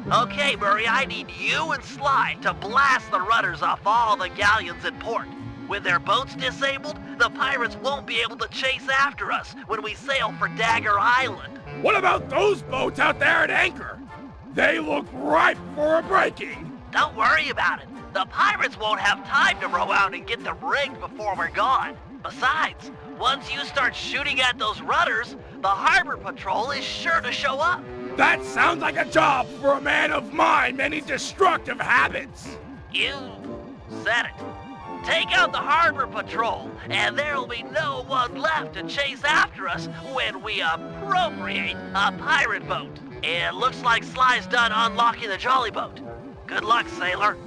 Okay, Murray, I need you and Sly to blast the rudders off all the galleons in port. With their boats disabled, the pirates won't be able to chase after us when we sail for Dagger Island. What about those boats out there at anchor? They look ripe for a breaking. Don't worry about it. The pirates won't have time to row out and get them rigged before we're gone. Besides, once you start shooting at those rudders, the harbor patrol is sure to show up. That sounds like a job for a man of my many destructive habits. You said it. Take out the harbor patrol, and there'll be no one left to chase after us when we appropriate a pirate boat. It looks like Sly's done unlocking the jolly boat. Good luck, sailor.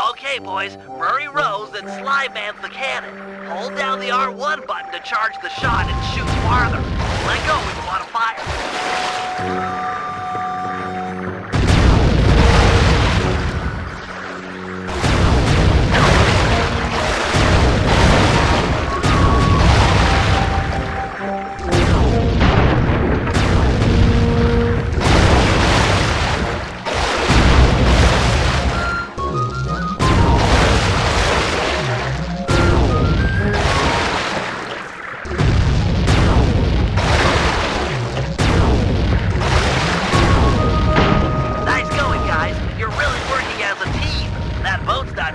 Okay, boys, Murray rows and Sly mans the cannon. Hold down the R1 button to charge the shot and shoot farther. Let go when you want to fire.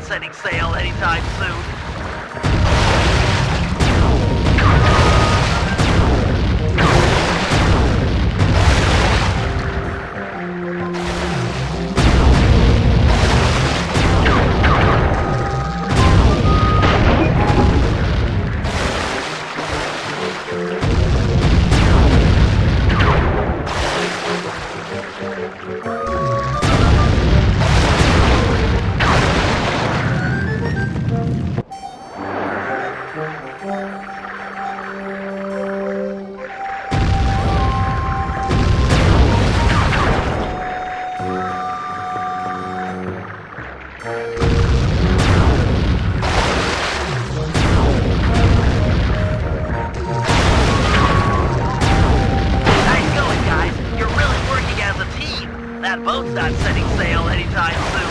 Setting sail anytime soon. That boat's not setting sail anytime soon.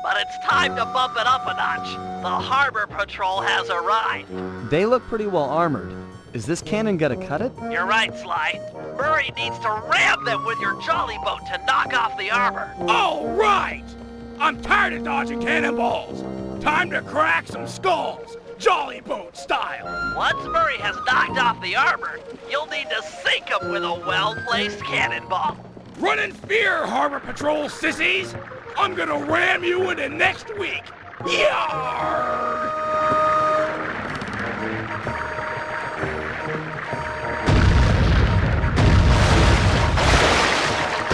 But it's time to bump it up a notch. The harbor patrol has arrived. They look pretty well armored. Is this cannon gonna cut it? You're right, Sly. Murray needs to ram them with your jolly boat to knock off the armor. All right! I'm tired of dodging cannonballs. Time to crack some skulls, jolly boat style. Once Murray has knocked off the armor, you'll need to sink him with a well-placed cannonball. Run in fear, Harbor Patrol sissies! I'm gonna ram you into next week. Yarr!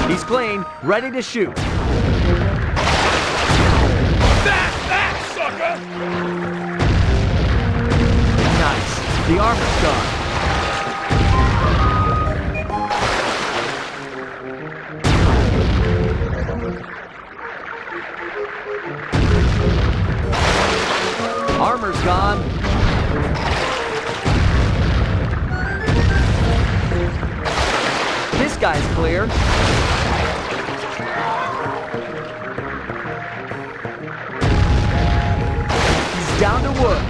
He's clean, ready to shoot. That, sucker! Nice. The armor's gone. Armor's gone. This guy's clear. He's down to wood.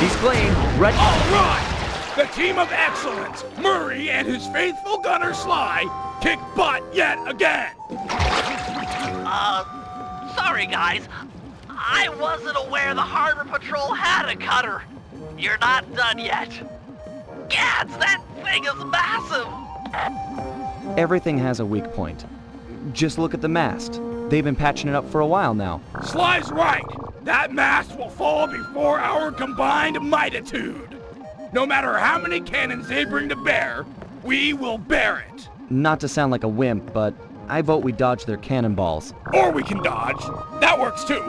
He's clean, ready. All right! The team of excellence, Murray and his faithful gunner Sly, kick butt yet again. Sorry guys. I wasn't aware the Harbor Patrol had a cutter. You're not done yet. Gads, that thing is massive. Everything has a weak point. Just look at the mast. They've been patching it up for a while now. Sly's right. That mast will fall before our combined mightitude. No matter how many cannons they bring to bear, we will bear it. Not to sound like a wimp, but I vote we dodge their cannonballs. Or we can dodge. That works too.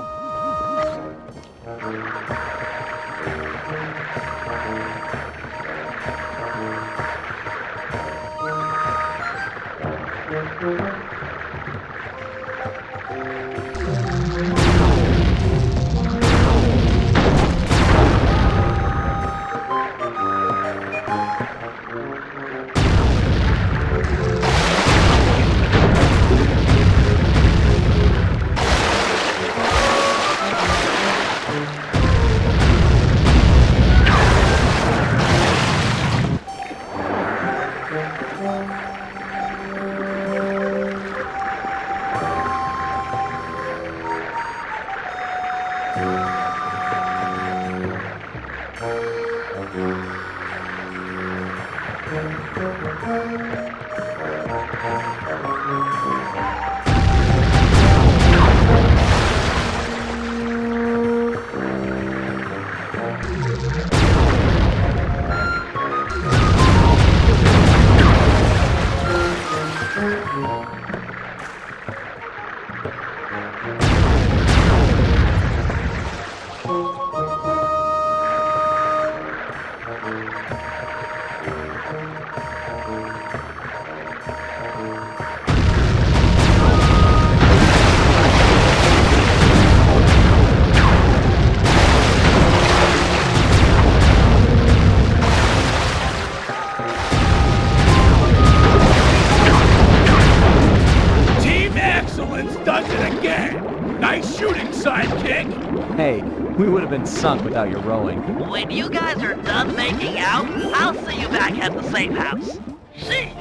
Hey, we would have been sunk without your rowing. When you guys are done making out, I'll see you back at the safe house. Sheesh.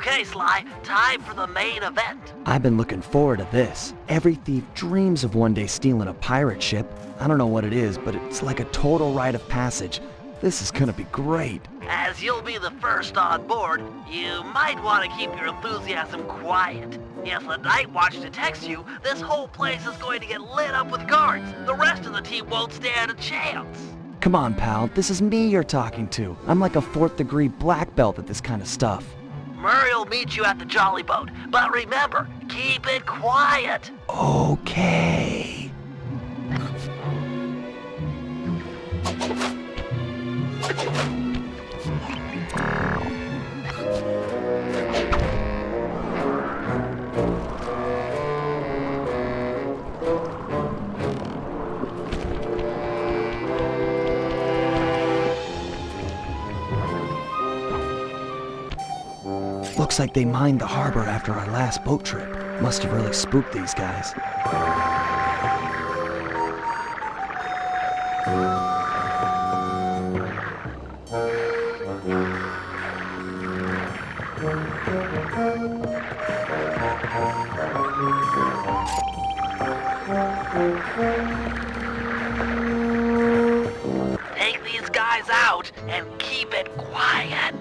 Okay, Sly, time for the main event. I've been looking forward to this. Every thief dreams of one day stealing a pirate ship. I don't know what it is, but it's like a total rite of passage. This is gonna be great. As you'll be the first on board, you might want to keep your enthusiasm quiet. If the Night Watch detects you, this whole place is going to get lit up with guards. The rest of the team won't stand a chance. Come on, pal. This is me you're talking to. I'm like a 4th degree black belt at this kind of stuff. Murray will meet you at the Jolly Boat, but remember, keep it quiet. Okay. Looks like they mined the harbor after our last boat trip. Must have really spooked these guys. Take these guys out and keep it quiet.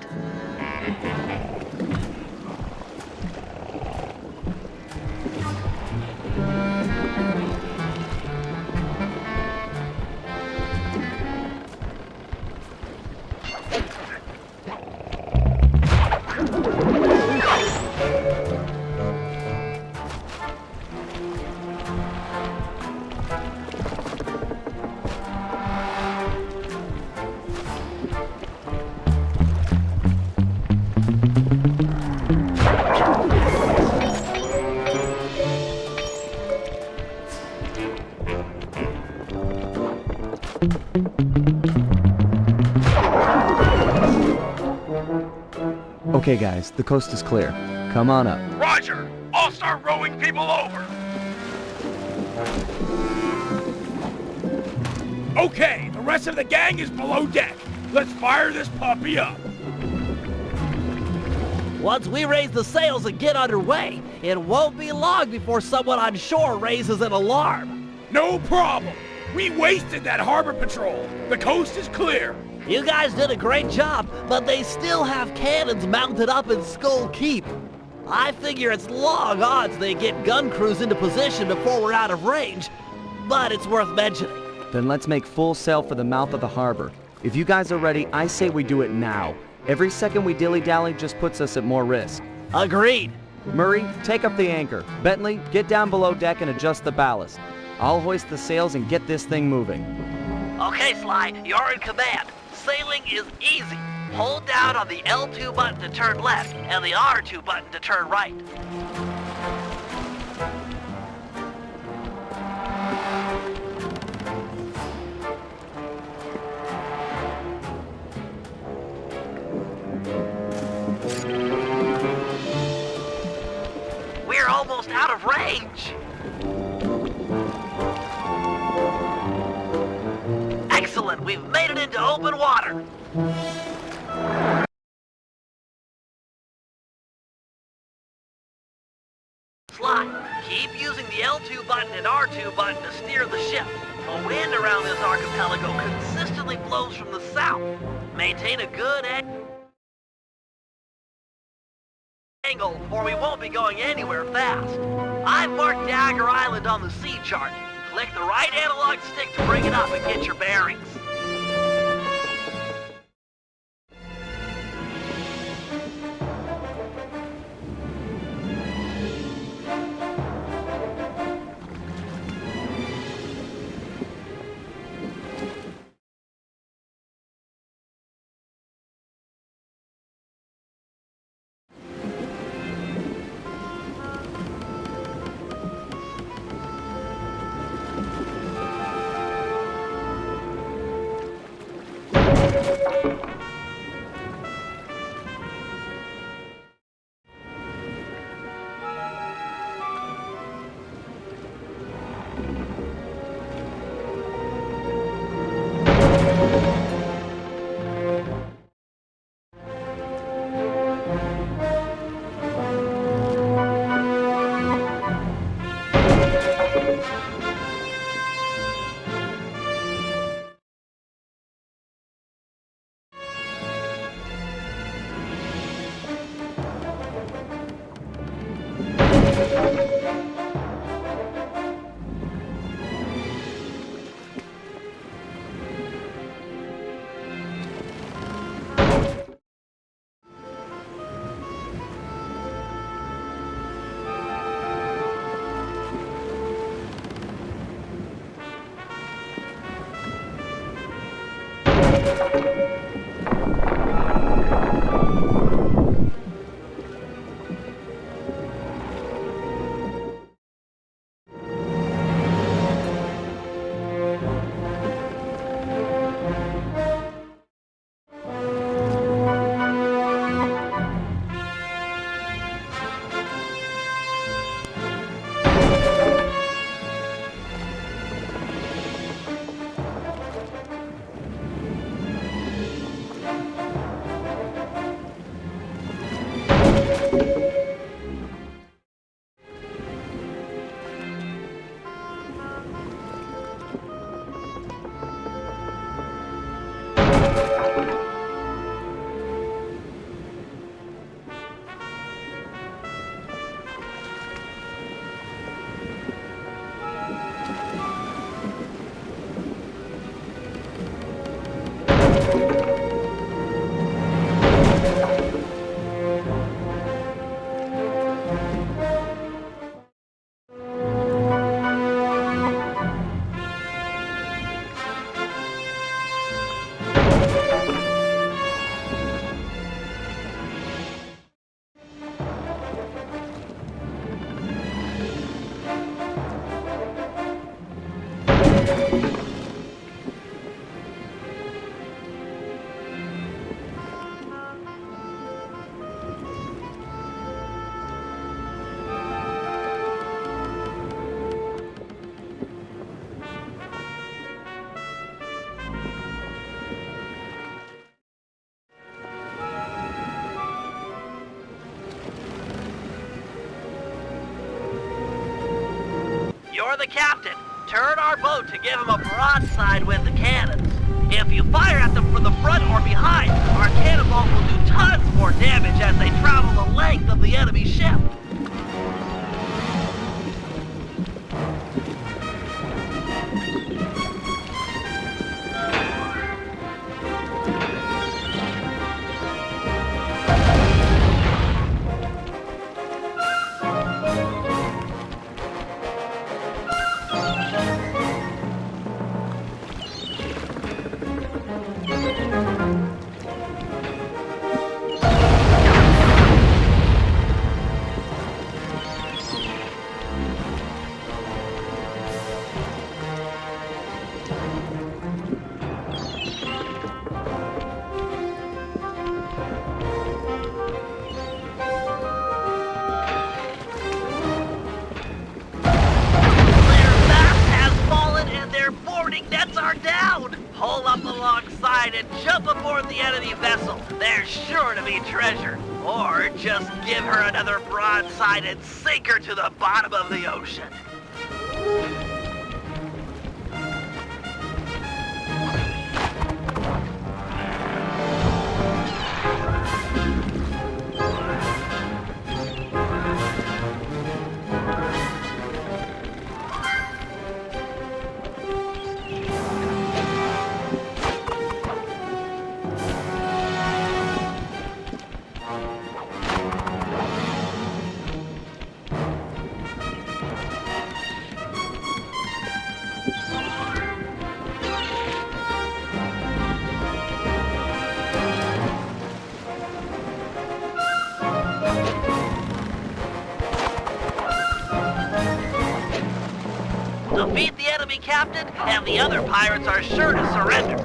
Okay, guys, the coast is clear. Come on up. Roger! I'll start rowing people over! Okay, the rest of the gang is below deck. Let's fire this puppy up. Once we raise the sails and get underway, it won't be long before someone on shore raises an alarm. No problem. We wasted that harbor patrol. The coast is clear. You guys did a great job, but they still have cannons mounted up in Skull Keep. I figure it's long odds they get gun crews into position before we're out of range, but it's worth mentioning. Then let's make full sail for the mouth of the harbor. If you guys are ready, I say we do it now. Every second we dilly-dally just puts us at more risk. Agreed. Murray, take up the anchor. Bentley, get down below deck and adjust the ballast. I'll hoist the sails and get this thing moving. Okay, Sly, you're in command. Sailing is easy. Hold down on the L2 button to turn left and the R2 button to turn right. We're almost out of range. Excellent, we've made it into open water. Sly, keep using the L2 button and R2 button to steer the ship. The wind around this archipelago consistently blows from the south. Maintain a good angle, or we won't be going anywhere fast. I've marked Dagger Island on the sea chart. Click the right analog stick to bring it up and get your bearings. You're the captain. Turn our boat to give them a broadside with the cannons. If you fire at them from the front or behind, our cannonballs will do tons more damage as they travel the length of the enemy ship. Pull up alongside and jump aboard the enemy vessel. There's sure to be treasure. Or just give her another broadside and sink her to the bottom of the ocean. Defeat the enemy captain, and the other pirates are sure to surrender.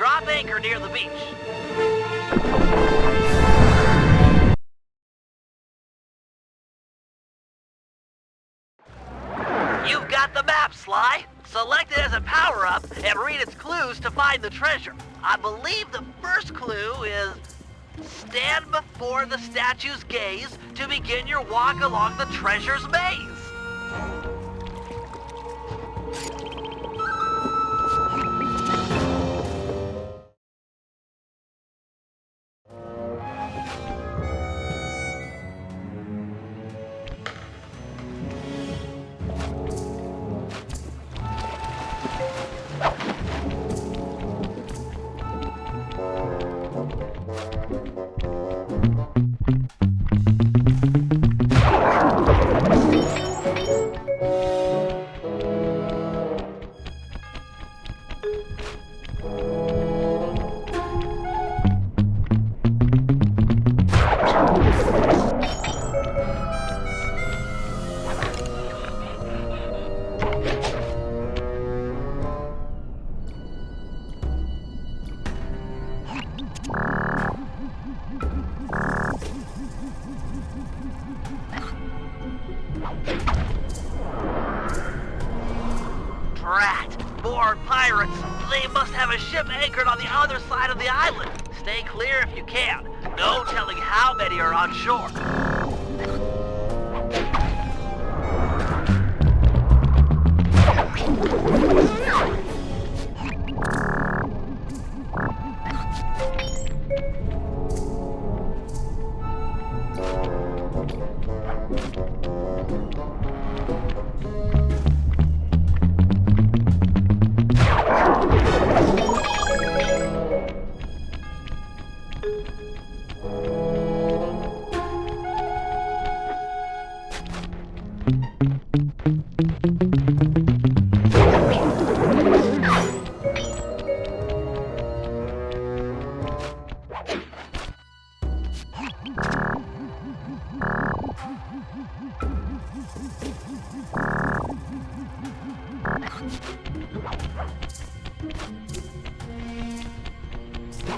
Drop anchor near the beach. You've got the map, Sly. Select it as a power-up and read its clues to find the treasure. I believe the first clue is stand before the statue's gaze to begin your walk along the treasure's maze. Drat! More pirates! They must have a ship anchored on the other side of the island. Stay clear if you can. No telling how many are on shore.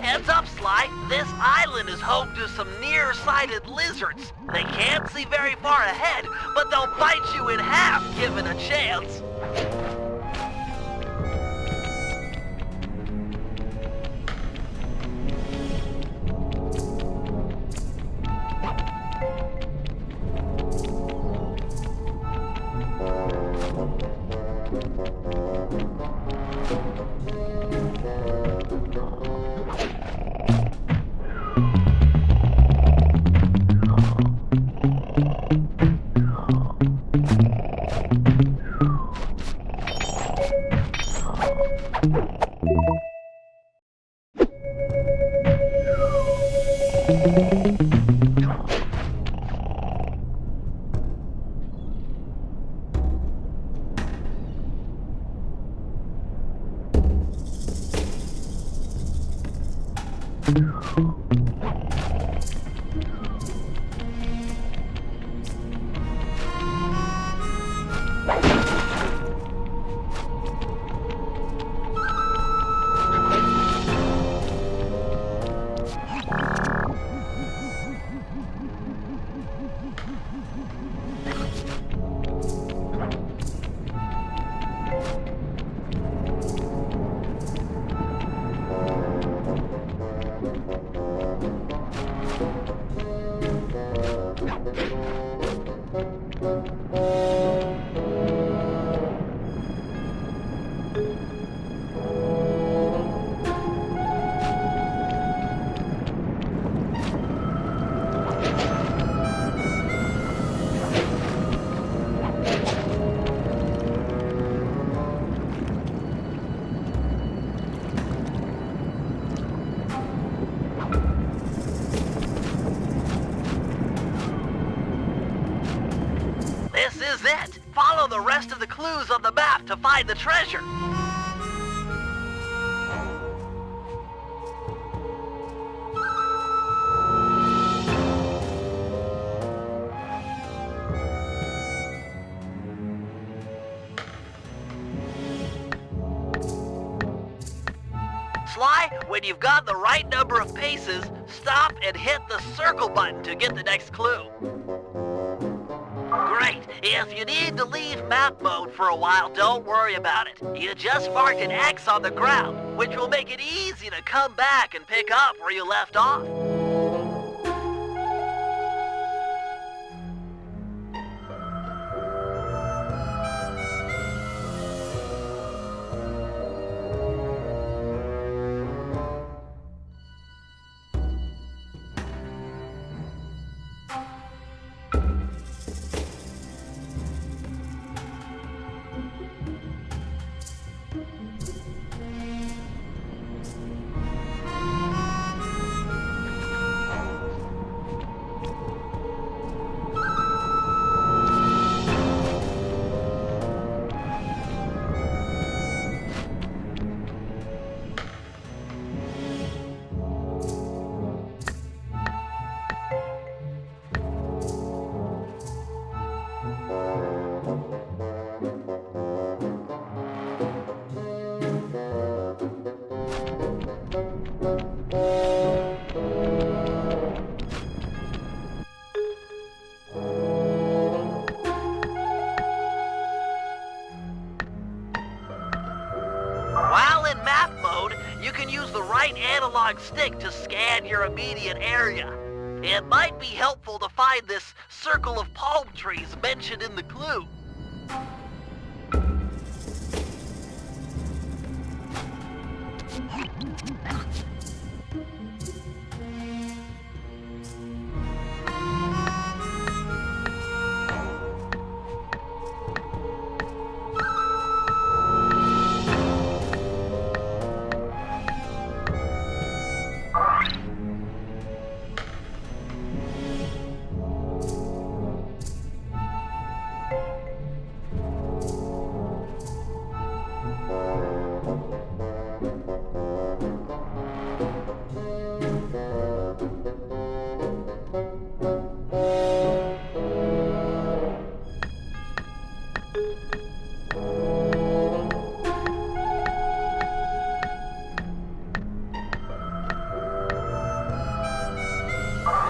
Heads up, Sly. This island is home to some nearsighted lizards. They can't see very far ahead, but they'll bite you in half given a chance. This is it. Follow the rest of the clues on the map to find the treasure. Sly, When you've got the right number of paces, stop and hit the circle button to get the next clue. Great. If you need to leave map mode for a while, don't worry about it. You just marked an X on the ground, which will make it easy to come back and pick up where you left off. While in map mode, you can use the right analog stick to scan your immediate area. It might be helpful to find this circle of palm trees mentioned in the clue.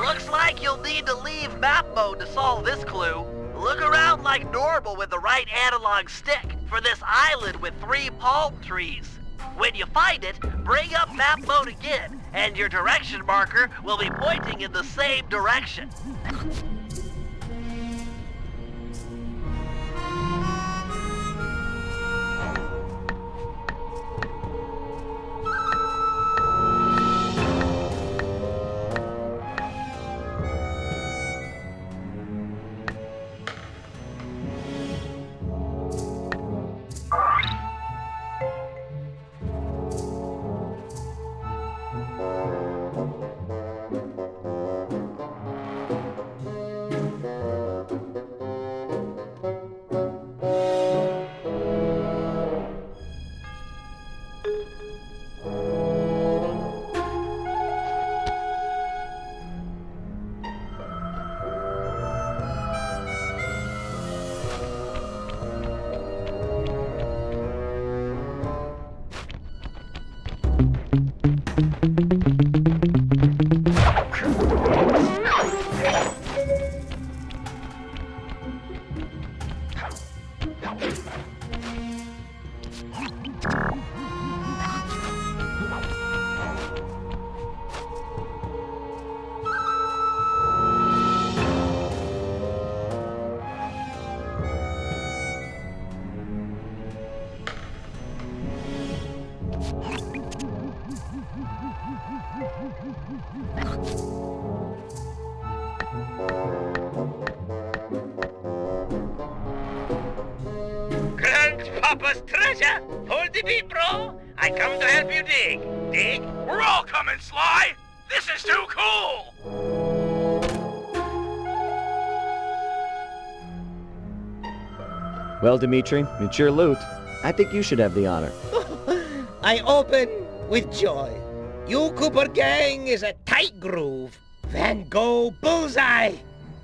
Looks like you'll need to leave map mode to solve this clue. Look around like normal with the right analog stick for this island with 3 palm trees. When you find it, bring up map mode again, and your direction marker will be pointing in the same direction. Grandpapa's treasure! Hold the beat, bro! I come to help you dig. Dig? We're all coming, Sly! This is too cool! Well, Dimitri, it's your loot. I think you should have the honor. I open with joy. You Cooper gang is a tight groove. Van Gogh bullseye.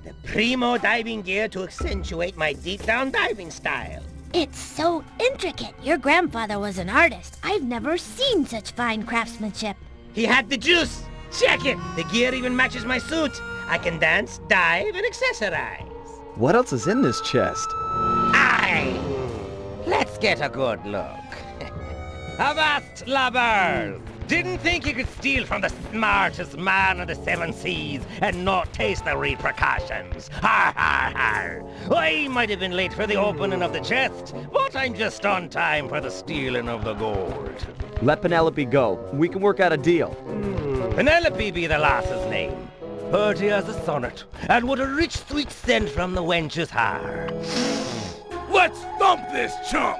The primo diving gear to accentuate my deep down diving style. It's so intricate. Your grandfather was an artist. I've never seen such fine craftsmanship. He had the juice. Check it. The gear even matches my suit. I can dance, dive, and accessorize. What else is in this chest? Aye! Let's get a good look. Avast, lubbers! Didn't think you could steal from the smartest man on the seven seas and not taste the repercussions. Har, har, har! I might have been late for the opening of the chest, but I'm just on time for the stealing of the gold. Let Penelope go. We can work out a deal. Penelope be the lass's name. Pretty as a sonnet, and what a rich sweet scent from the wench's hair. Let's thump this chump!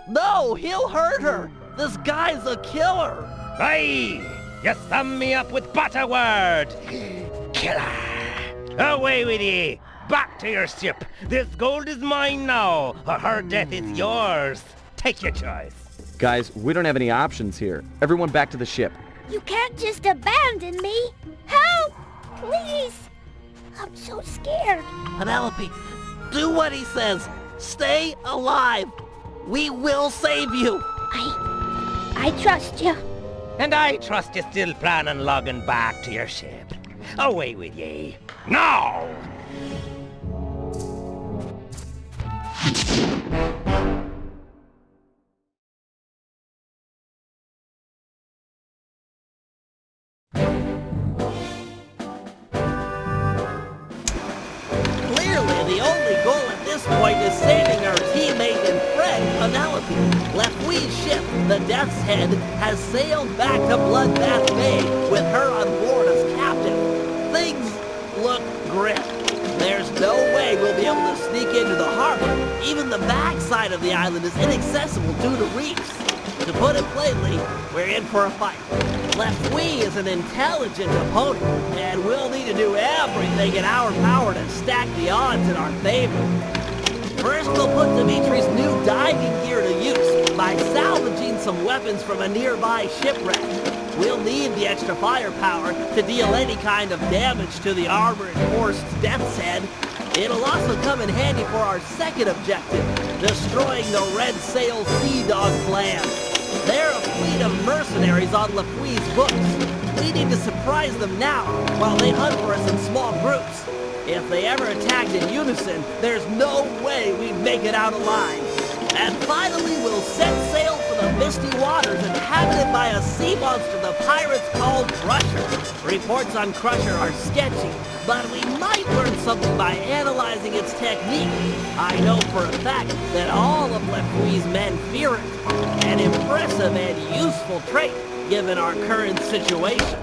No, he'll hurt her. This guy's a killer. Aye! You sum me up with but a word. Killer! Away with ye! Back to your ship! This gold is mine now, or her death is yours. Take your choice. Guys, we don't have any options here. Everyone back to the ship. You can't just abandon me. Help! Please! I'm so scared. Penelope, do what he says. Stay alive. We will save you. I trust you. And I trust you still plan on logging back to your ship. Away with ye. Now! Clearly, the only goal at this point is saving our teammate and friend, Penelope. Leftwee's ship, the Death's Head, has sailed back to Bloodbath Bay with her on board as captain. Things look grim. There's no way we'll be able to sneak into the harbor. Even the backside of the island is inaccessible due to reefs. To put it plainly, we're in for a fight. Leftwee is an intelligent opponent, and we'll need to do everything in our power to stack the odds in our favor. First, we'll put Dimitri's new diving gear to use by salvaging some weapons from a nearby shipwreck. We'll need the extra firepower to deal any kind of damage to the armor-enforced Death's Head. It'll also come in handy for our second objective, destroying the Red Sail Sea Dog clan. They're a fleet of mercenaries on Leftwee's books. We need to surprise them now while they hunt for us in small groups. If they ever attacked in unison, there's no way we'd make it out alive. And finally, we'll set sail for the misty waters inhabited by a sea monster the pirates called Crusher. Reports on Crusher are sketchy, but we might learn something by analyzing its technique. I know for a fact that all of Leftwee's men fear it. An impressive and useful trait, given our current situation.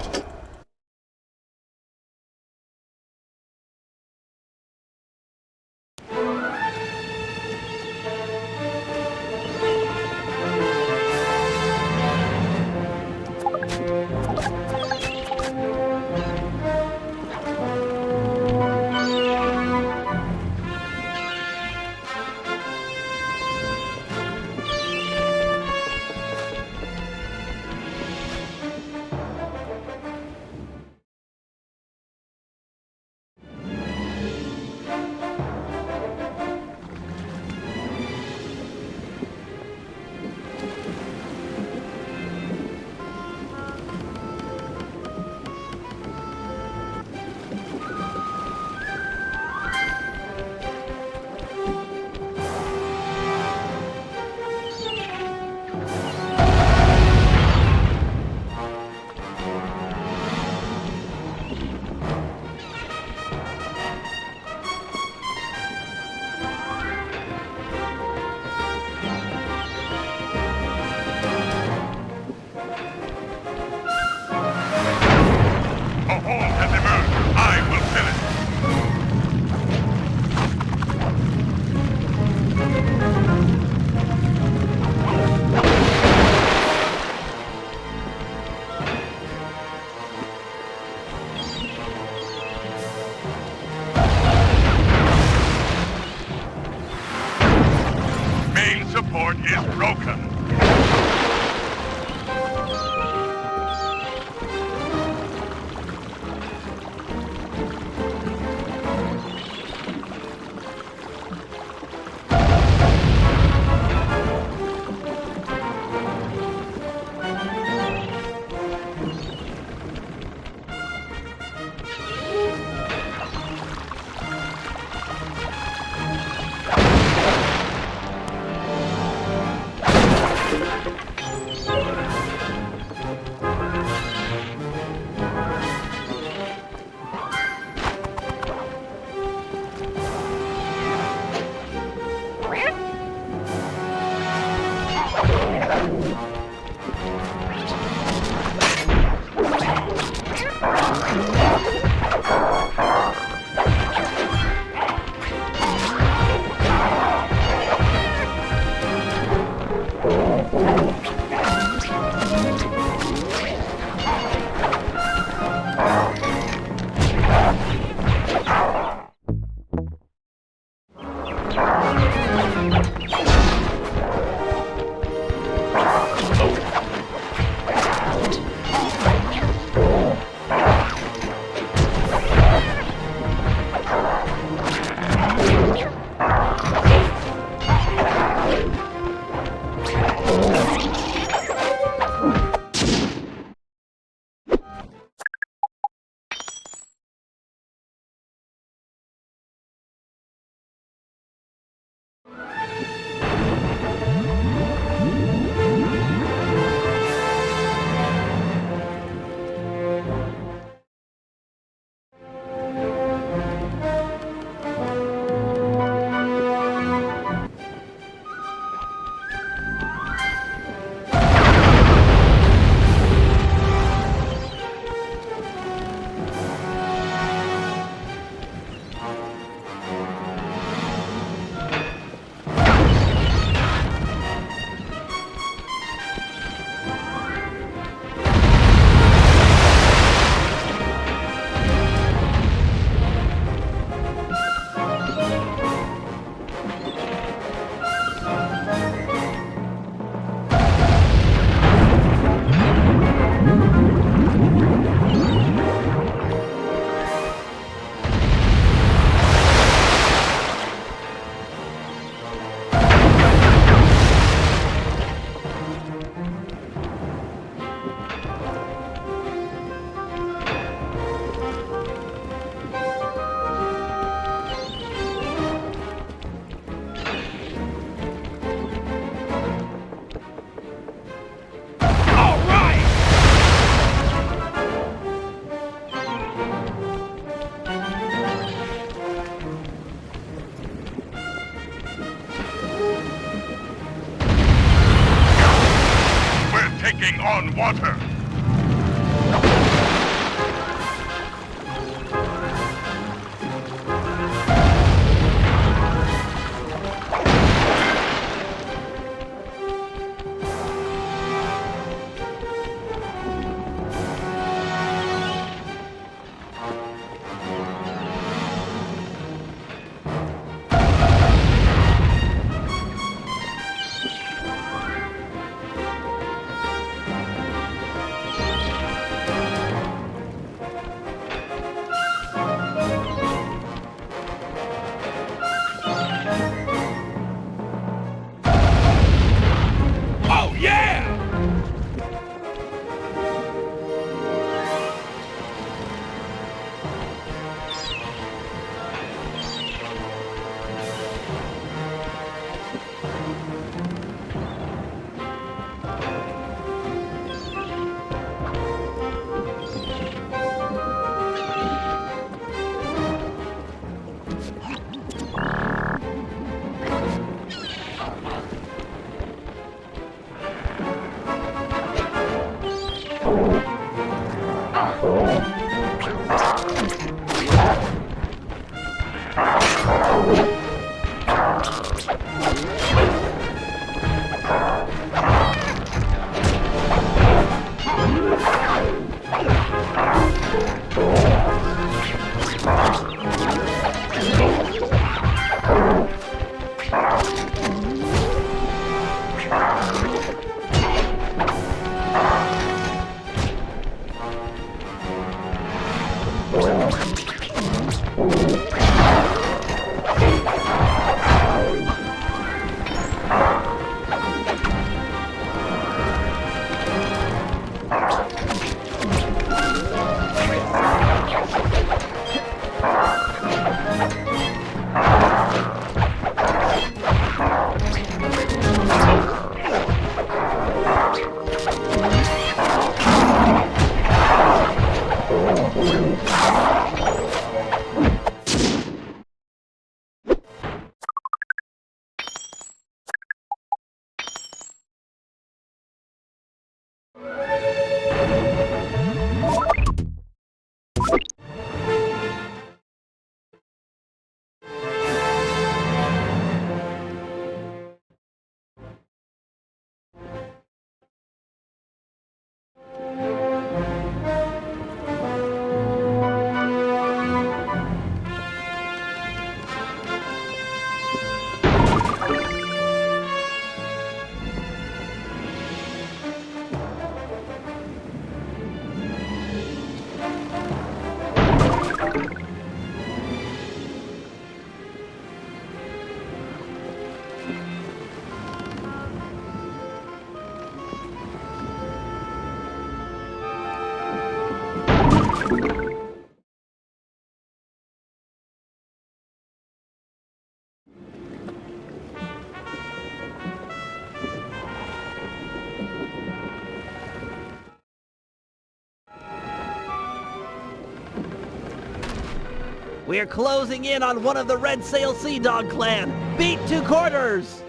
We're closing in on one of the Red Sail Sea Dog clan. Beat 2 quarters!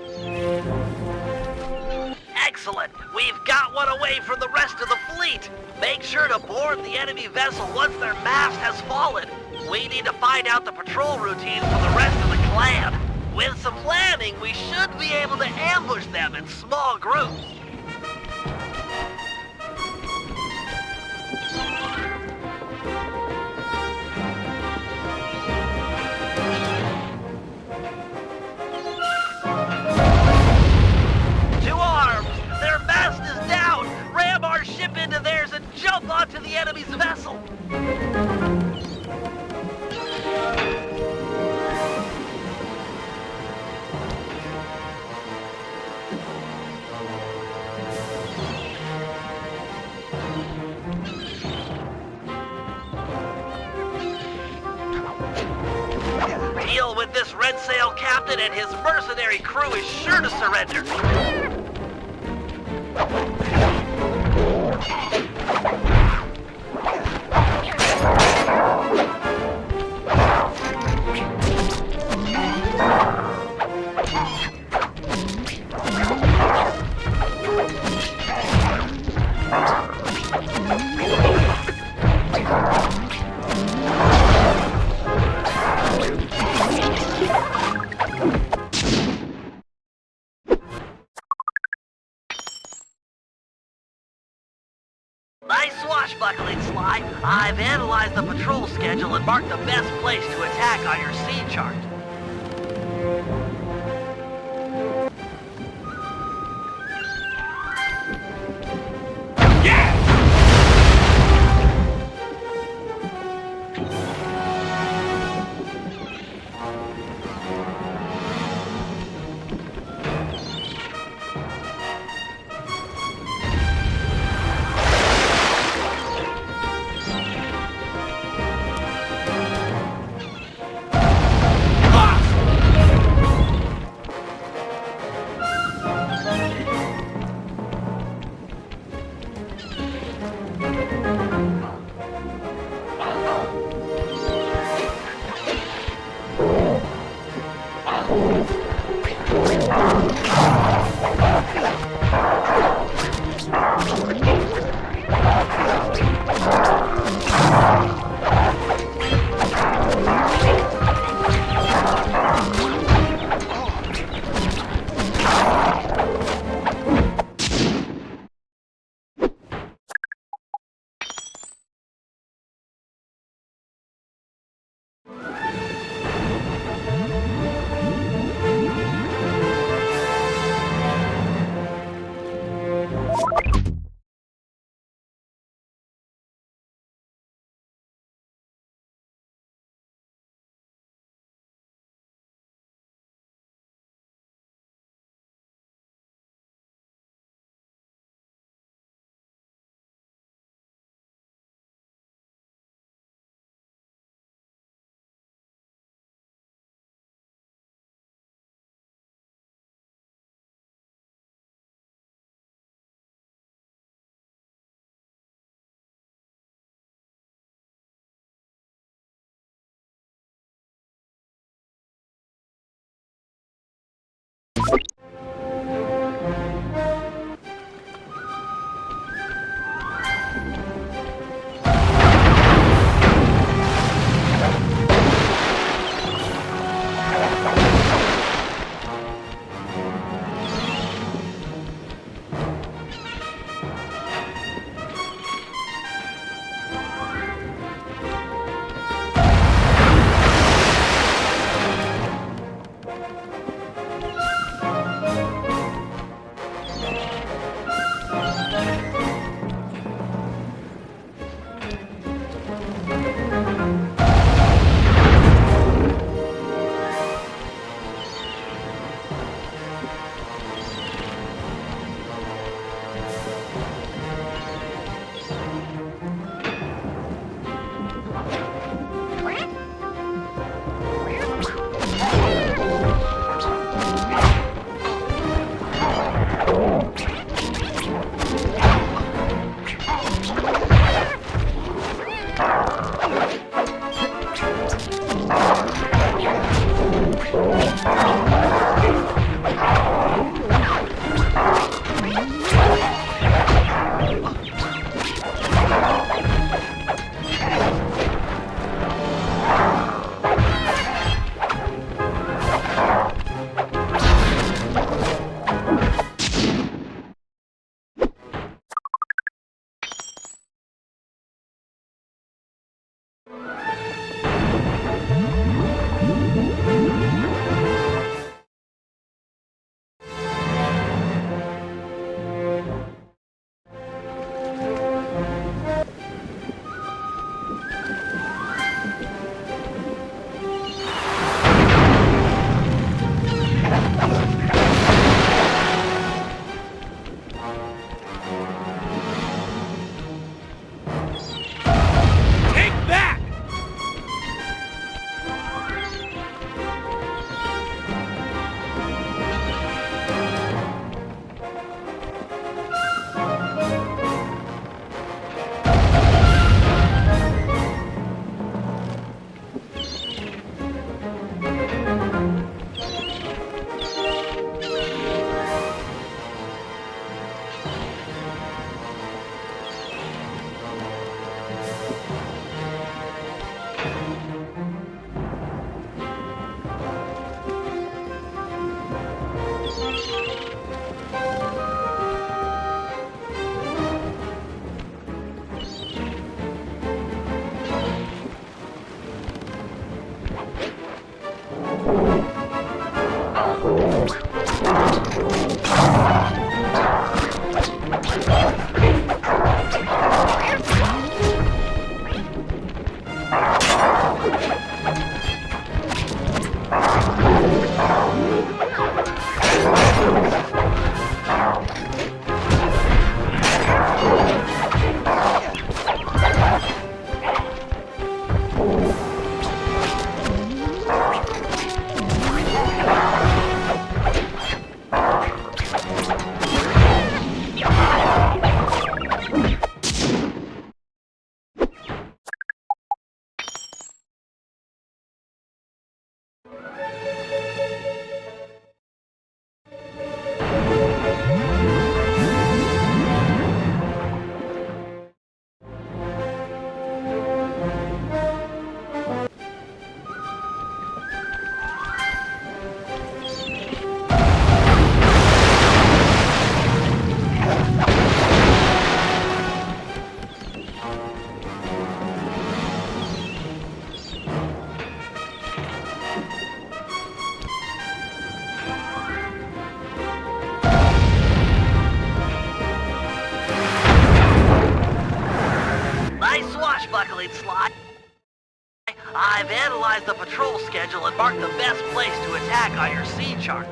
Excellent! We've got one away from the rest of the fleet! Make sure to board the enemy vessel once their mast has fallen. We need to find out the patrol routine for the rest of the clan. With some planning, we should be able to ambush them in small groups. Into theirs and jump onto the enemy's vessel. Deal with this Red Sail captain and his mercenary crew is sure to surrender. Nice swashbuckling, Sly. I've analyzed the patrol schedule and marked the best place to attack on your sea chart. swashbuckling, Sly. I've analyzed the patrol schedule and marked the best place to attack on your sea chart.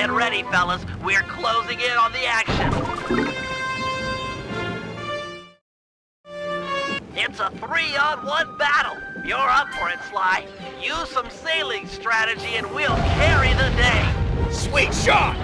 Get ready, fellas. We're closing in on the action. It's a 3-on-1 battle. You're up for it, Sly. Use some sailing strategy and we'll carry the day. Sweet shot!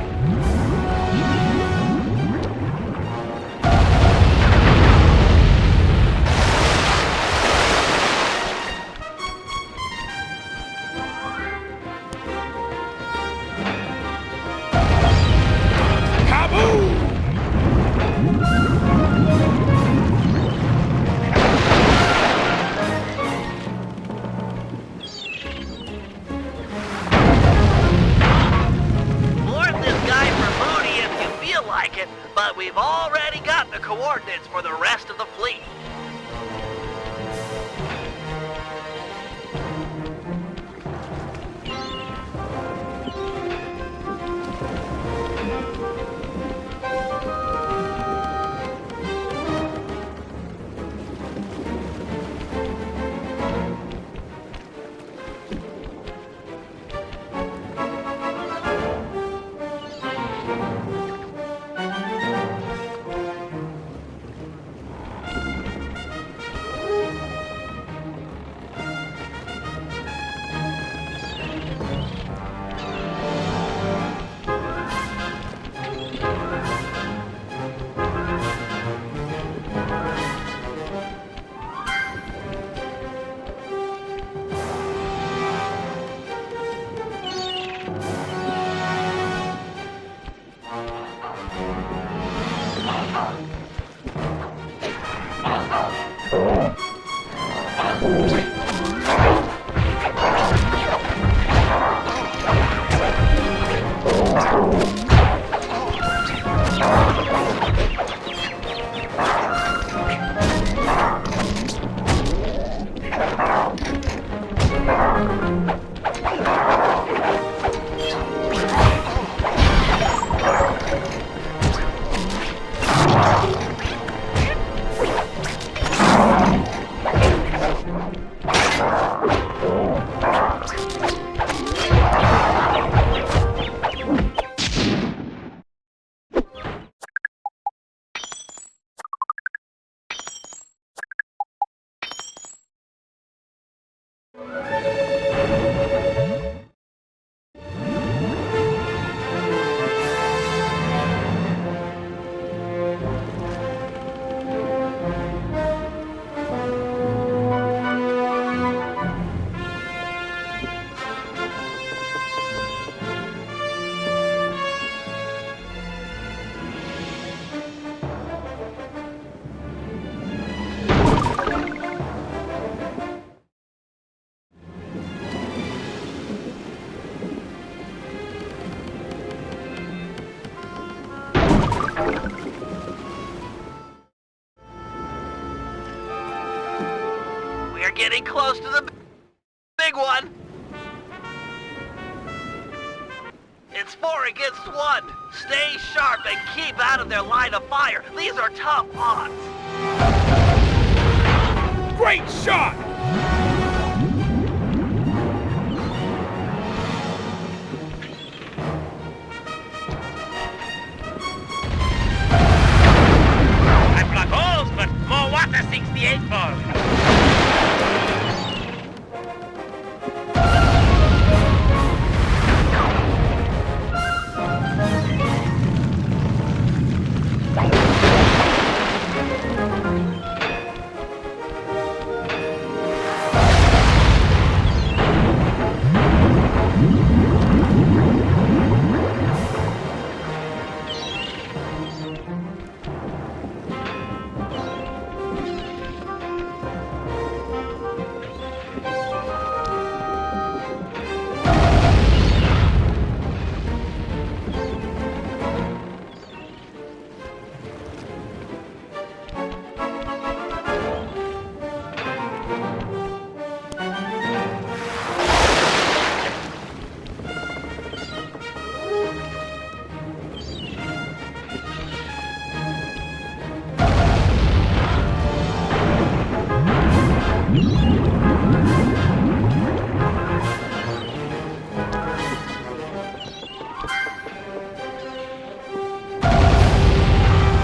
But we've already got the coordinates for the rest of the fleet. It's 4 against 1. Stay sharp and keep out of their line of fire. These are tough odds. Great shot! I block holes, but more water 68 balls.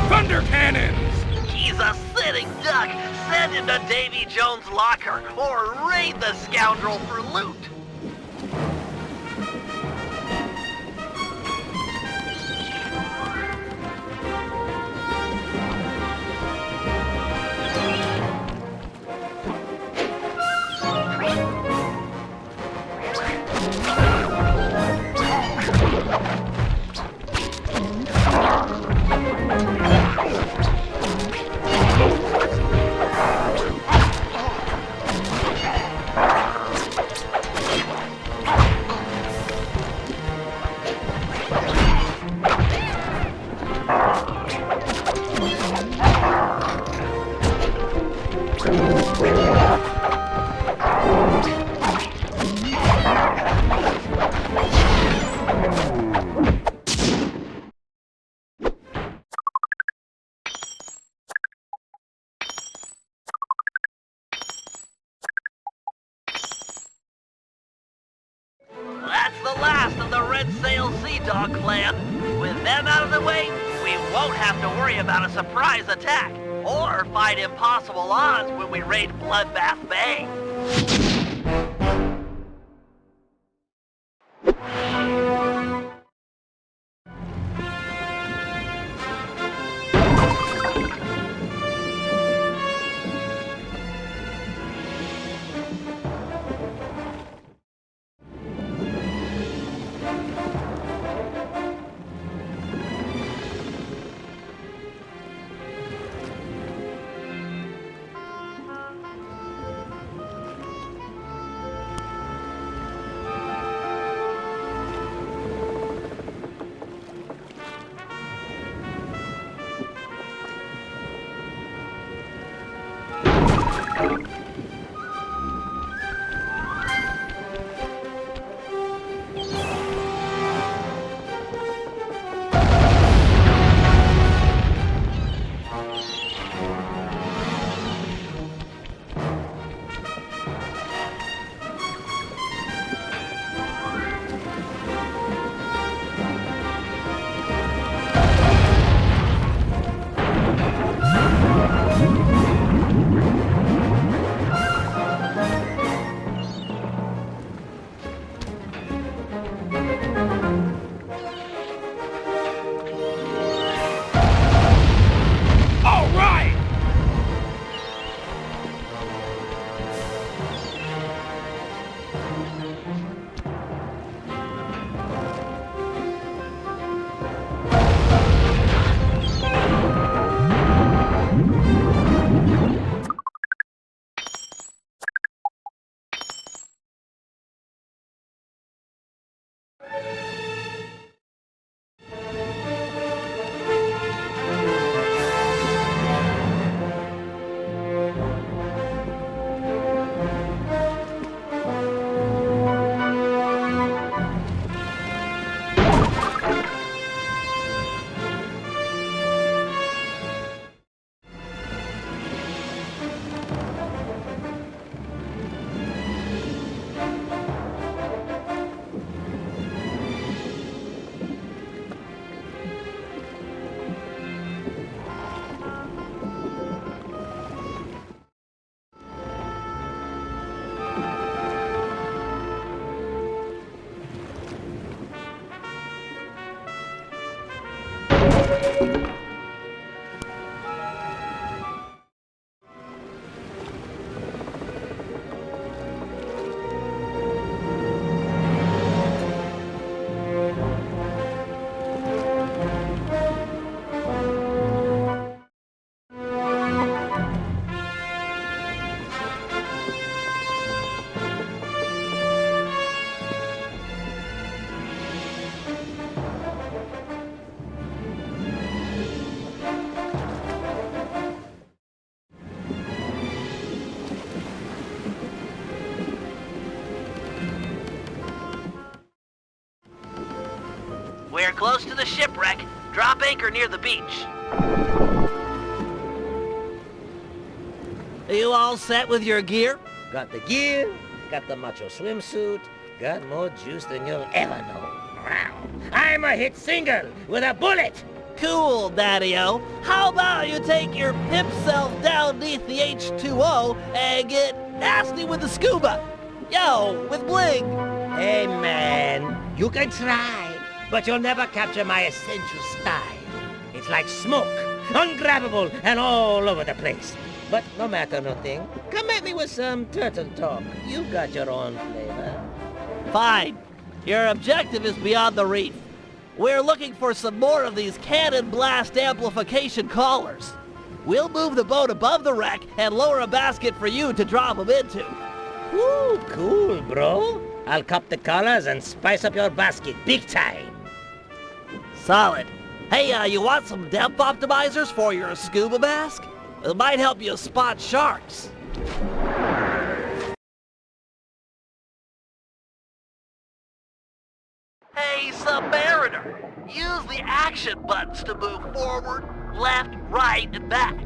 Thunder cannons! He's a sitting duck. Send him to Davy Jones' locker or raid the scoundrel for loot. That's the last of the Red Sail Sea Dog clan. With them out of the way, we won't have to worry about a surprise attack or fight impossible odds when we raid Bloodbath Bay. We're close to the shipwreck. Drop anchor near the beach. Are you all set with your gear? Got the gear, got the macho swimsuit, got more juice than you'll ever know. I'm a hit single with a bullet! Cool, Daddy-O. How about you take your pimp self down beneath the H2O and get nasty with the scuba? Yo, with bling. Hey man, you can try, but you'll never capture my essential style. It's like smoke, ungrabbable and all over the place. But no matter nothing, come at me with some turtle talk. You got your own flavor. Fine. Your objective is beyond the reef. We're looking for some more of these cannon blast amplification collars. We'll move the boat above the wreck and lower a basket for you to drop them into. Ooh, cool, bro. I'll cop the collars and spice up your basket big time. Solid. Hey, you want some depth optimizers for your scuba mask? It might help you spot sharks. Hey, Submariner! Use the action buttons to move forward, left, right, and back.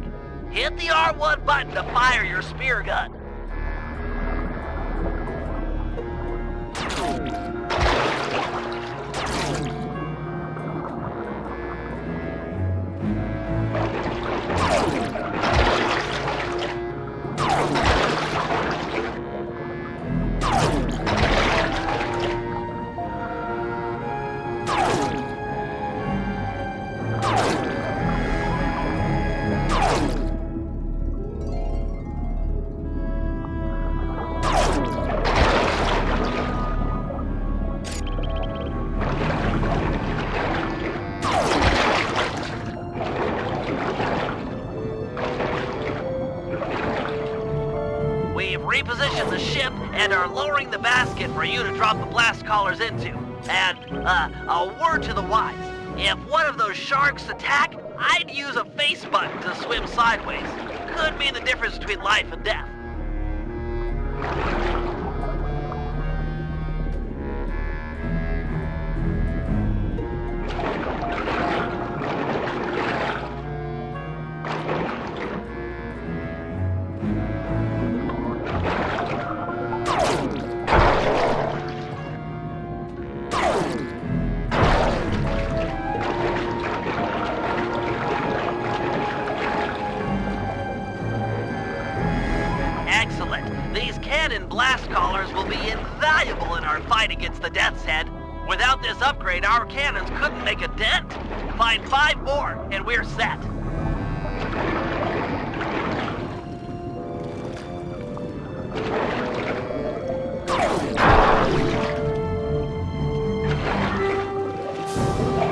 Hit the R1 button to fire your spear gun. Reposition the ship and are lowering the basket for you to drop the blast collars into. And, a word to the wise. If one of those sharks attack, I'd use a face button to swim sideways. Could mean the difference between life and death. These cannon blast collars will be invaluable in our fight against the Death's Head. Without this upgrade, our cannons couldn't make a dent. Find 5 more, and we're set.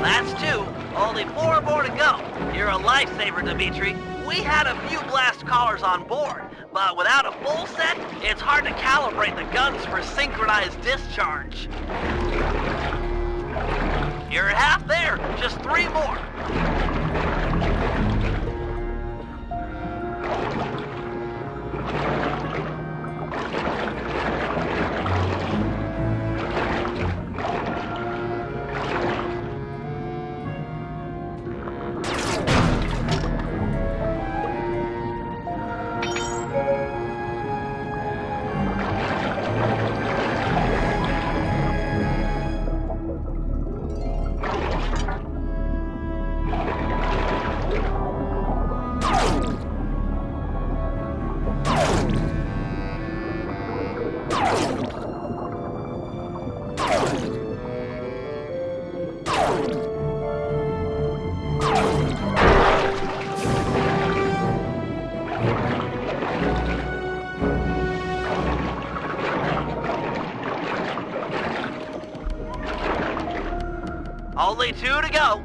That's 2. Only 4 more to go. You're a lifesaver, Dimitri. We had a few blast collars on board, but without a full set, it's hard to calibrate the guns for synchronized discharge. You're half there, just 3 more. Only 2 to go.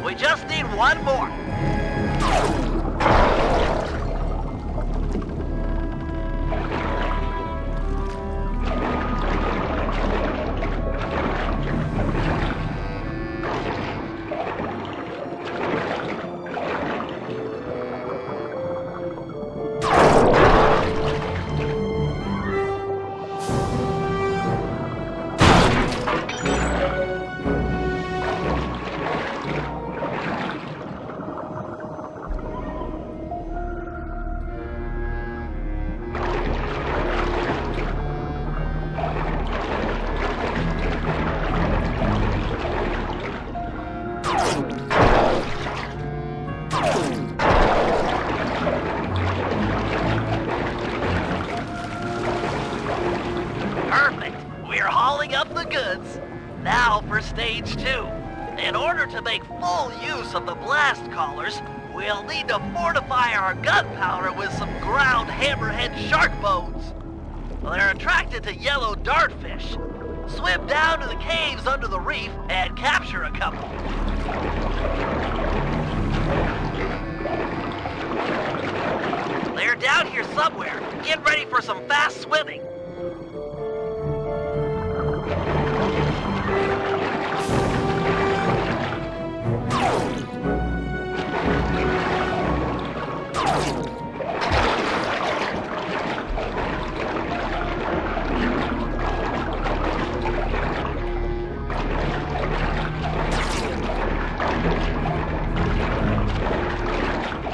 We just need one more. Perfect. We're hauling up the goods. Now for stage 2. In order to make full use of the blast collars, we'll need to fortify our gunpowder with some ground hammerhead shark bones. They're attracted to yellow dartfish. Swim down to the caves under the reef and capture a couple. They're down here somewhere. Get ready for some fast swimming.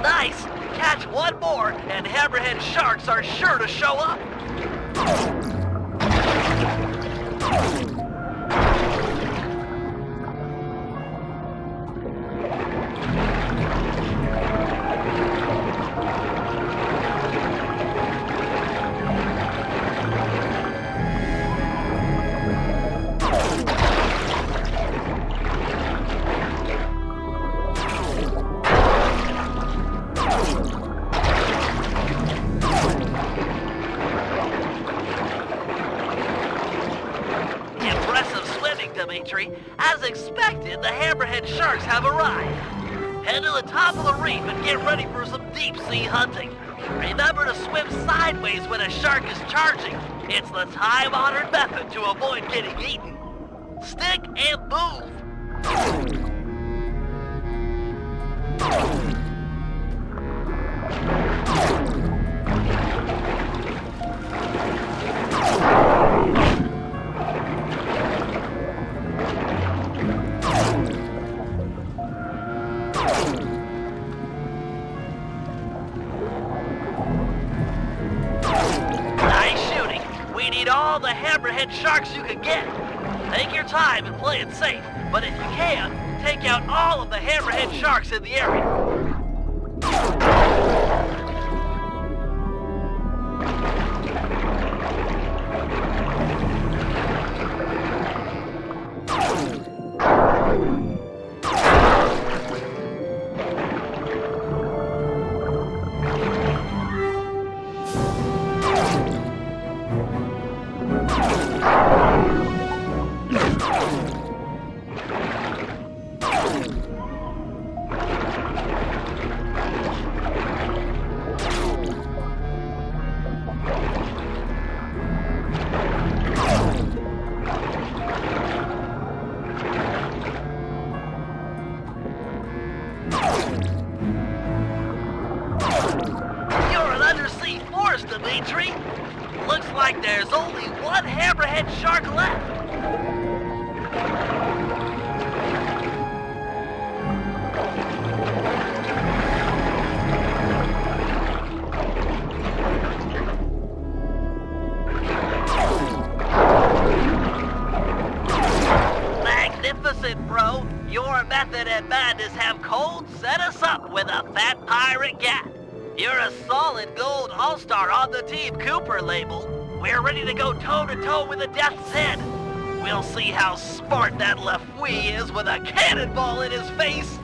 Nice! Catch one more, and hammerhead sharks are sure to show up. pt3. As expected, the hammerhead sharks have arrived. Head to the top of the reef and get ready for some deep-sea hunting. Remember to swim sideways when a shark is charging. It's the time-honored method to avoid getting eaten. Stick and move. We need all the hammerhead sharks you can get. Take your time and play it safe, but if you can, take out all of the hammerhead sharks in the area. pt3. Looks like there's only one hammerhead shark left. Magnificent, bro. Your method and madness have cold set us up with a fat pirate gat. You're a solid gold all-star on the Team Cooper label. We're ready to go toe-to-toe with the Death's Head. We'll see how smart that LaFouille is with a cannonball in his face.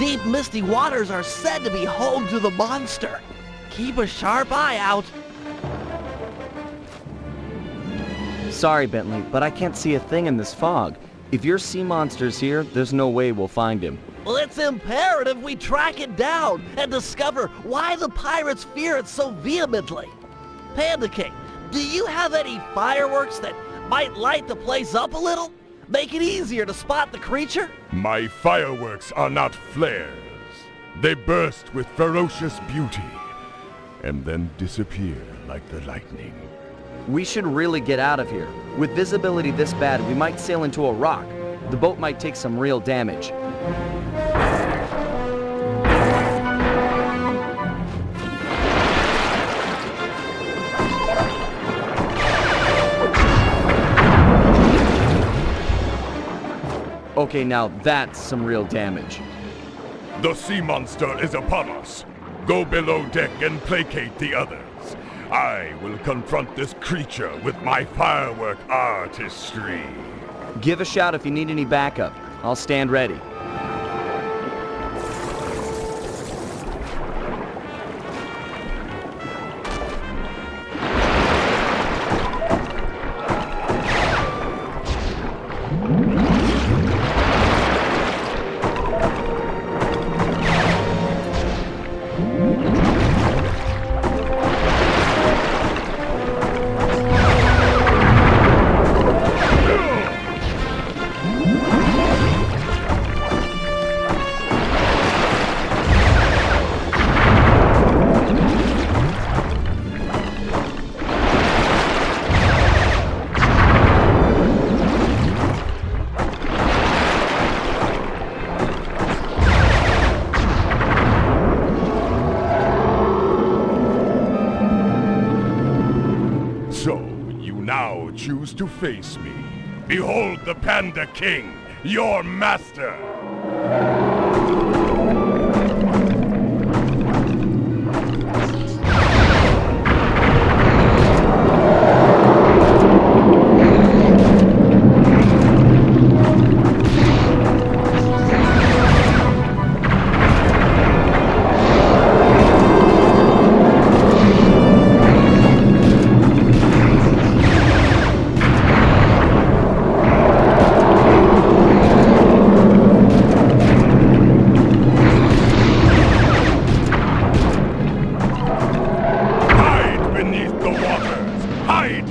deep, misty waters are said to be home to the monster. Keep a sharp eye out. Sorry, Bentley, but I can't see a thing in this fog. If your sea monster's here, there's no way we'll find him. Well, it's imperative we track it down and discover why the pirates fear it so vehemently. Panda King, do you have any fireworks that might light the place up a little? Make it easier to spot the creature? My fireworks are not flares. They burst with ferocious beauty and then disappear like the lightning. We should really get out of here. With visibility this bad, we might sail into a rock. The boat might take some real damage. Okay, now that's some real damage. The sea monster is upon us. Go below deck and placate the others. I will confront this creature with my firework artistry. Give a shout if you need any backup. I'll stand ready. So, you now choose to face me. Behold the Panda King, your master!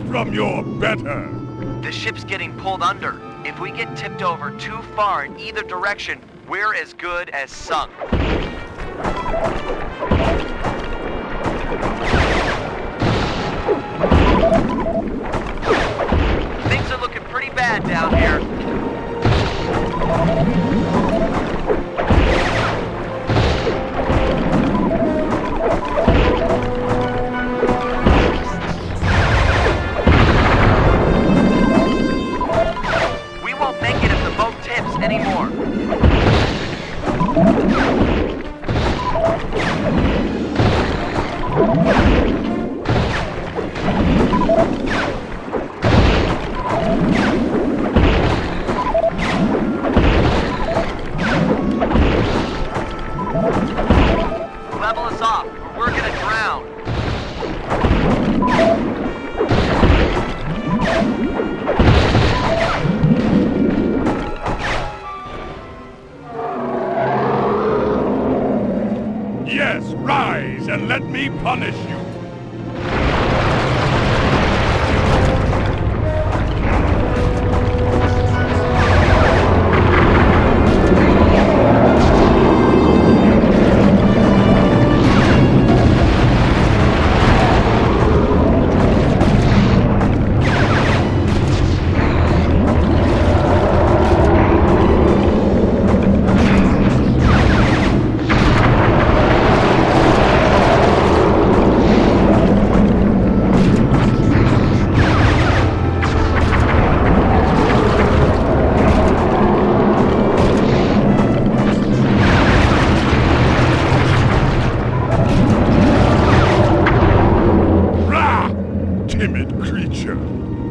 From your better. The ship's getting pulled under. If we get tipped over too far in either direction, we're as good as sunk. Things are looking pretty bad down here. Anymore. Level us off, or we're gonna drown. Yes, rise and let me punish you.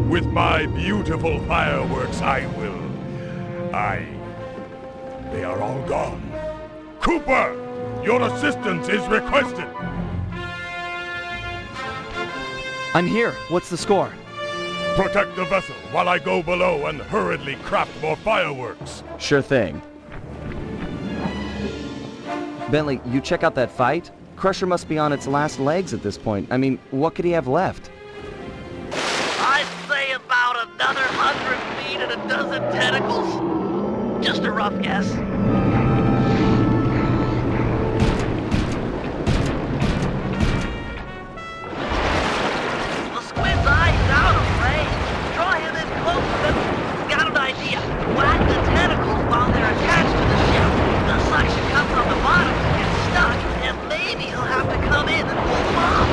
With my beautiful fireworks, they are all gone. Cooper! Your assistance is requested! I'm here. What's the score? Protect the vessel while I go below and hurriedly craft more fireworks. Sure thing. Bentley, you check out that fight? Crusher must be on its last legs at this point. I mean, what could he have left? I'd say about another 100 feet and a dozen tentacles. Just a rough guess. The squid's eye's out of range. Draw him in close enough. Got an idea. Whack the tentacles while they're attached to the ship. The suction comes on the bottom, gets stuck, and maybe he'll have to come in and pull them off.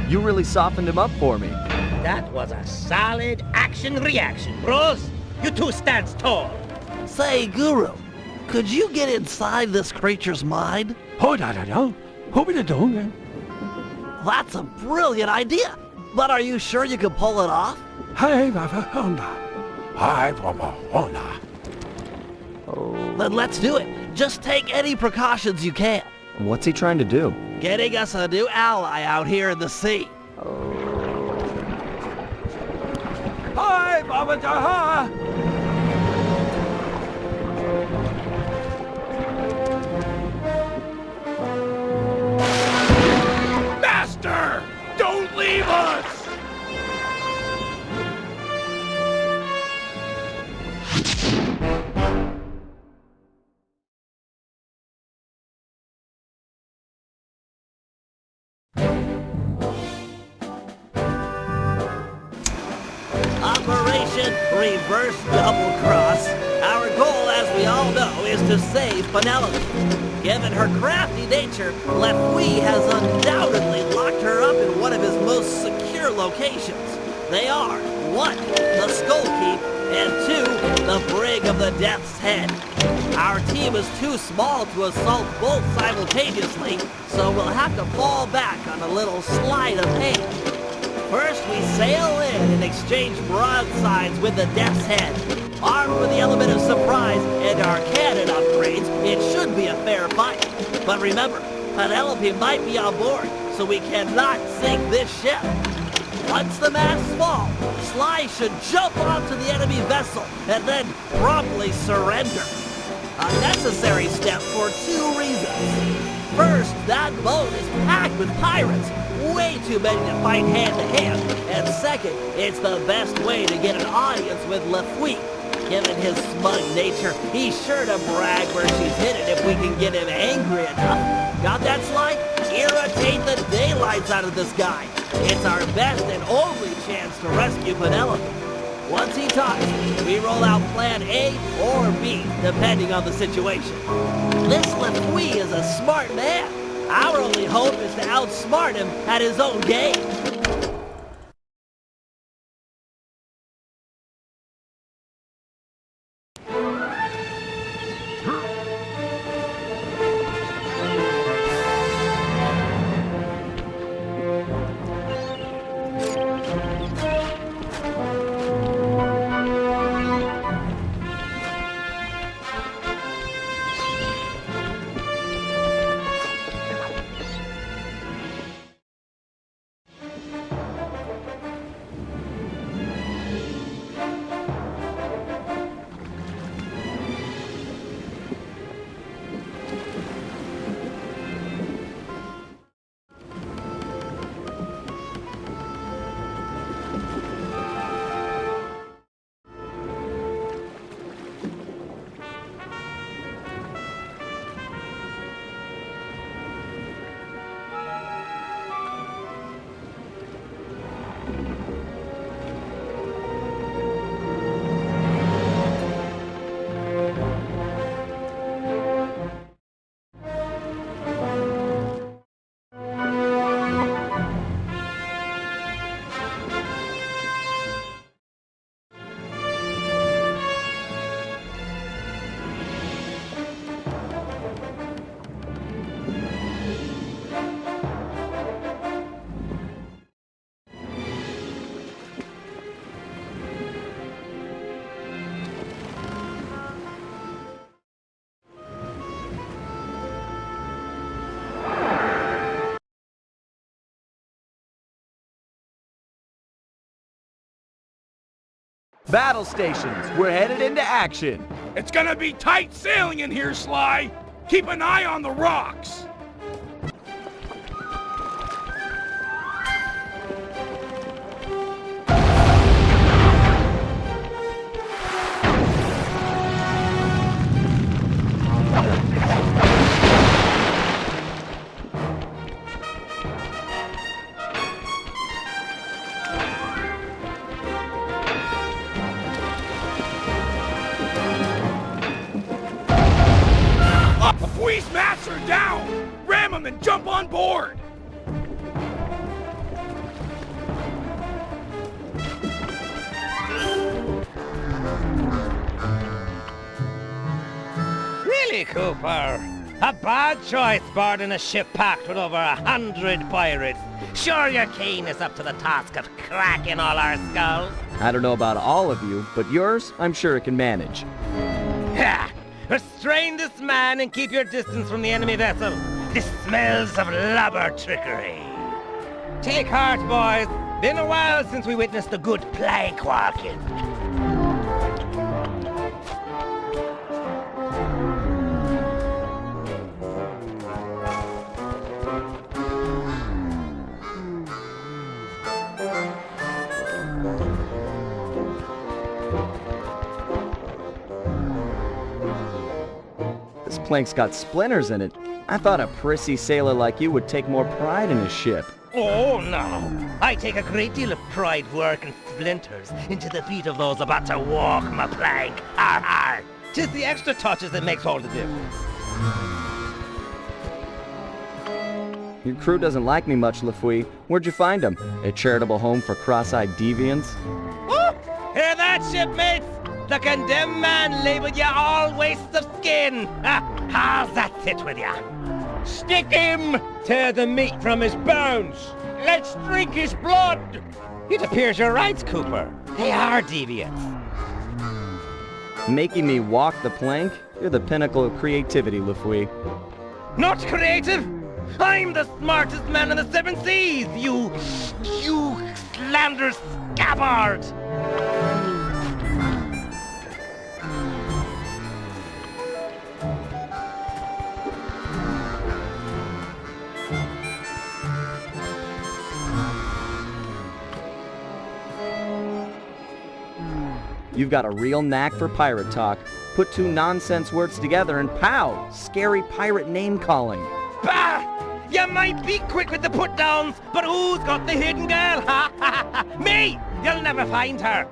You really softened him up for me. That was a solid action-reaction, bros. You two stand tall. Say, Guru, could you get inside this creature's mind? That's a brilliant idea. But are you sure you can pull it off? Then let's do it. Just take any precautions you can. What's he trying to do? Getting us a new ally out here in the sea. Master! Don't leave us! Operation Reverse Double Cross. Our goal, as we all know, is to save Penelope. Given her crafty nature, Lefouille has undoubtedly locked her up in one of his most secure locations. They are 1. The Skull Keep, and 2. The Brig of the Death's Head. Our Our team is too small to assault both simultaneously, so we'll have to fall back on a little sleight of hand. First, we sail in and exchange broadsides with the Death's Head. Armed with the element of surprise and our cannon upgrades, it should be a fair fight. But remember, Penelope might be on board, so we cannot sink this ship. Once the masts fall, Sly should jump onto the enemy vessel and then promptly surrender. A necessary step for two reasons. First, that boat is packed with pirates, way too many to fight hand-to-hand. And second, it's the best way to get an audience with Lafouille. Given his smug nature, he's sure to brag where she's hidden if we can get him angry enough. Got that, Sly? Irritate the daylights out of this guy. It's our best and only chance to rescue Penelope. Once he talks, we roll out plan A or B, depending on the situation. This Lafouille is a smart man. Our only hope is to outsmart him at his own game. Battle stations, we're headed into action. It's gonna be tight sailing in here, Sly. Keep an eye on the rocks. Squeeze mats are down! Ram them and jump on board! Really, Cooper? A bad choice boarding a ship packed with over 100 pirates. Sure your keen is up to the task of cracking all our skulls? I don't know about all of you, but yours, I'm sure it can manage. Ha! Restrain this man and keep your distance from the enemy vessel. This smells of lubber trickery. Take heart, boys. Been a while since we witnessed a good plank walking. This plank's got splinters in it. I thought a prissy sailor like you would take more pride in his ship. Oh, no. I take a great deal of pride working splinters into the feet of those about to walk my plank. Har har. 'Tis the extra touches that makes all the difference. Your crew doesn't like me much, Lafouille. Where'd you find him? A charitable home for cross-eyed deviants? Woo! Hear that, shipmates? The condemned man labeled you all wastes of skin. How's that sit with ya? Stick him! Tear the meat from his bones. Let's drink his blood! It appears you're right, Cooper. They are deviants. Making me walk the plank? You're the pinnacle of creativity, Lafouille. Not creative! I'm the smartest man in the seven seas, you slanderous scabbard! You've got a real knack for pirate talk. Put two nonsense words together and pow! Scary pirate name-calling. Bah! You might be quick with the put-downs, but who's got the hidden girl? Ha ha ha! Me! You'll never find her!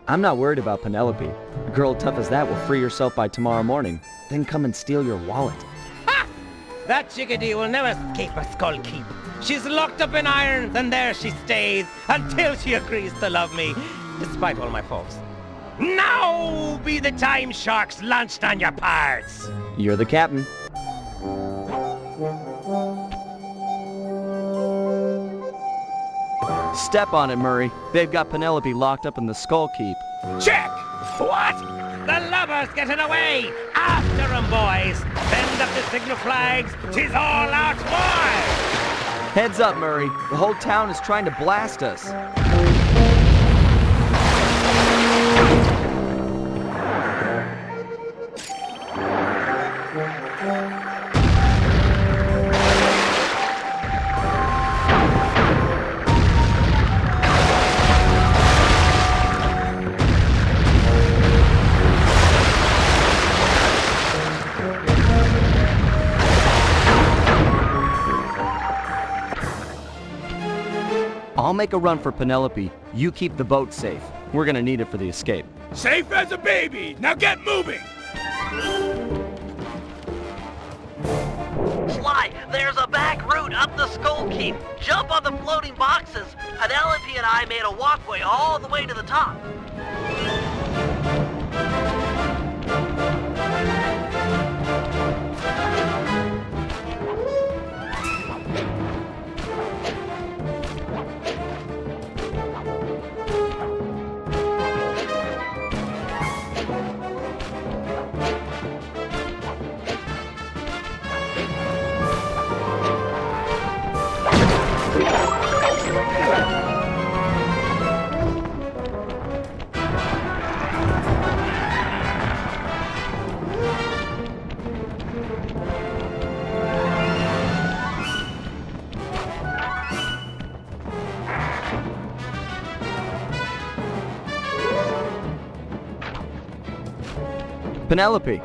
I'm not worried about Penelope. A girl tough as that will free herself by tomorrow morning, then come and steal your wallet. Ha! That chickadee will never escape a skull keep. She's locked up in irons, and there she stays until she agrees to love me, despite all my faults. Now be the time sharks launched on your parts! You're the captain. Step on it, Murray. They've got Penelope locked up in the Skull Keep. Check! What? The lubber's getting away! After 'em, boys! Bend up the signal flags! 'Tis all out boys! Heads up, Murray. The whole town is trying to blast us. I'll make a run for Penelope. You keep the boat safe. We're gonna need it for the escape. Safe as a baby! Now get moving! Sly, there's a back route up the Skull Keep. Jump on the floating boxes. Penelope and I made a walkway all the way to the top. Penelope,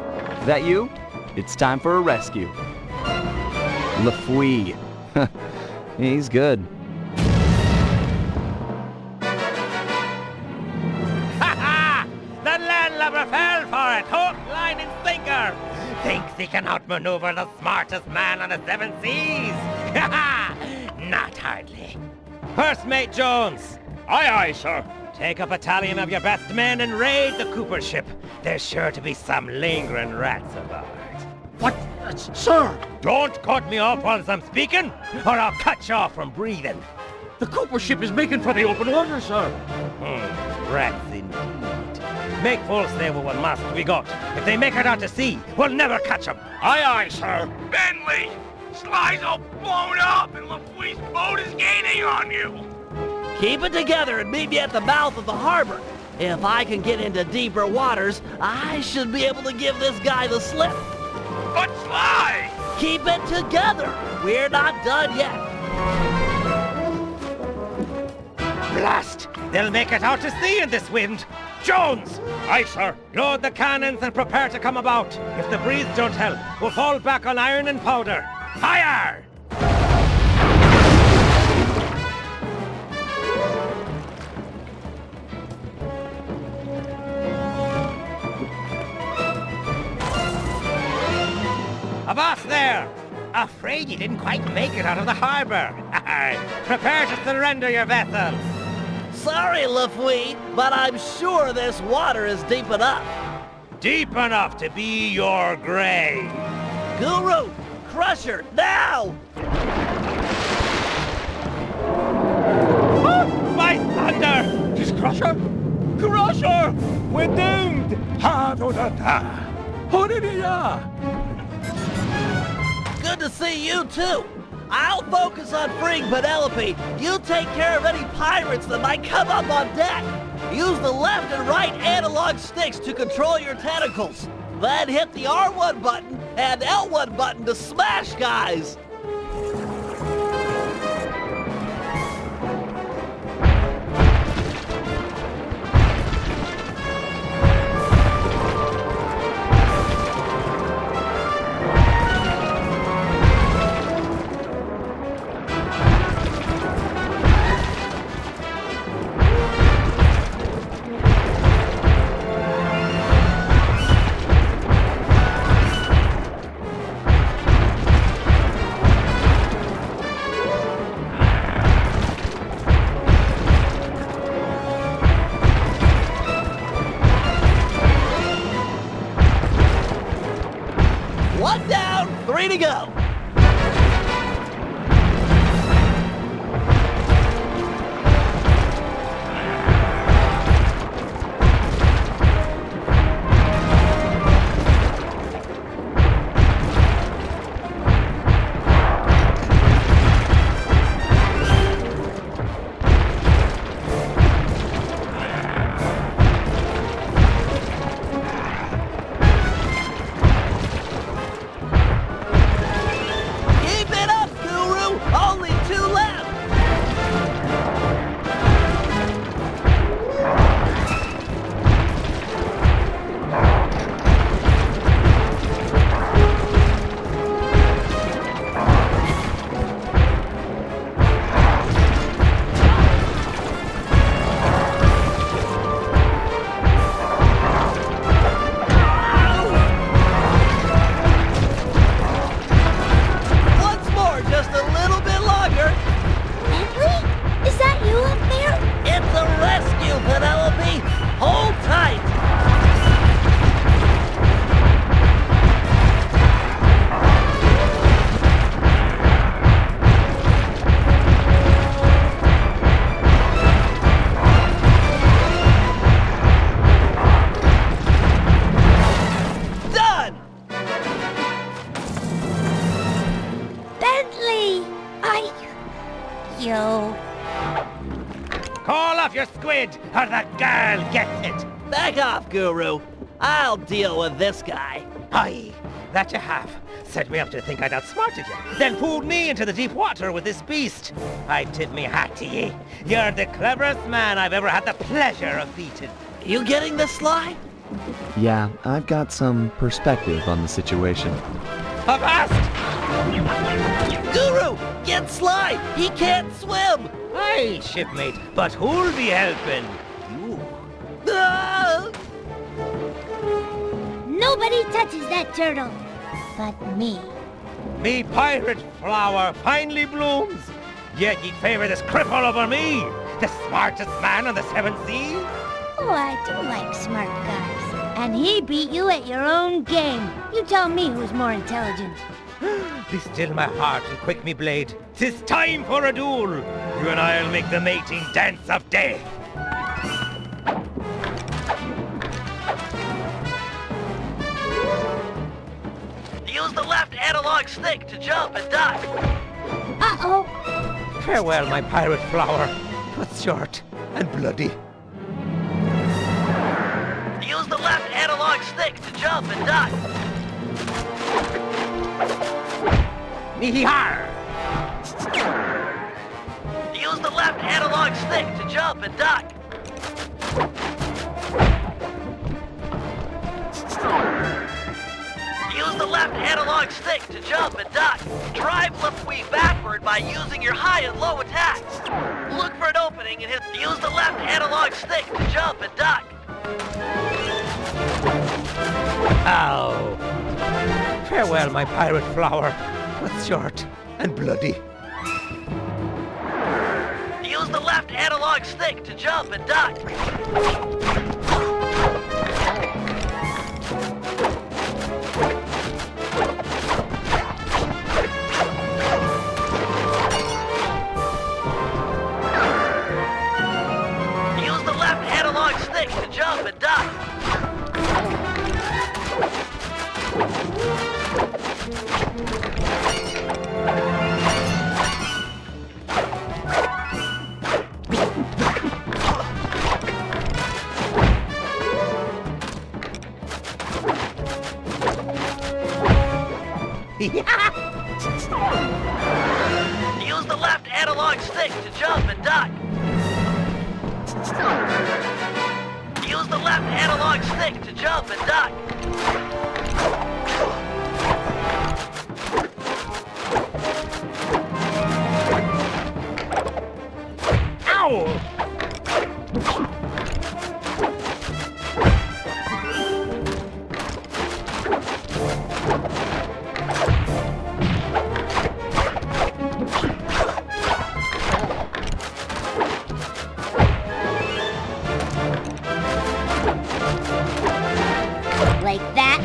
that you? It's time for a rescue. Lafouille. He's good. Ha ha! The landlubber fell for it! Hook, line, and sinker! Thinks he can outmaneuver the smartest man on the seven seas? Ha ha! Not hardly. First Mate Jones, Aye, aye, sir. take a battalion of your best men and raid the Cooper ship. There's sure to be some lingering rats aboard. What? Sir! Don't cut me off whilst I'm speaking, or I'll cut you off from breathing. The Cooper ship is making for the open water, sir. Rats indeed. Make full sail with what must we got. If they make it out to sea, we'll never catch 'em. Aye, aye, sir. Bentley! Sly's all blown up and Lafouille's boat is gaining on you! Keep it together and meet me at the mouth of the harbor. If I can get into deeper waters, I should be able to give this guy the slip. But Sly! Keep it together. We're not done yet. Blast! They'll make it out to sea in this wind. Jones! Aye, sir. Load the cannons and prepare to come about. If the breeze don't help, we'll fall back on iron and powder. Fire! Avast there! Afraid you didn't quite make it out of the harbor. Prepare to surrender your vessel. Sorry, Lafitte, but I'm sure this water is deep enough. Deep enough to be your grave. Guru, Crusher, now! Oh, my thunder! Tis Crusher! Crusher! We're doomed! Good to see you, too. I'll focus on freeing Penelope. You take care of any pirates that might come up on deck. Use the left and right analog sticks to control your tentacles. Then hit the R1 button and L1 button to smash guys. One down, 3 to go. Keep it up, Guru! Only 2 left! Once more, just a little bit longer. Bentley? Is that you up there? It's a rescue, Penelope! Hold tight! Done! Bentley! You... Call off your squid, or the girl gets it. Back off, Guru. I'll deal with this guy. Aye, that you have. Set me up to think I'd outsmarted you, then pulled me into the deep water with this beast. I tip me hat to ye. You're the cleverest man I've ever had the pleasure of beating. You getting this, Sly? Yeah, I've got some perspective on the situation. Avast! Guru, get Sly! He can't swim! Aye, shipmate, but who'll be helping? You. Ah! Nobody touches that turtle. But me. Me pirate flower finally blooms. Yet ye'd favor this cripple over me, the smartest man on the 7 seas? Oh, I do like smart guys. And he beat you at your own game. You tell me who's more intelligent. Be still my heart and quick me blade. 'Tis time for a duel. You and I'll make the mating dance of death. Use the left analog stick to jump and duck. Uh-oh. Farewell, my pirate flower. 'Twas short and bloody. Use the left analog stick to jump and duck. Yar! Use the left analog stick to jump and duck. Use the left analog stick to jump and duck. Drive Lafitte backward by using your high and low attacks. Look for an opening and use the left analog stick to jump and duck. Ow! Farewell, my pirate flower. But short and bloody. Use the left analog stick to jump and duck. Use the left analog stick to jump and duck. Use the left analog stick to jump and duck. Use the left analog stick to jump and duck. Ow! Like that?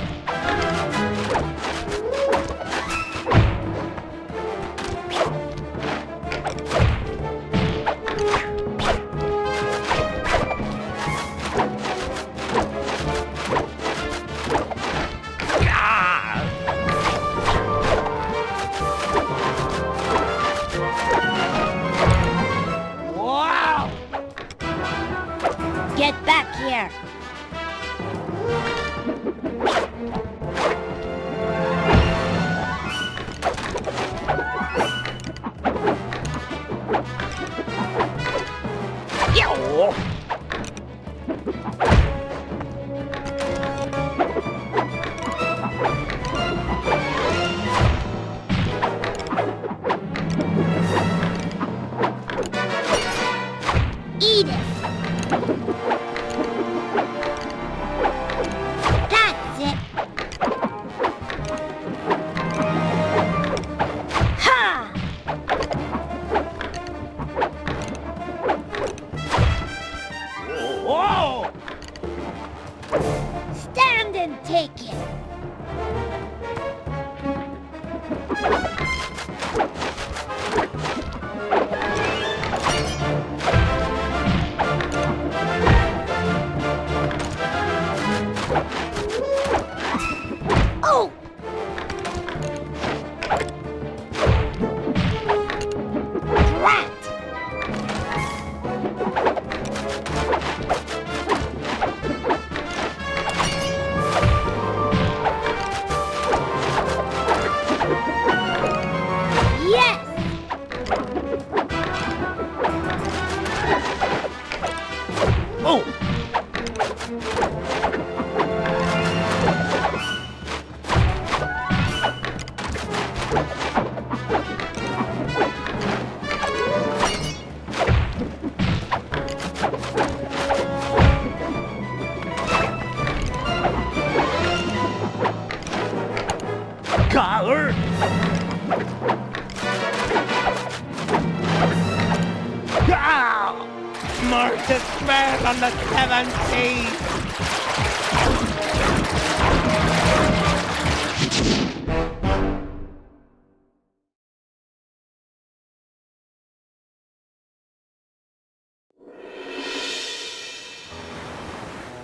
Wow! Get back here. Yo! Eat it. That's it. Ha! Whoa! Stand and take it. Oh! Rat! Yes! Oh! Collar! Ah! Smartest man on the 7 seas!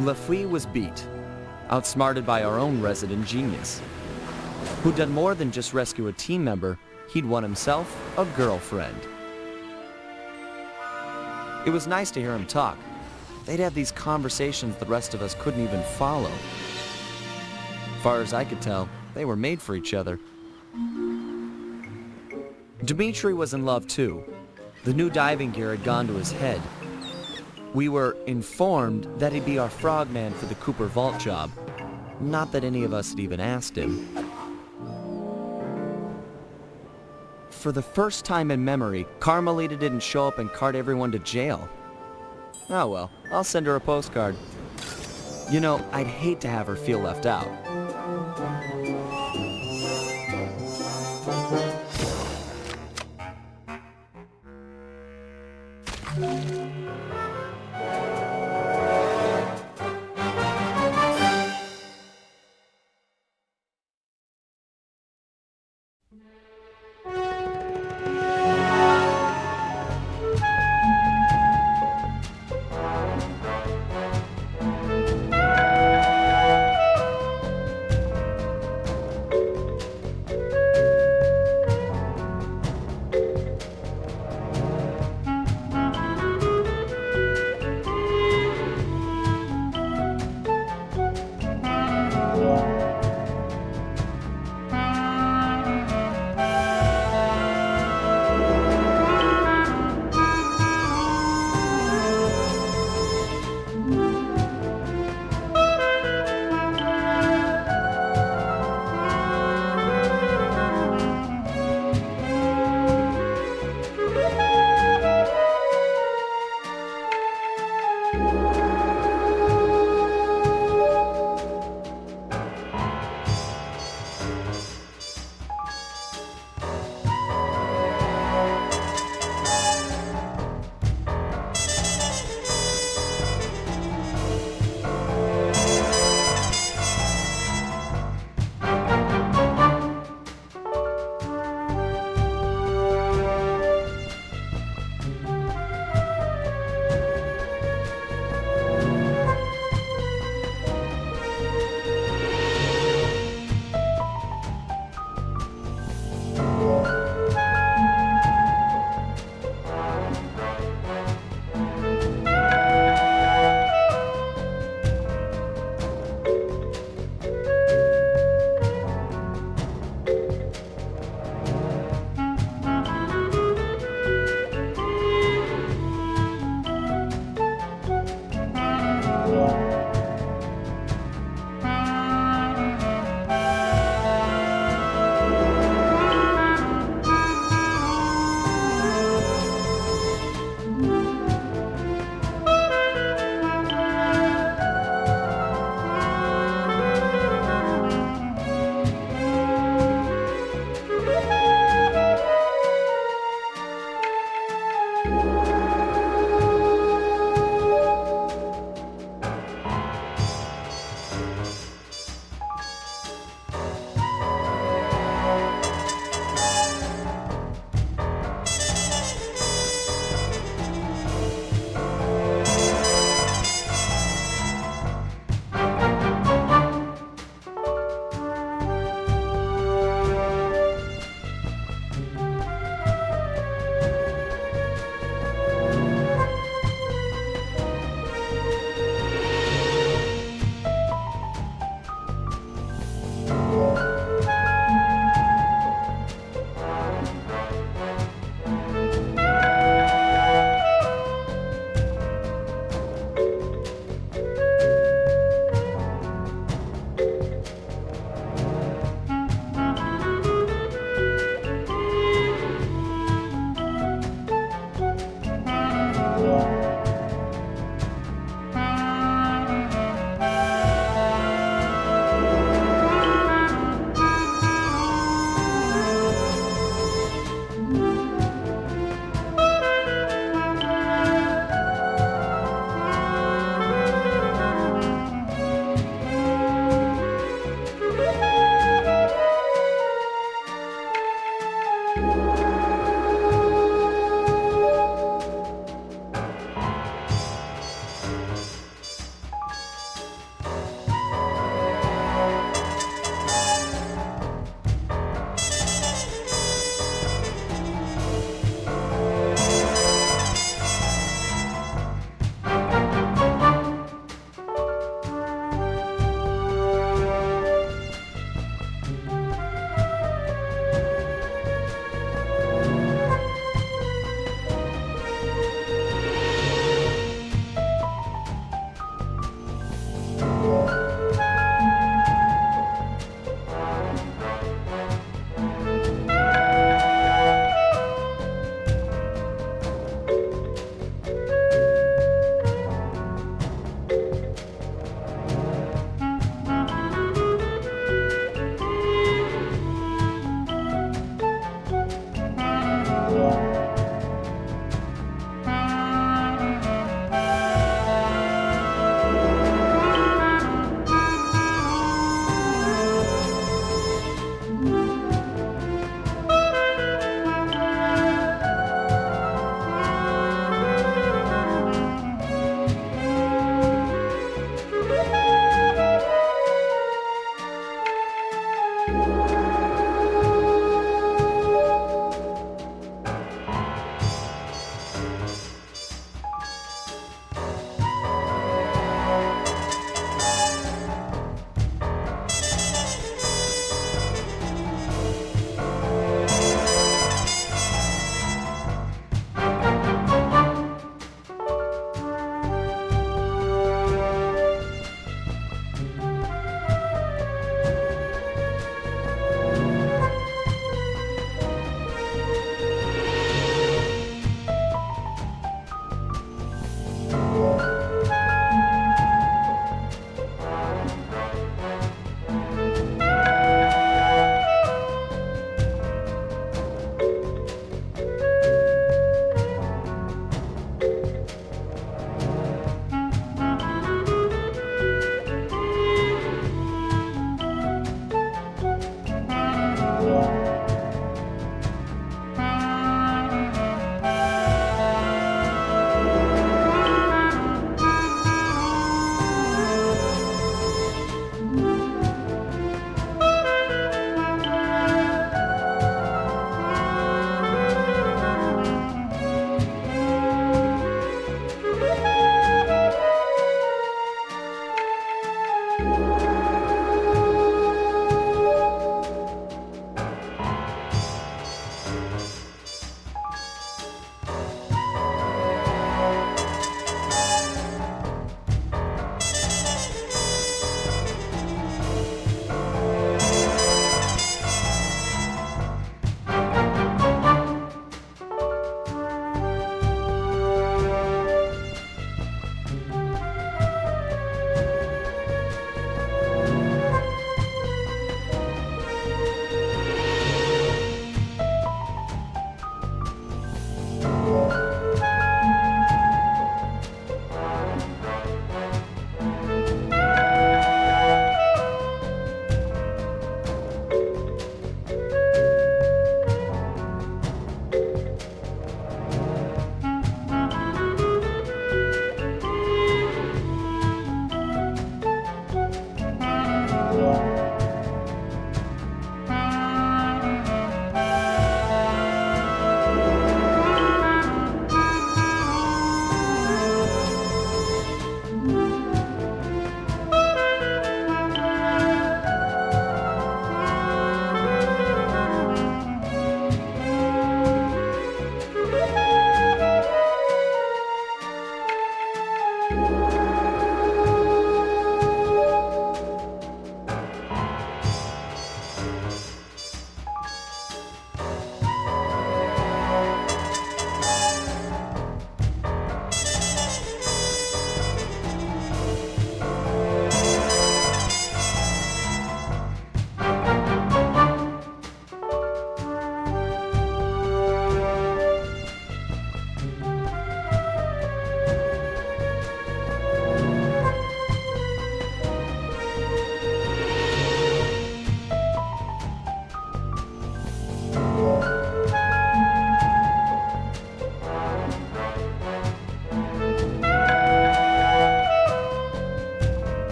Lafouille was beat, outsmarted by our own resident genius, who'd done more than just rescue a team member, he'd won himself a girlfriend. It was nice to hear him talk. They'd have these conversations the rest of us couldn't even follow. Far as I could tell, they were made for each other. Dmitri was in love too. The new diving gear had gone to his head. We were informed that he'd be our frogman for the Cooper Vault job. Not that any of us had even asked him. For the first time in memory, Carmelita didn't show up and cart everyone to jail. Oh well, I'll send her a postcard. You know, I'd hate to have her feel left out.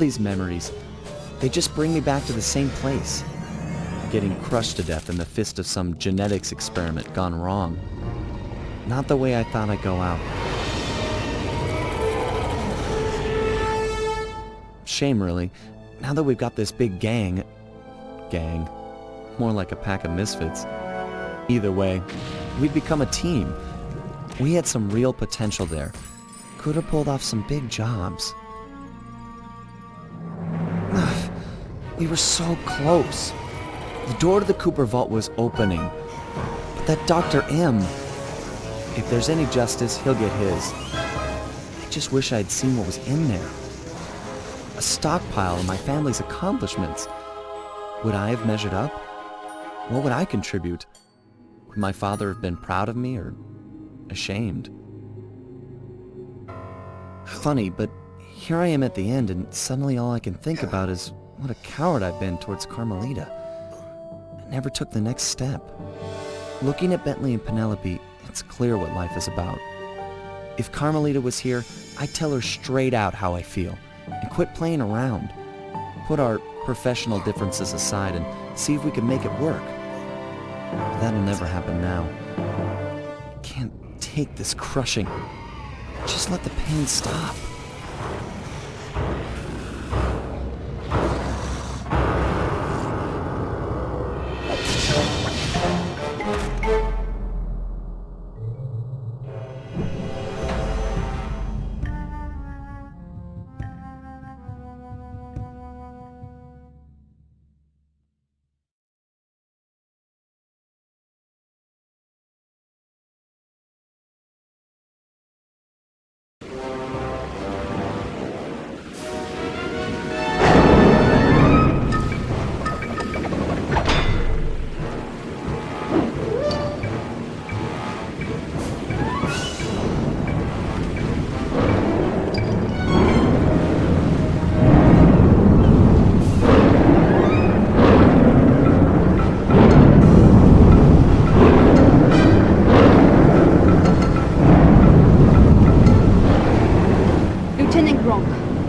these memories, they just bring me back to the same place. Getting crushed to death in the fist of some genetics experiment gone wrong. Not the way I thought I'd go out. Shame, really. Now that we've got this big gang, more like a pack of misfits. Either way, we've become a team. We had some real potential there. Could have pulled off some big jobs. We were so close. The door to the Cooper Vault was opening. But that Dr. M, if there's any justice, he'll get his. I just wish I'd seen what was in there. A stockpile of my family's accomplishments. Would I have measured up? What would I contribute? Would my father have been proud of me or ashamed? Funny, but here I am at the end, and suddenly all I can think about is what a coward I've been towards Carmelita. I never took the next step. Looking at Bentley and Penelope, it's clear what life is about. If Carmelita was here, I'd tell her straight out how I feel, and quit playing around. Put our professional differences aside and see if we can make it work. But that'll never happen now. I can't take this crushing. Just let the pain stop.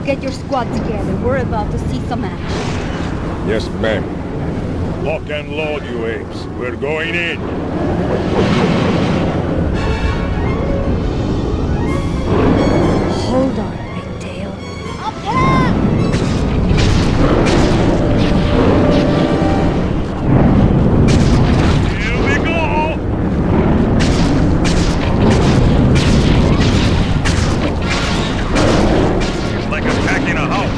Get your squad together. We're about to see some action. Yes, ma'am. Lock and load, you apes. We're going in. Hold on, Big Tail. Here we go! It's like attacking a house.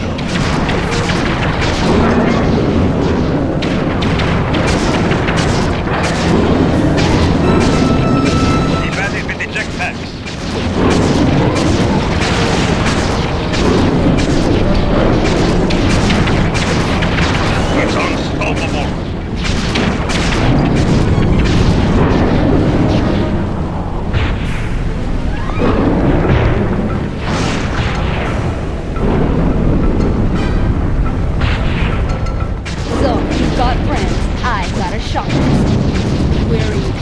Evaded with the jetpacks. It's unstoppable. So, you've got friends. I've got a shot. Where are you?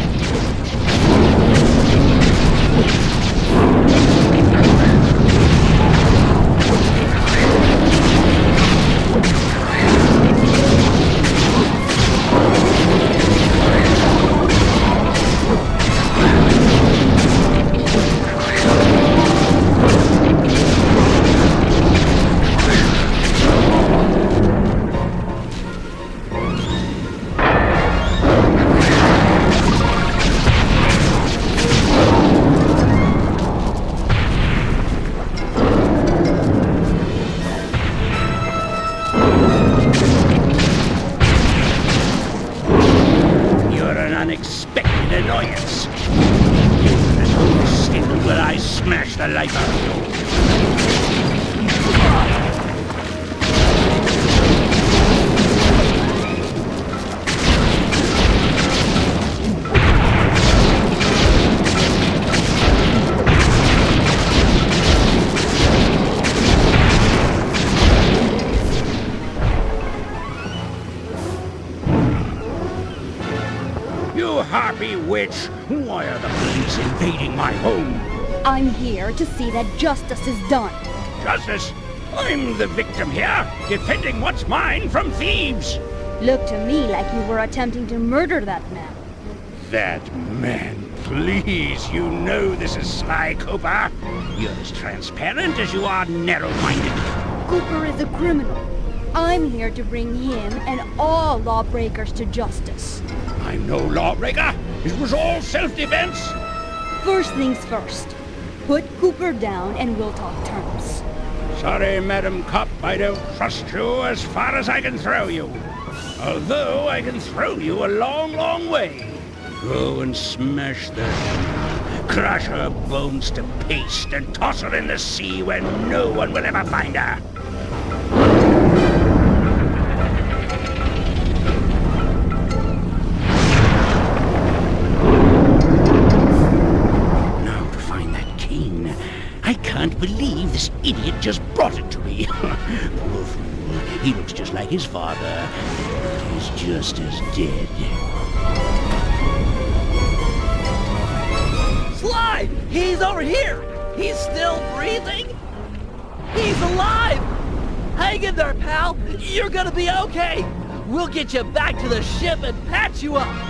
You're an unexpected annoyance. And who's still will I smash the life out of you? You harpy witch! Why are the police invading my home? I'm here to see that justice is done. Justice? I'm the victim here, defending what's mine from thieves. Looked to me like you were attempting to murder that man. That man, please, you know this is Sly Cooper. You're as transparent as you are narrow-minded. Cooper is a criminal. I'm here to bring him and all lawbreakers to justice. I'm no lawbreaker. It was all self-defense. First things first. Put Cooper down and we'll talk terms. Sorry, Madam Cop, I don't trust you as far as I can throw you. Although I can throw you a long, long way. Go and smash that. Crush her bones to paste and toss her in the sea where no one will ever find her. Now to find that cane. I can't believe this idiot just brought it to me. Poor fool. He looks just like his father. He's just as dead. Sly! He's over here! He's still breathing? He's alive! Hang in there, pal! You're gonna be okay! We'll get you back to the ship and patch you up!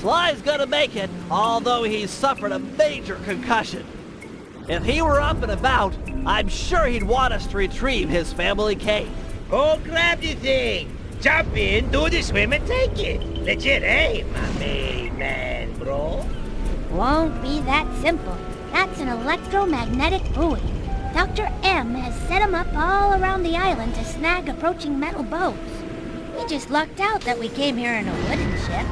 Sly's gonna make it, although he's suffered a major concussion. If he were up and about, I'm sure he'd want us to retrieve his family cave. Oh, grab the thing. Jump in, do the swim, and take it. Legit, eh, my main man, bro? Won't be that simple. That's an electromagnetic buoy. Dr. M has set 'em up all around the island to snag approaching metal boats. He just lucked out that we came here in a wooden ship.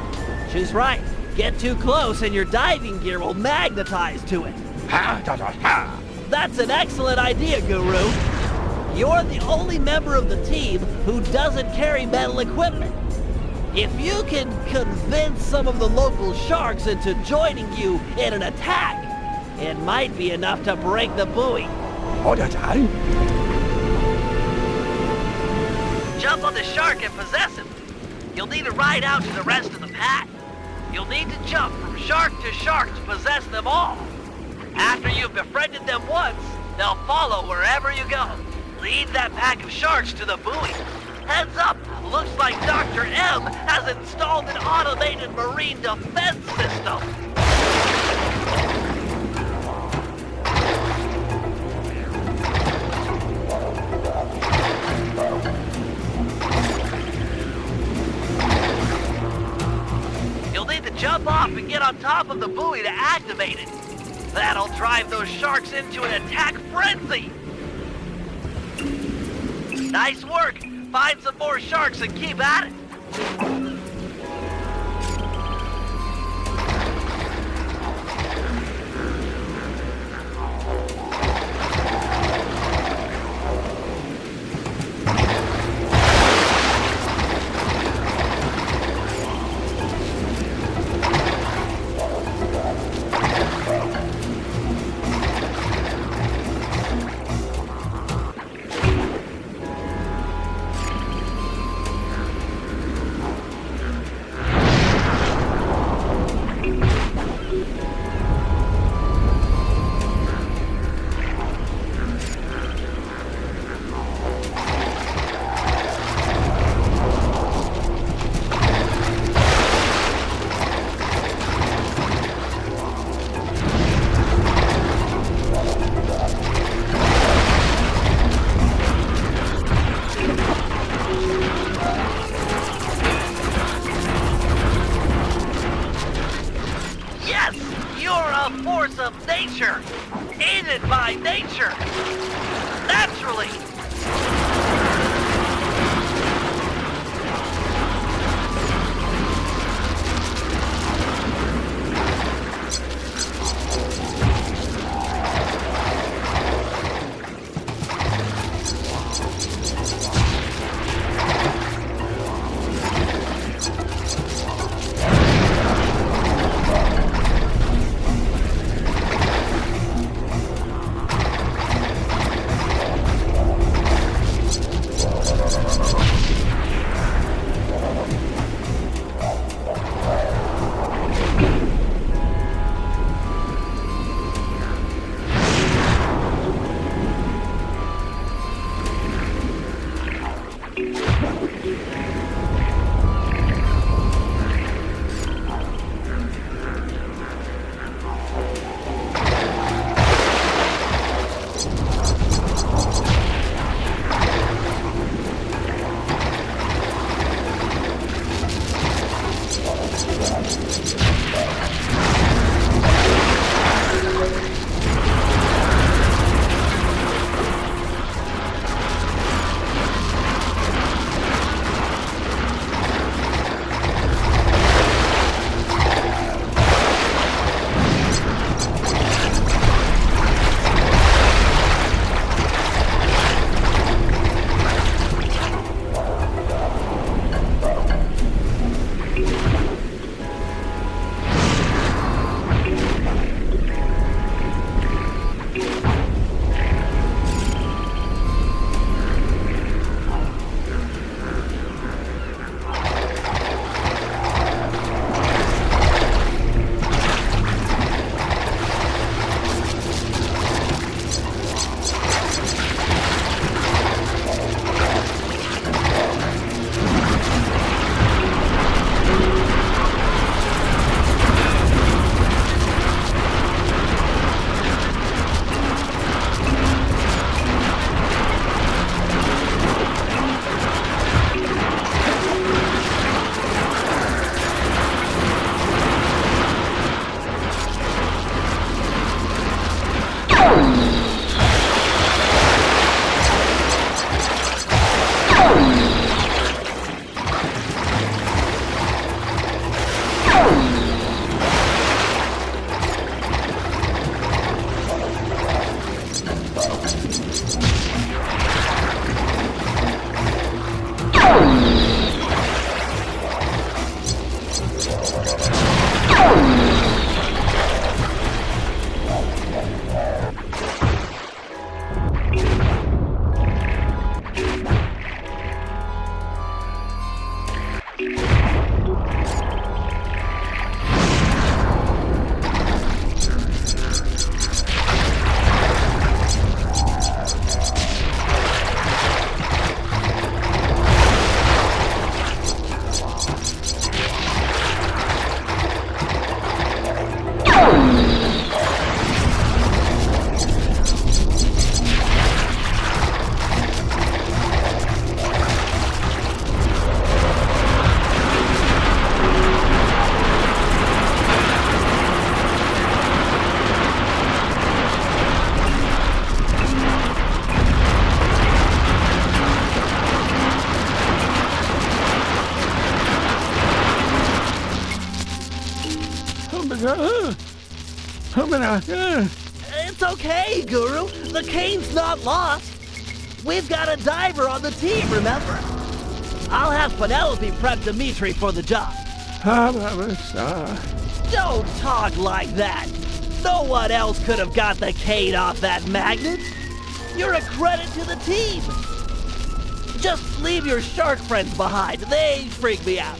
She's right. Get too close and your diving gear will magnetize to it. Ha, da, da, ha. That's an excellent idea, Guru. You're the only member of the team who doesn't carry metal equipment. If you can convince some of the local sharks into joining you in an attack, it might be enough to break the buoy. Jump on the shark and possess him. You'll need to ride out to the rest of the pack. You'll need to jump from shark to shark to possess them all. After you've befriended them once, they'll follow wherever you go. Lead that pack of sharks to the buoy. Heads up, looks like Dr. M has installed an automated marine defense system. You'll need to jump off and get on top of the buoy to activate it. That'll drive those sharks into an attack frenzy. Nice work. Find some more sharks and keep at it. Force of nature, aided by nature, naturally. It's okay, Guru. The cane's not lost. We've got a diver on the team, remember? I'll have Penelope prep Dimitri for the job. Don't talk like that. No one else could have got the cane off that magnet. You're a credit to the team. Just leave your shark friends behind. They freak me out.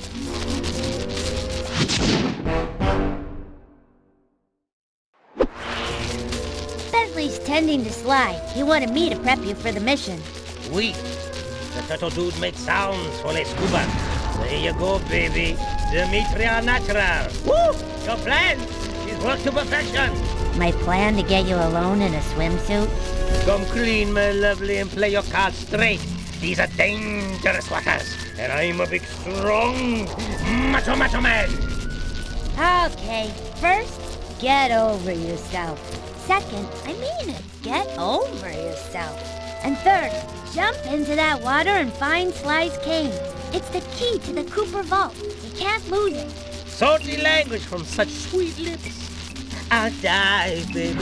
Bentley's tending to slide. He wanted me to prep you for the mission. Oui. The turtle dude makes sounds while they scuba. There you go, baby. Dimitri are natural. Woo! Your plan is work to perfection. My plan to get you alone in a swimsuit? Come clean, my lovely, and play your cards straight. These are dangerous waters, and I'm a big, strong, macho man. Okay, first, get over yourself. Second, I mean it, get over yourself. And third, jump into that water and find Sly's cane. It's the key to the Cooper Vault. You can't lose it. Salty language from such sweet lips. I'll die, baby.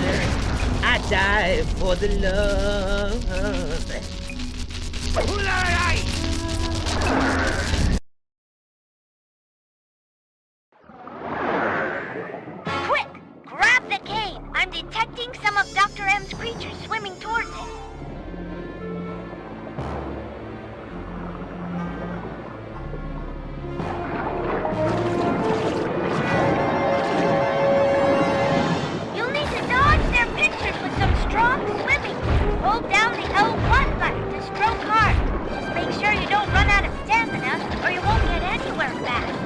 I die for the love. Quick, grab the cane. I'm detecting some of Dr. M's creatures swimming towards it. You'll need to dodge their pictures with some strong swimming. Hold down the L1 button to stroke hard. Just make sure you don't run out of stamina or you won't get anywhere fast.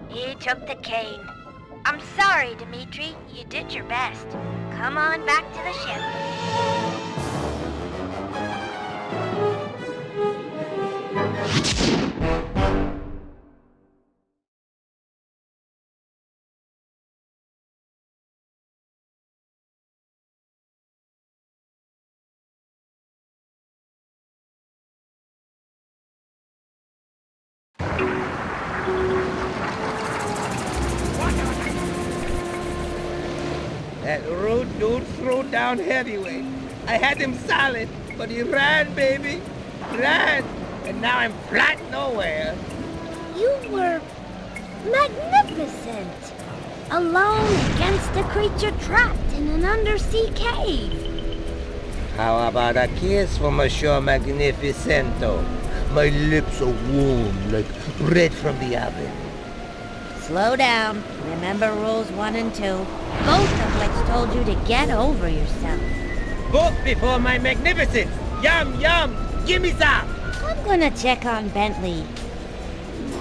You took the cane. I'm sorry, Dimitri. You did your best. Come on back to the ship. That rude dude threw down heavyweight. I had him solid, but he ran, baby. Ran. And now I'm flat nowhere. You were magnificent. Alone against a creature trapped in an undersea cave. How about a kiss for Monsieur Magnificento? My lips are warm like bread from the oven. Slow down. Remember rules 1 and 2, both of which told you to get over yourself. Both before my magnificence. Yum, yum. Give me some. I'm gonna check on Bentley.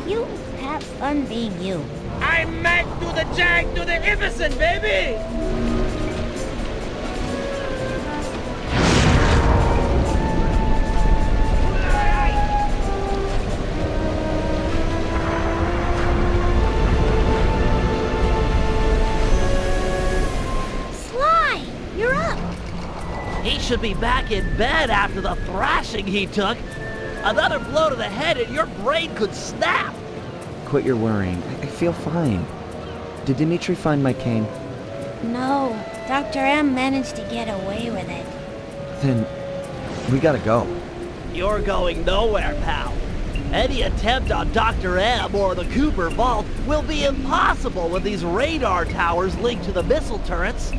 You have fun being you. I'm Mac to the Jack to the Iverson, baby! Sly, you're up. He should be back in bed after the thrashing he took. Another blow to the head and your brain could snap. Quit your worrying. I feel fine. Did Dimitri find my cane? No, Dr. M managed to get away with it. Then we gotta go. You're going nowhere, pal. Any attempt on Dr. M or the Cooper Vault will be impossible with these radar towers linked to the missile turrets.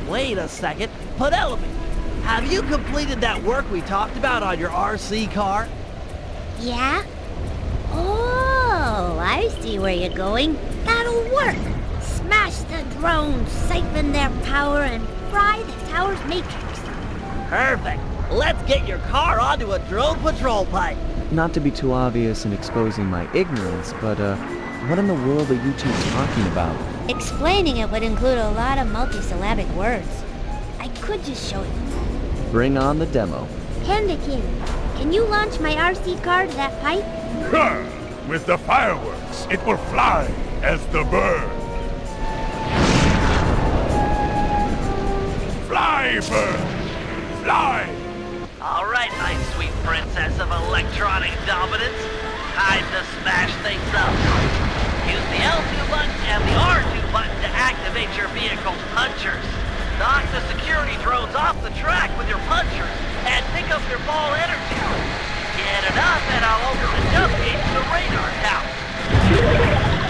Wait a second. Penelope, have you completed that work we talked about on your RC car? Yeah? Oh, I see where you're going. That'll work. Smash the drones, siphon their power, and fry the tower's matrix. Perfect. Let's get your car onto a drone patrol pipe. Not to be too obvious in exposing my ignorance, but what in the world are you two talking about? Explaining it would include a lot of multisyllabic words. I could just show you. Bring on the demo. Panda King, can you launch my RC car to that pipe? Huh. With the fireworks, it will fly as the bird. Fly, bird! Fly! All right, my sweet princess of electronic dominance. Time to smash things up. Use the L2 button and the R2 button to activate your vehicle's punchers. Knock the security drones off the track with your punchers and pick up their ball energy. Get enough and I'll open the jump gate to the radar tower.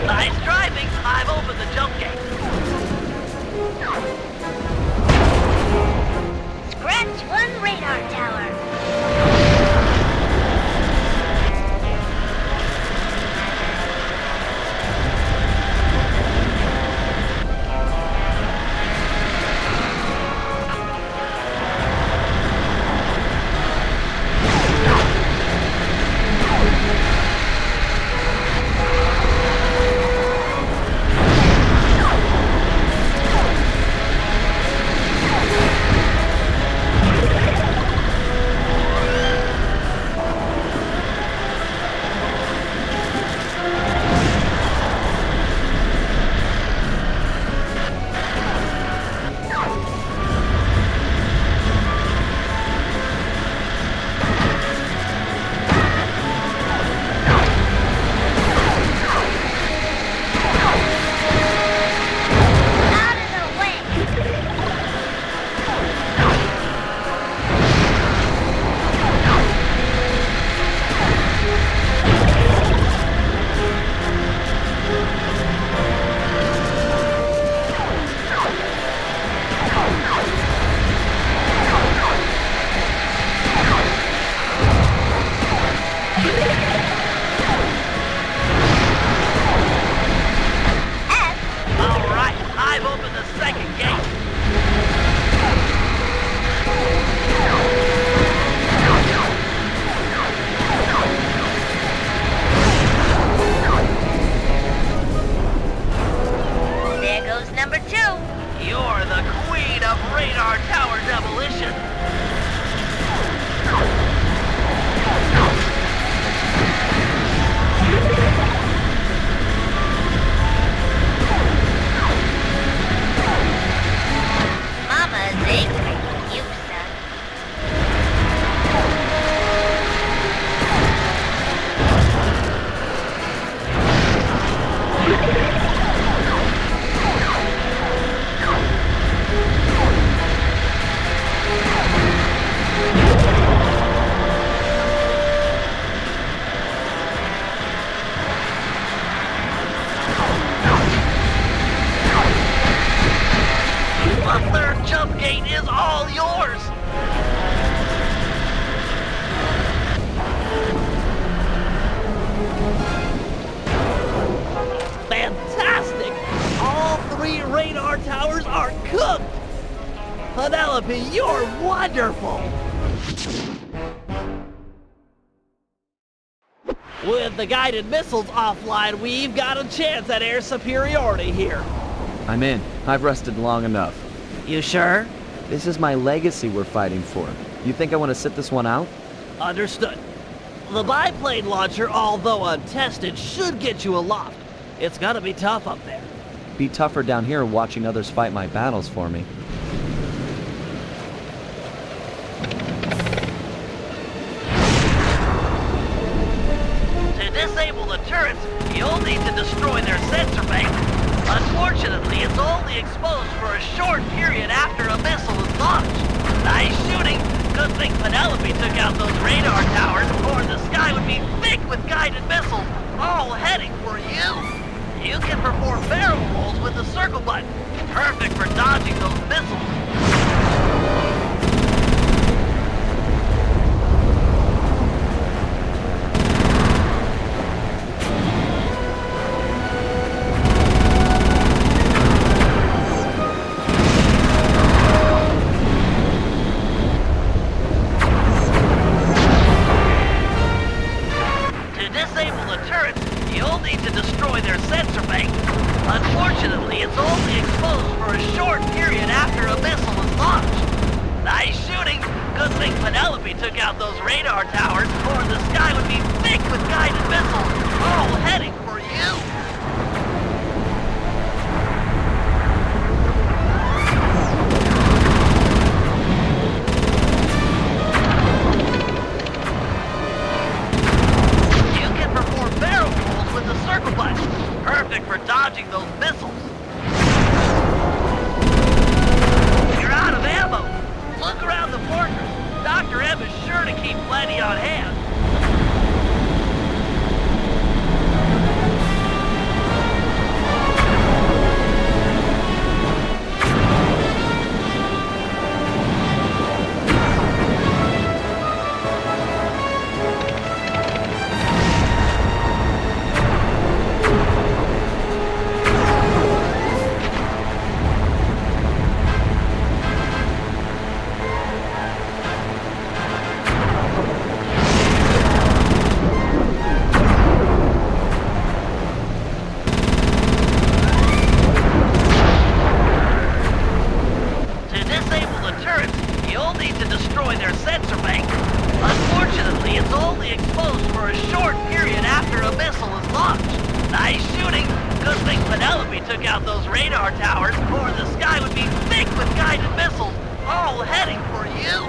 Nice driving. I've opened the jump gate. Scratch one radar tower. Out of the way. All right, I've opened the second gate. There goes number 2. You're the queen of radar tower demolition. Mama's angry with you, son. The third jump gate is all yours. Fantastic! All 3 radar towers are cooked. Penelope, you're wonderful. With the guided missiles offline, we've got a chance at air superiority here. I'm in. I've rested long enough. You sure? This is my legacy we're fighting for. You think I want to sit this one out? Understood. The biplane launcher, although untested, should get you aloft. It's gonna be tough up there. Be tougher down here watching others fight my battles for me. To disable the turrets, you'll need to destroy their sensor bank. Unfortunately, it's only exposed for a short period after a missile is launched. Nice shooting. Good thing Penelope took out those radar towers, or the sky would be thick with guided missiles, all heading for you. You can perform barrel rolls with the circle button. Perfect for dodging those missiles. To disable the turrets, you'll need to destroy their sensor bank. Unfortunately, it's thing Penelope took out those radar towers, or the sky would be thick with guided missiles, all heading for you. You can perform barrel rolls with the circle button, perfect for dodging those missiles. You're out of ammo. Look around the fortress. Dr. M is sure to keep plenty on hand. Unfortunately, it's only exposed for a short period after a missile is launched. Nice shooting. Good thing Penelope took out those radar towers, or the sky would be thick with guided missiles, all heading for you.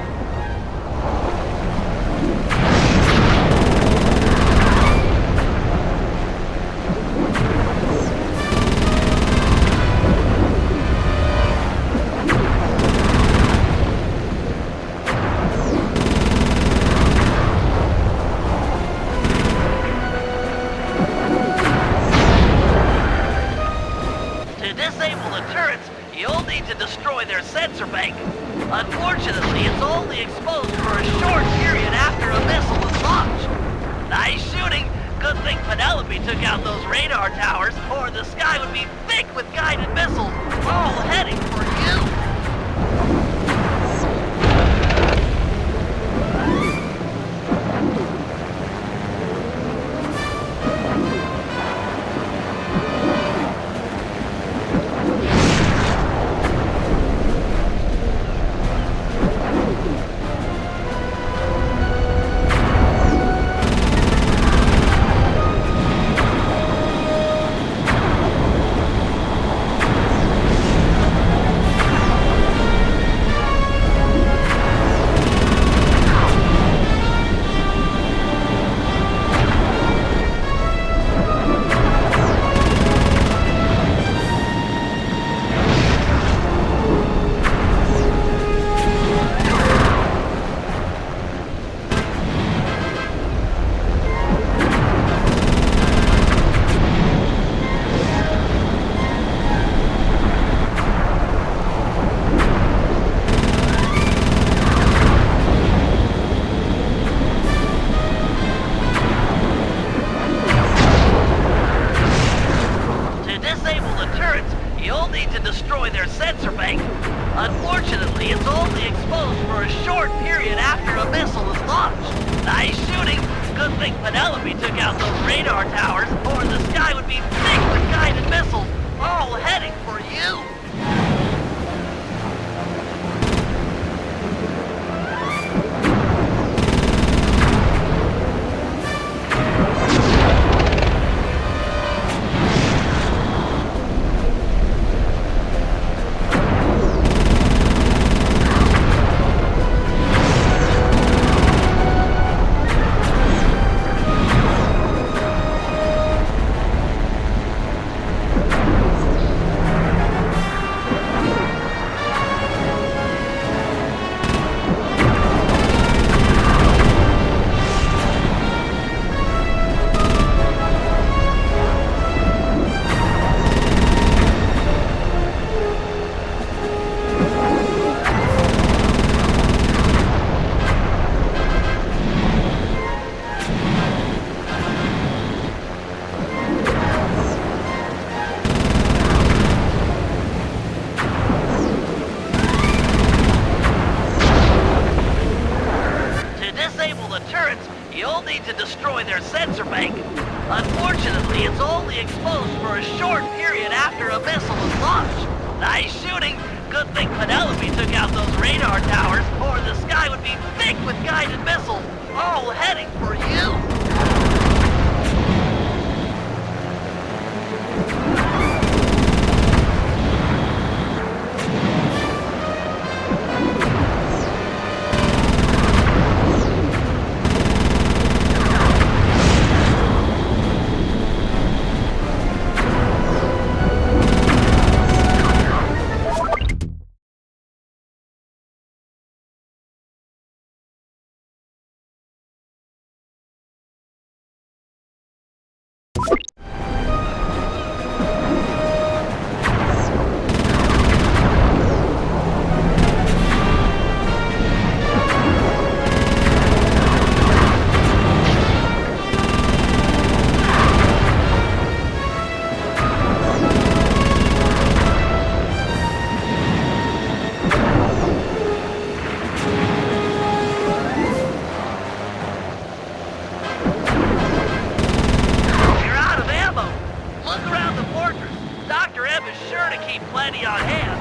Unfortunately, it's only exposed for a short period after a missile is launched. Nice shooting. Good thing Penelope took out those radar towers, or the sky would be thick with guided missiles, all heading for you. You'll need to destroy their sensor bank. Unfortunately, it's only exposed for a short period after a missile is launched. Nice shooting. Good thing Penelope took out those radar towers, or the sky would be thick guided missiles, all heading for you. You're out of ammo. Look around the fortress. Dr. M is sure to keep plenty on hand.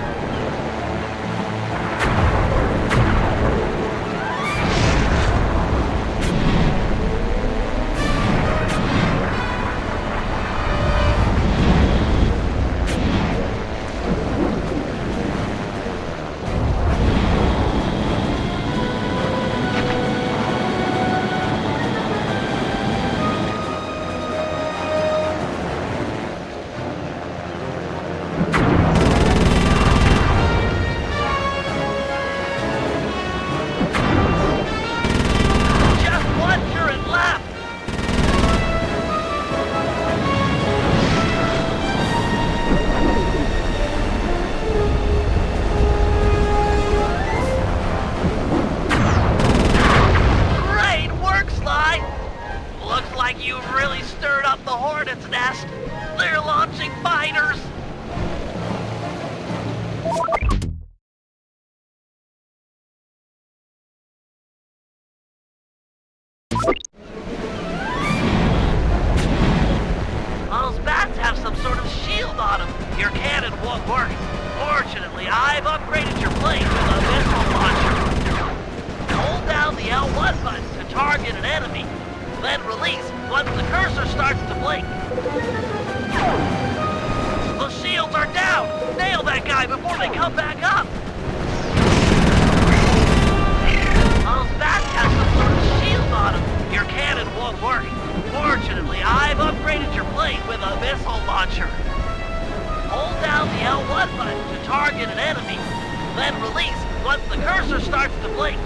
Just one turret left. Great work, Sly. Looks like you've really stirred up the hornet's nest. They're launching fighters. Those bats have some sort of shield on them. Your cannon won't work. Fortunately, I've upgraded your plane with a missile launcher. Hold down the L1 button to target an enemy, then release once the cursor starts to blink. The shields are down! Nail that guy before they come back up! Those bats have some sort of shield on them. Your cannon won't work. Fortunately, I've upgraded your plane with a missile launcher. Hold down the L1 button to target an enemy, then release once the cursor starts to blink.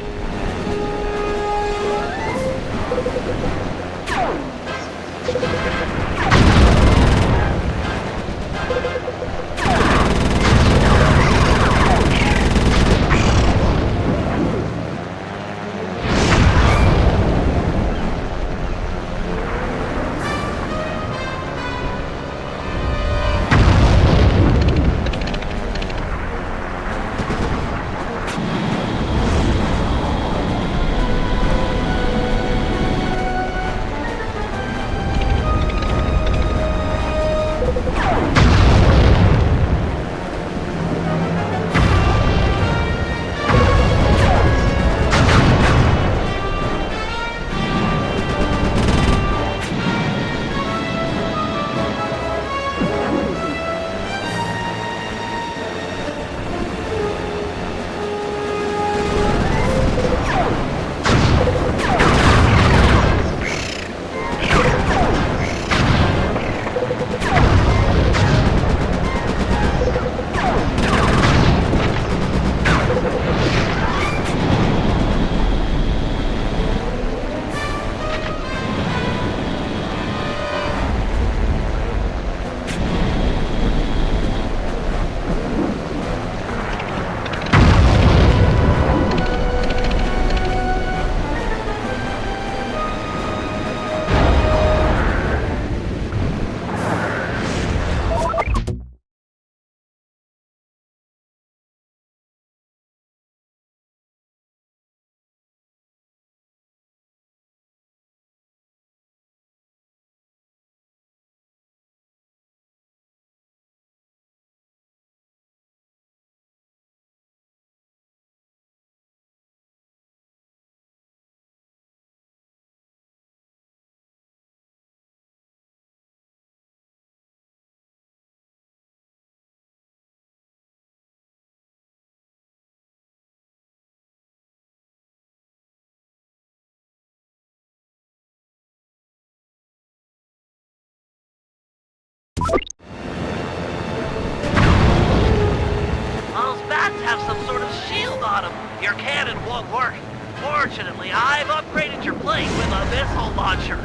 won't work. Fortunately, I've upgraded your plane with a missile launcher.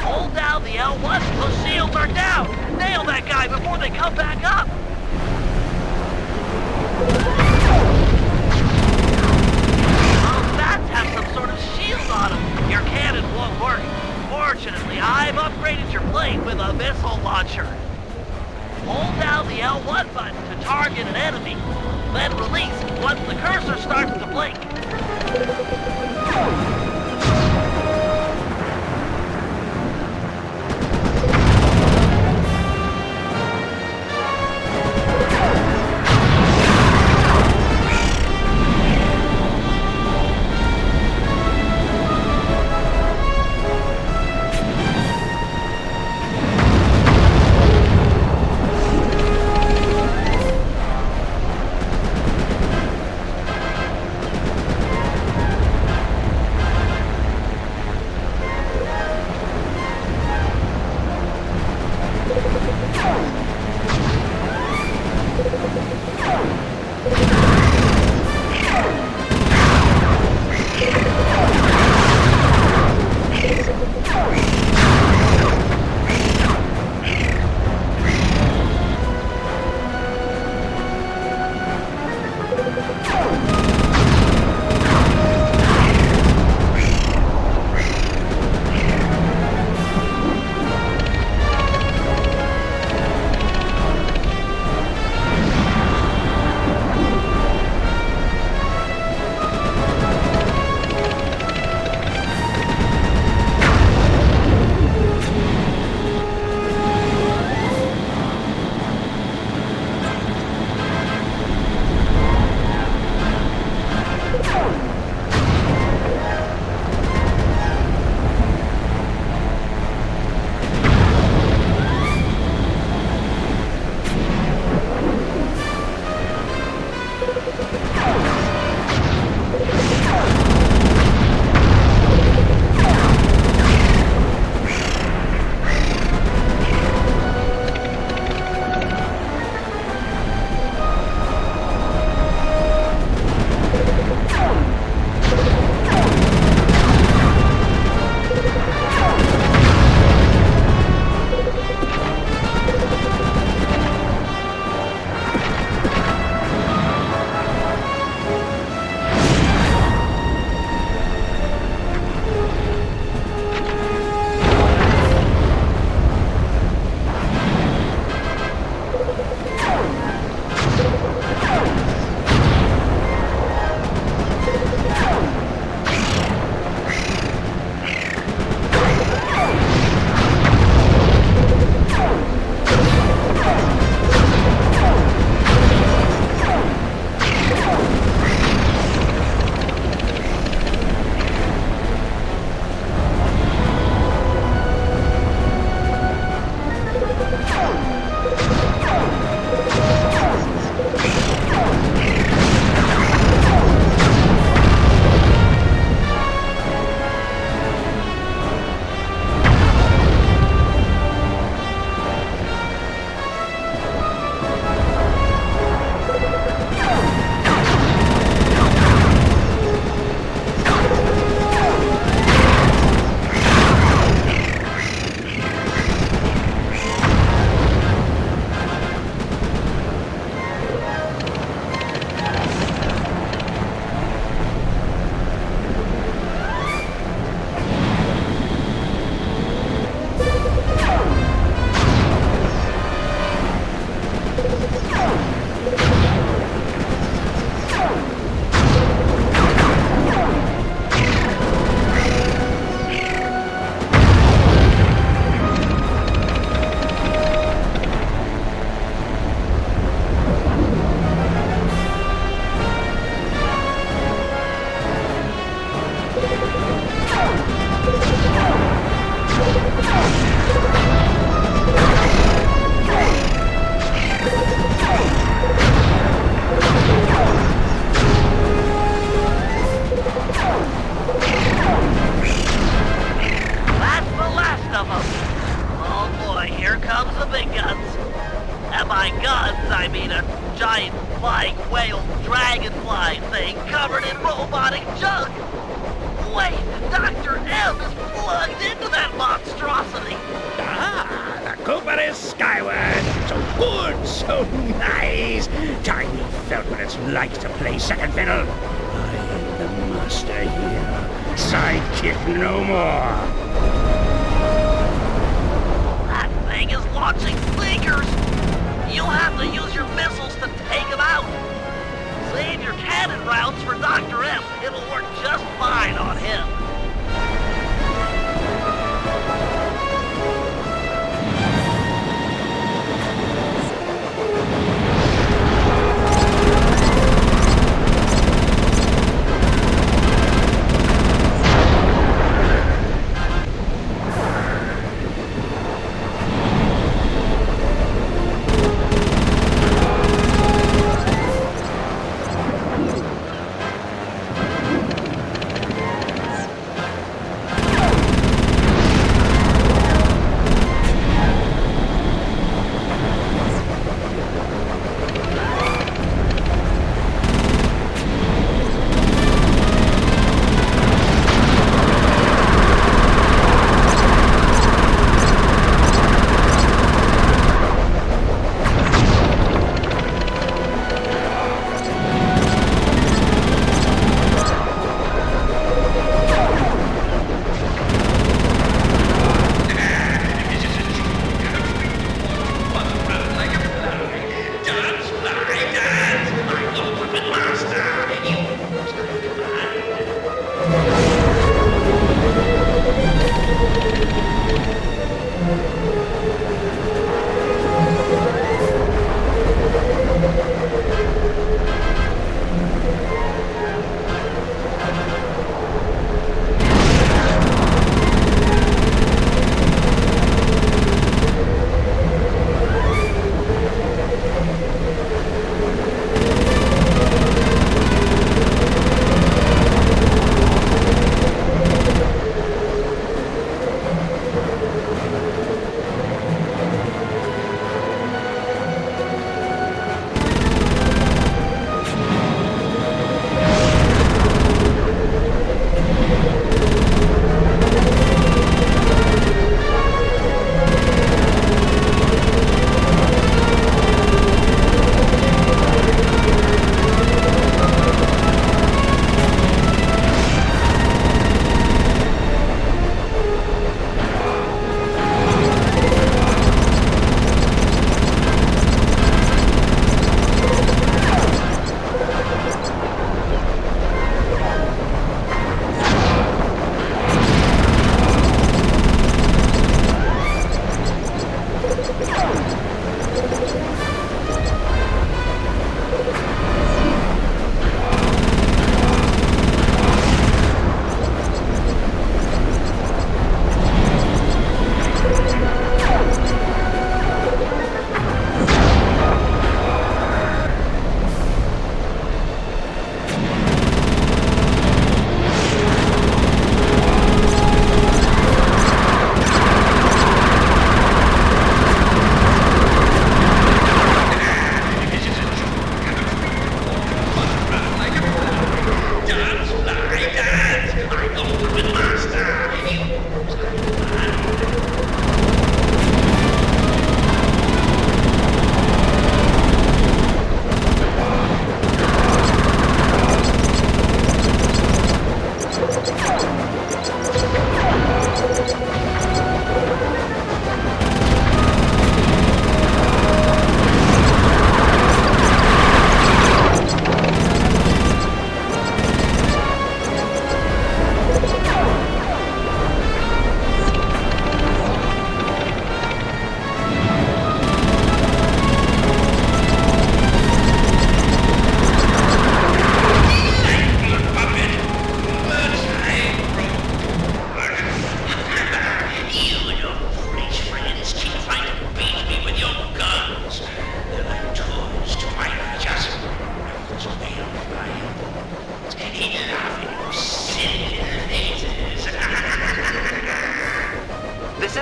Hold down the L1 till shields are down. Nail that guy before they come back up. Those bats have some sort of shield on them. Your cannon won't work. Fortunately, I've upgraded your plane with a missile launcher. Hold down the L1 button to target an enemy. Then release once the cursor starts to blink. rotting junk! Wait, Dr. M is plugged into that monstrosity! Ah, the Cooper is skyward. So good, so nice. Tiny felt what it's like to play second fiddle. I am the master here. Sidekick no more. That thing is launching sinkers! You'll have to use your missiles to take him out! Save your cannon rounds for Dr. M. It'll work just fine on him.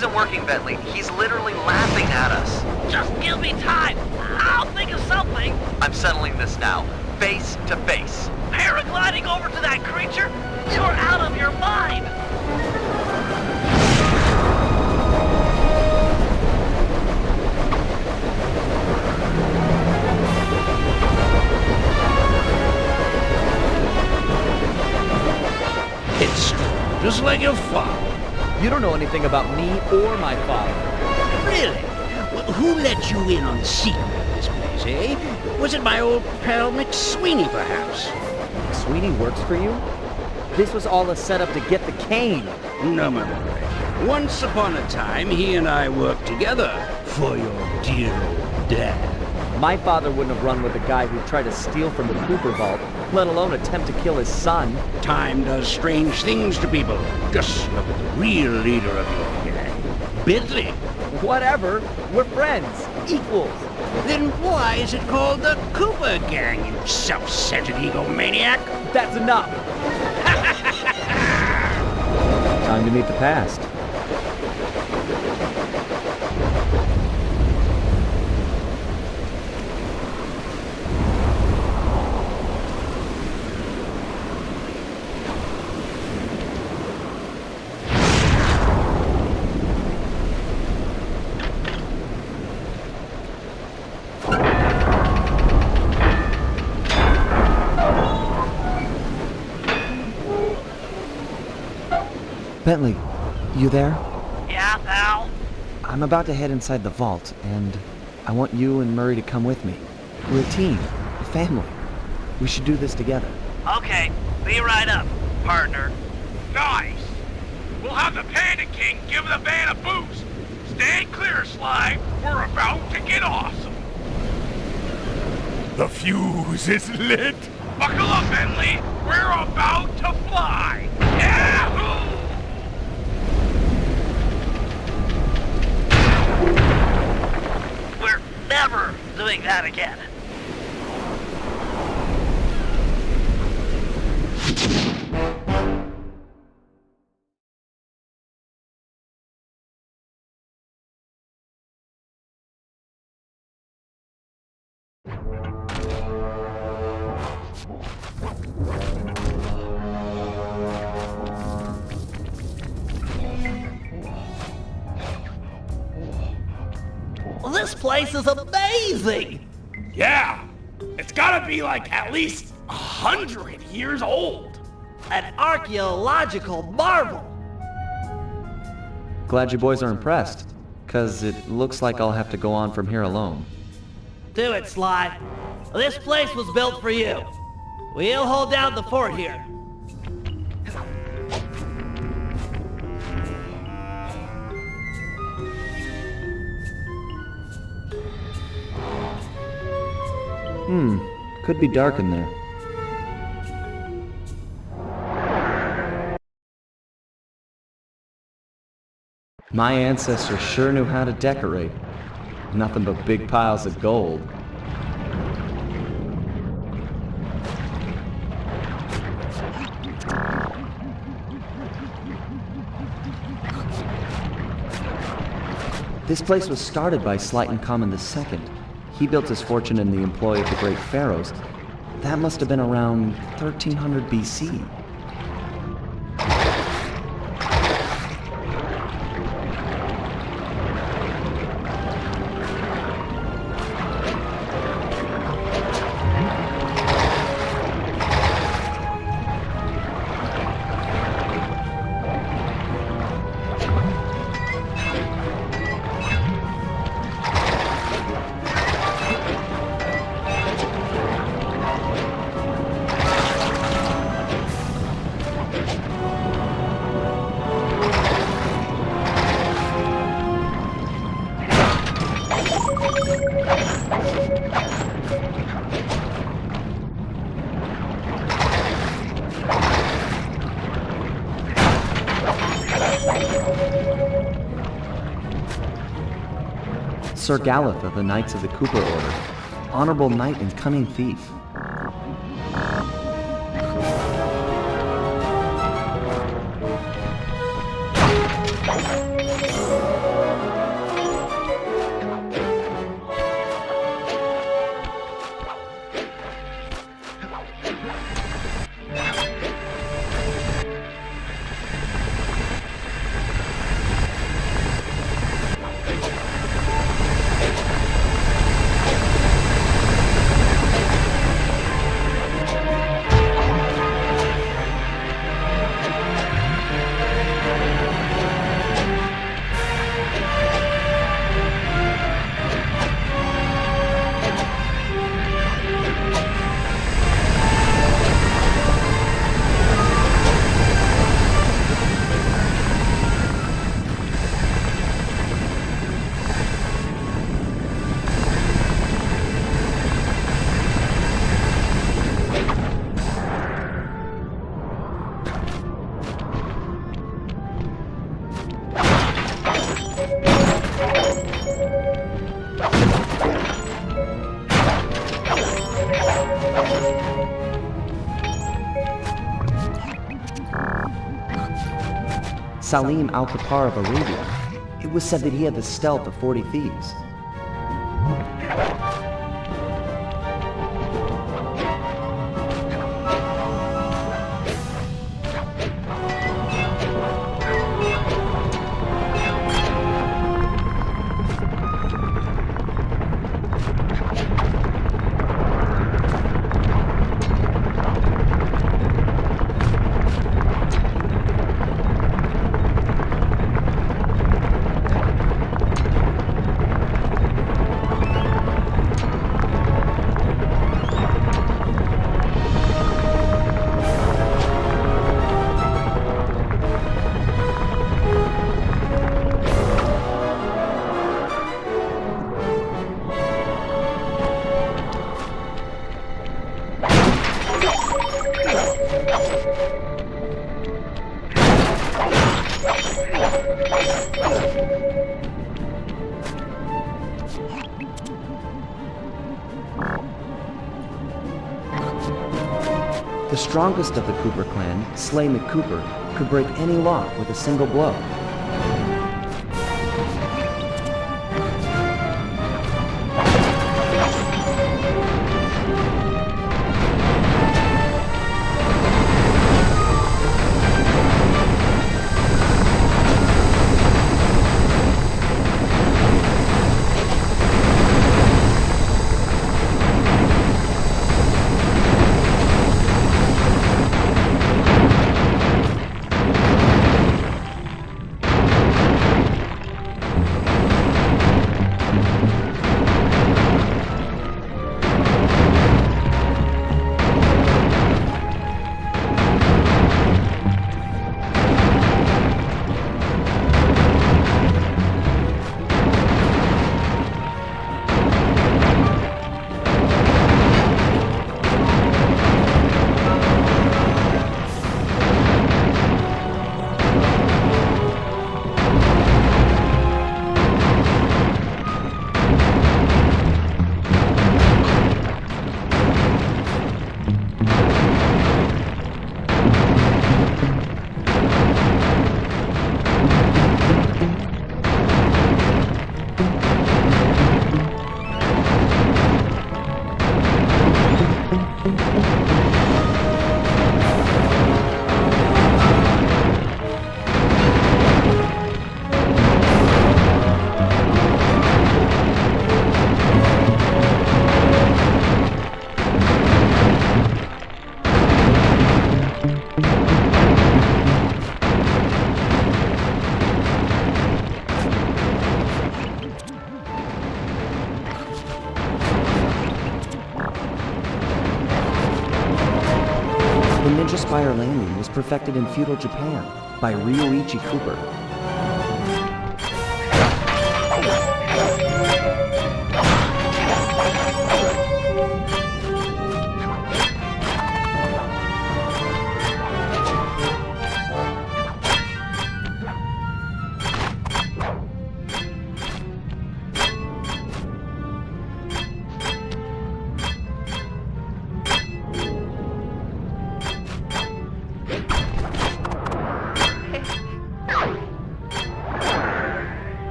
isn't working, Bentley. He's literally laughing at us. Just give me time. I'll think of something. I'm settling this now. Face to face. Here paragliding over to that creature? You're out of your mind! It's just like your father. You don't know anything about me or my father. Really? Well, who let you in on the secret of this place, eh? Was it my old pal McSweeney, perhaps? Sweeney works for you? This was all a setup to get the cane. No, my boy. Once upon a time, he and I worked together for your dear old dad. My father wouldn't have run with a guy who tried to steal from the Cooper Vault, let alone attempt to kill his son. Time does strange things to people. Just look at the real leader of your gang, Bentley. Whatever. We're friends. Equals. Then why is it called the Cooper Gang, you self-centered egomaniac? That's enough. Time to meet the past. Bentley, you there? Yeah, pal? I'm about to head inside the vault, and I want you and Murray to come with me. We're a team, a family. We should do this together. Okay, be right up, partner. Nice! We'll have the Panda King give the van a boost. Stand clear, Sly. We're about to get awesome. The fuse is lit. Buckle up, Bentley. We're about to fly. Yahoo! We're never doing that again. Well, this place is amazing! Yeah, it's gotta be like at least 100 years old. An archaeological marvel! Glad you boys are impressed, 'cause it looks like I'll have to go on from here alone. Do it, Sly. This place was built for you. We'll hold down the fort here. Could be dark in there. My ancestors sure knew how to decorate. Nothing but big piles of gold. This place was started by Slyton Common II. He built his fortune in the employ of the great pharaohs. That must have been around 1300 BC. Sir Galeth of the Knights of the Cooper Order, honorable knight and cunning thief. Salim al-Kapar of Arabia. It was said that he had the stealth of 40 thieves. The strongest of the Cooper clan, Slay McCooper, could break any lock with a single blow. The Ninja Spire landing was perfected in feudal Japan by Ryoichi Cooper.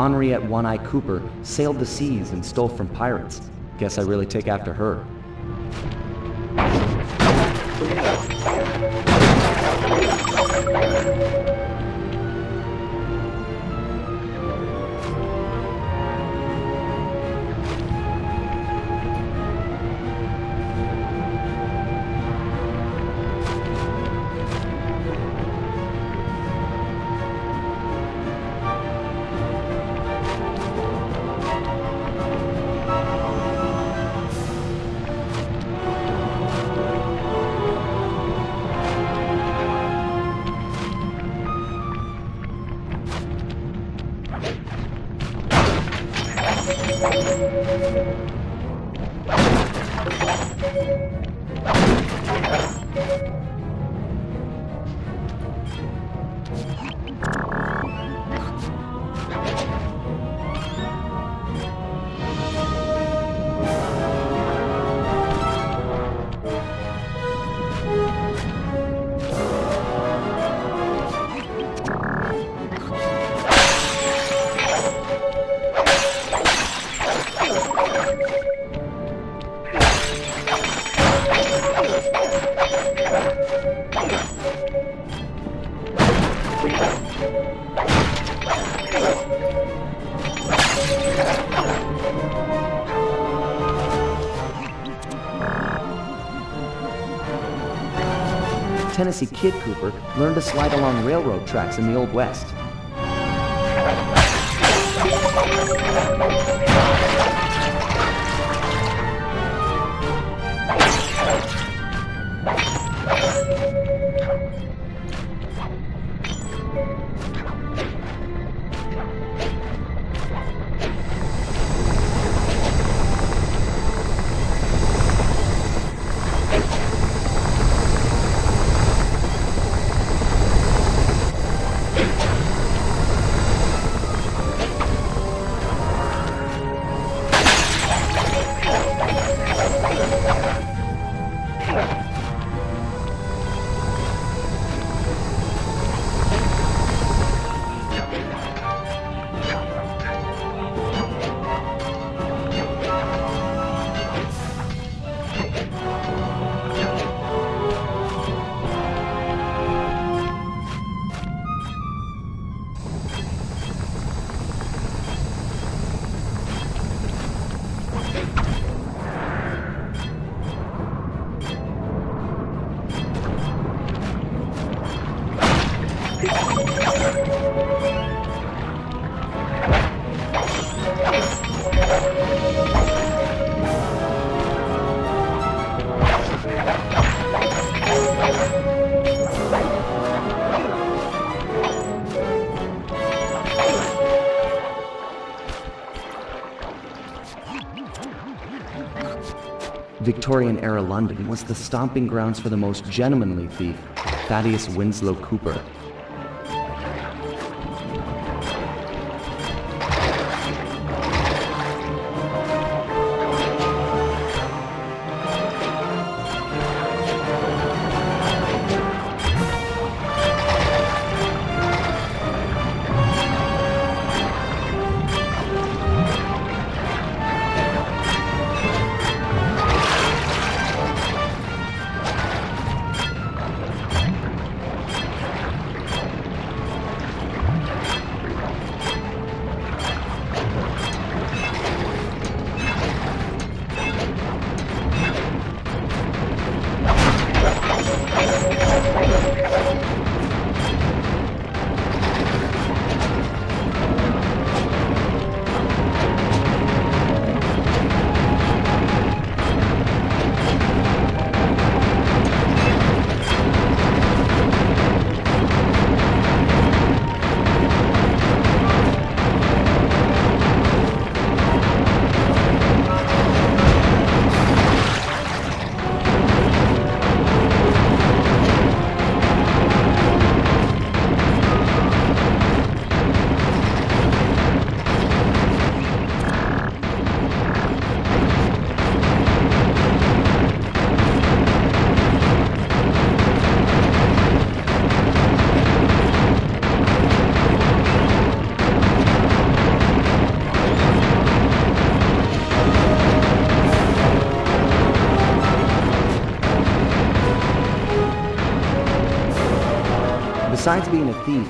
Henriette One-Eye Cooper sailed the seas and stole from pirates. Guess I really take after her. Tennessee Kid Cooper learned to slide along railroad tracks in the Old West. Victorian-era London was the stomping grounds for the most gentlemanly thief, Thaddeus Winslow Cooper. Besides being a thief,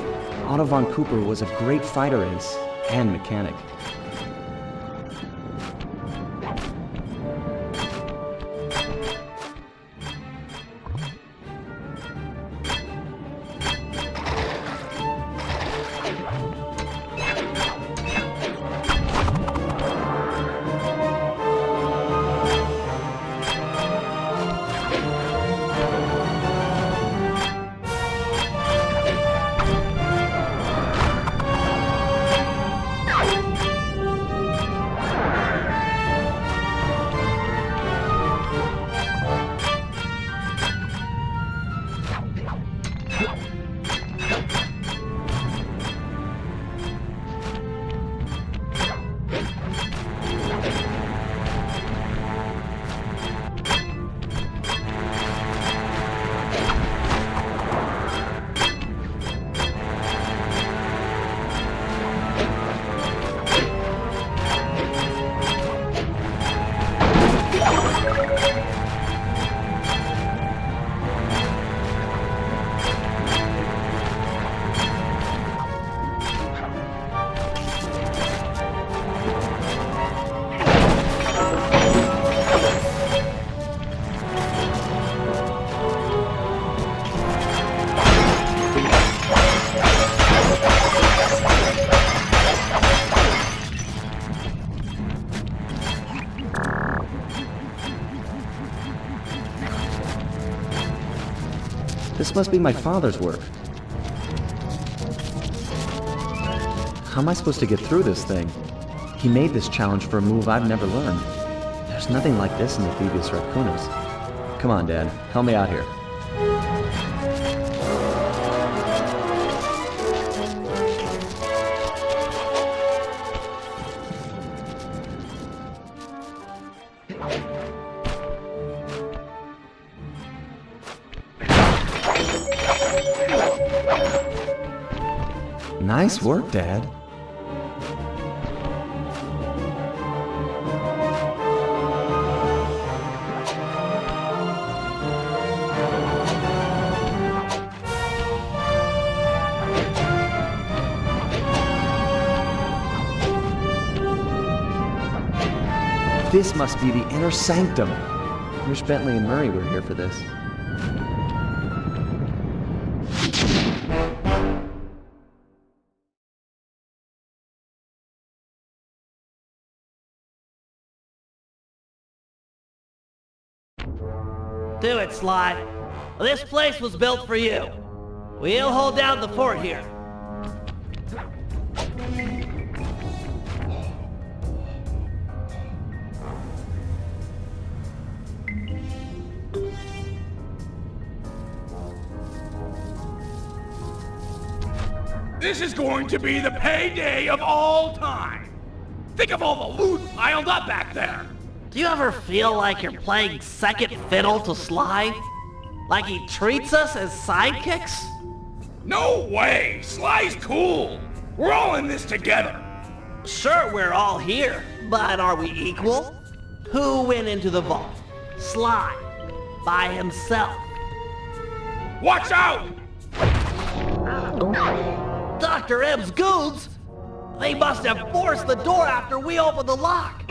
Otto von Cooper was a great fighter ace and mechanic. This must be my father's work. How am I supposed to get through this thing? He made this challenge for a move I've never learned. There's nothing like this in the Thievius Raccoonus. Come on, Dad. Help me out here. Nice work, Dad. This must be the inner sanctum. I wish Bentley and Murray were here for this. Do it, Sly. This place was built for you. We'll hold down the fort here. This is going to be the payday of all time. Think of all the loot piled up back there. Do you ever feel like you're playing second fiddle to Sly? Like he treats us as sidekicks? No way! Sly's cool! We're all in this together! Sure, we're all here, but are we equal? Who went into the vault? Sly. By himself. Watch out! Dr. M's goons? They must have forced the door after we opened the lock.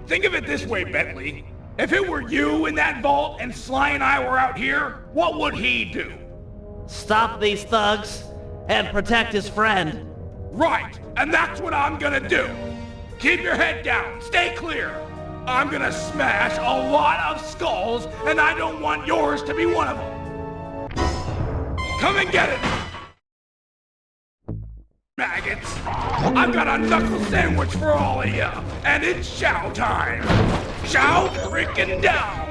Think of it this way, Bentley. If it were you in that vault and Sly and I were out here, what would he do? Stop these thugs and protect his friend. Right, and that's what I'm gonna do. Keep your head down, stay clear. I'm gonna smash a lot of skulls, and I don't want yours to be one of them. Come and get it! Maggots! I've got a knuckle sandwich for all of you, and it's chow time! Chow freaking down!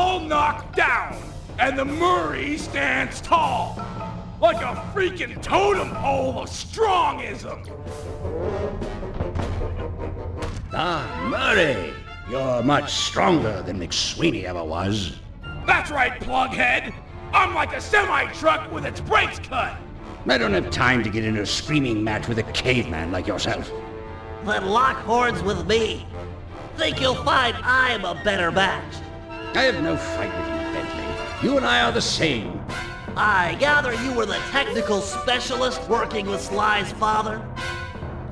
all knocked down, and the Murray stands tall, like a freaking totem pole of strongism. Ah, Murray, you're much stronger than McSweeney ever was. That's right, plughead. I'm like a semi-truck with its brakes cut. I don't have time to get in a screaming match with a caveman like yourself. Then lock horns with me. Think you'll find I'm a better match. I have no fight with you, Bentley. You and I are the same. I gather you were the technical specialist working with Sly's father?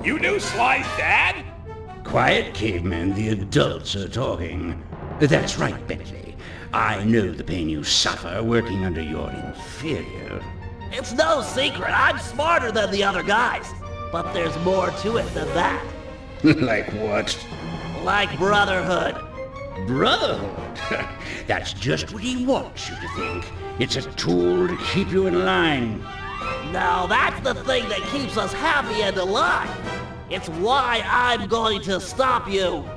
You knew Sly's dad? Quiet, caveman, the adults are talking. That's right, Bentley. I know the pain you suffer working under your inferior. It's no secret, I'm smarter than the other guys. But there's more to it than that. Like what? Like brotherhood. Brotherhood? That's just what he wants you to think. It's a tool to keep you in line. Now that's the thing that keeps us happy and alive. It's why I'm going to stop you.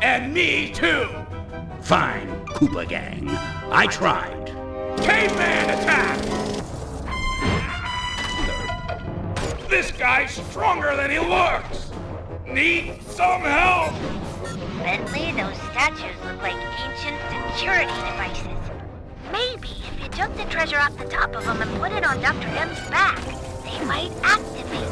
And me too. Fine, Cooper Gang. I tried. Caveman attack! This guy's stronger than he looks. Need some help? Bentley, those statues look like ancient security devices. Maybe if you took the treasure off the top of them and put it on Dr. M's back, they might activate.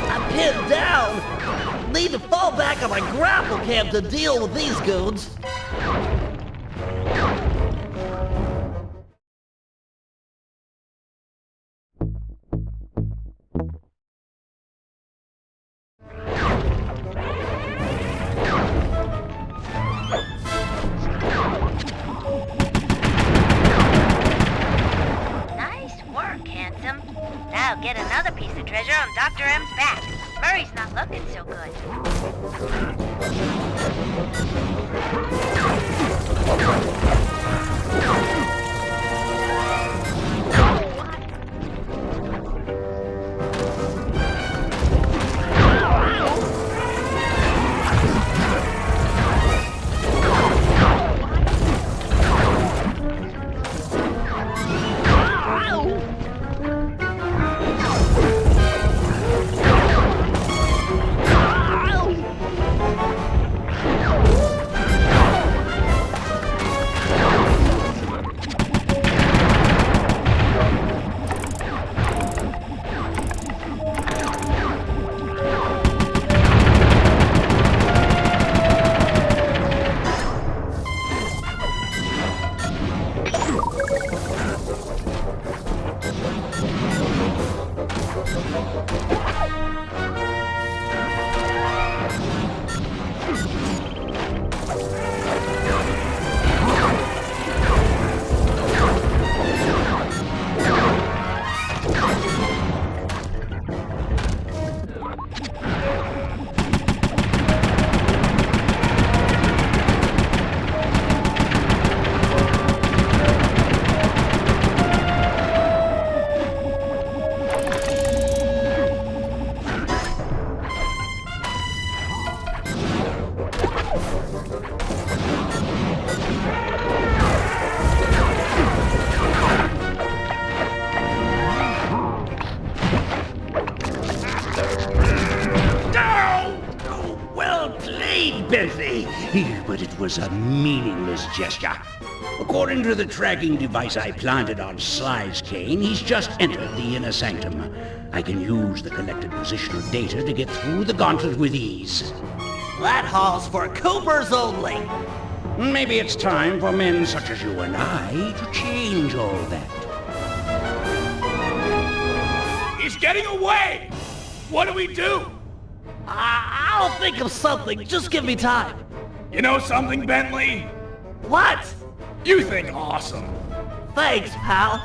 I'm pinned down. Need to fall back on my grapple cam to deal with these goons. Nice work, handsome. Now get another piece of treasure on Dr. M's back. Murray's not looking so good. Bentley, but it was a meaningless gesture. According to the tracking device I planted on Sly's cane, he's just entered the inner sanctum. I can use the collected positional data to get through the gauntlet with ease. That hall's for Coopers only. Maybe it's time for men such as you and I to change all that. He's getting away! What do we do? I'll think of something. Just give me time. You know something, Bentley? What? You think awesome. Thanks, pal.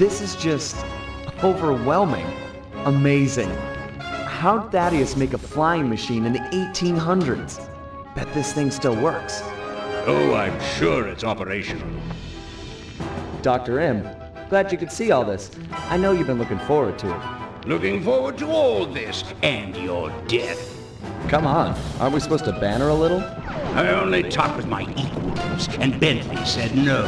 This is just overwhelming. Amazing. How'd Thaddeus make a flying machine in the 1800s? Bet this thing still works. Oh, I'm sure it's operational. Dr. M, glad you could see all this. I know you've been looking forward to it. Looking forward to all this and your death. Come on, aren't we supposed to banter a little? I only talk with my equals, and Bentley said no.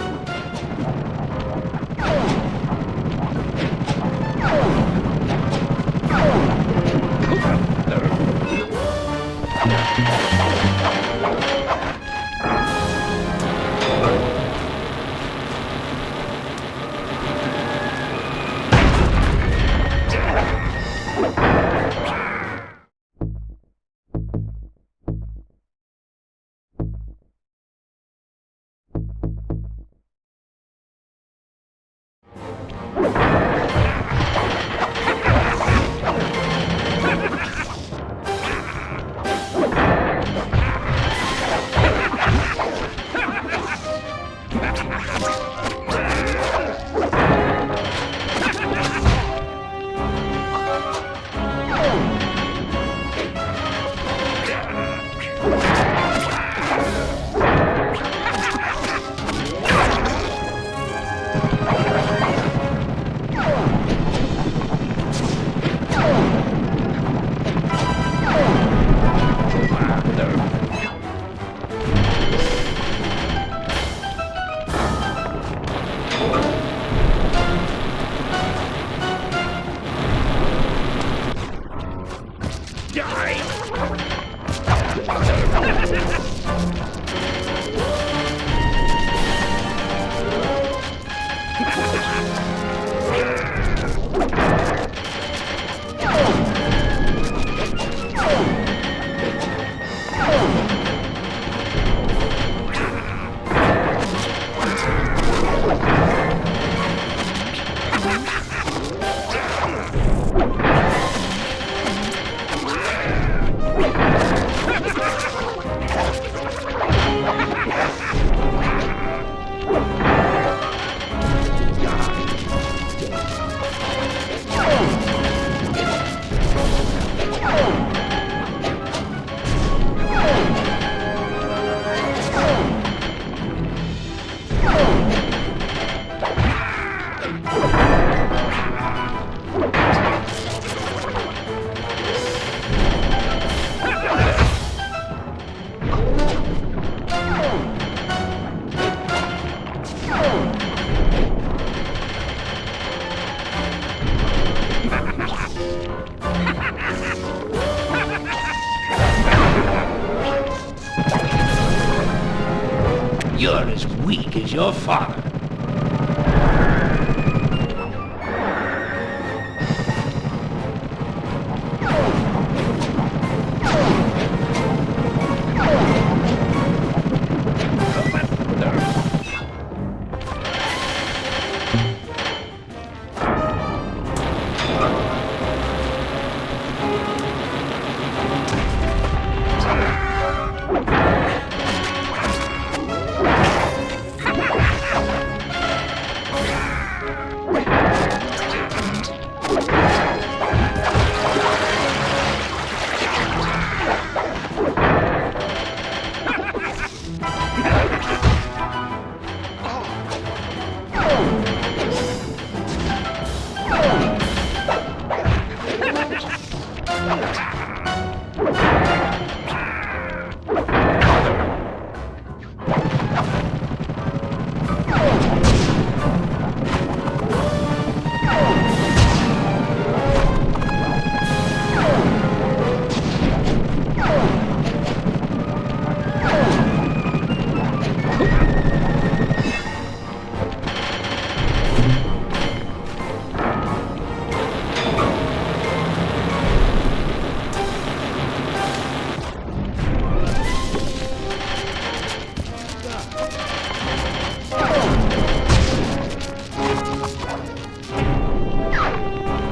You're as weak as your father.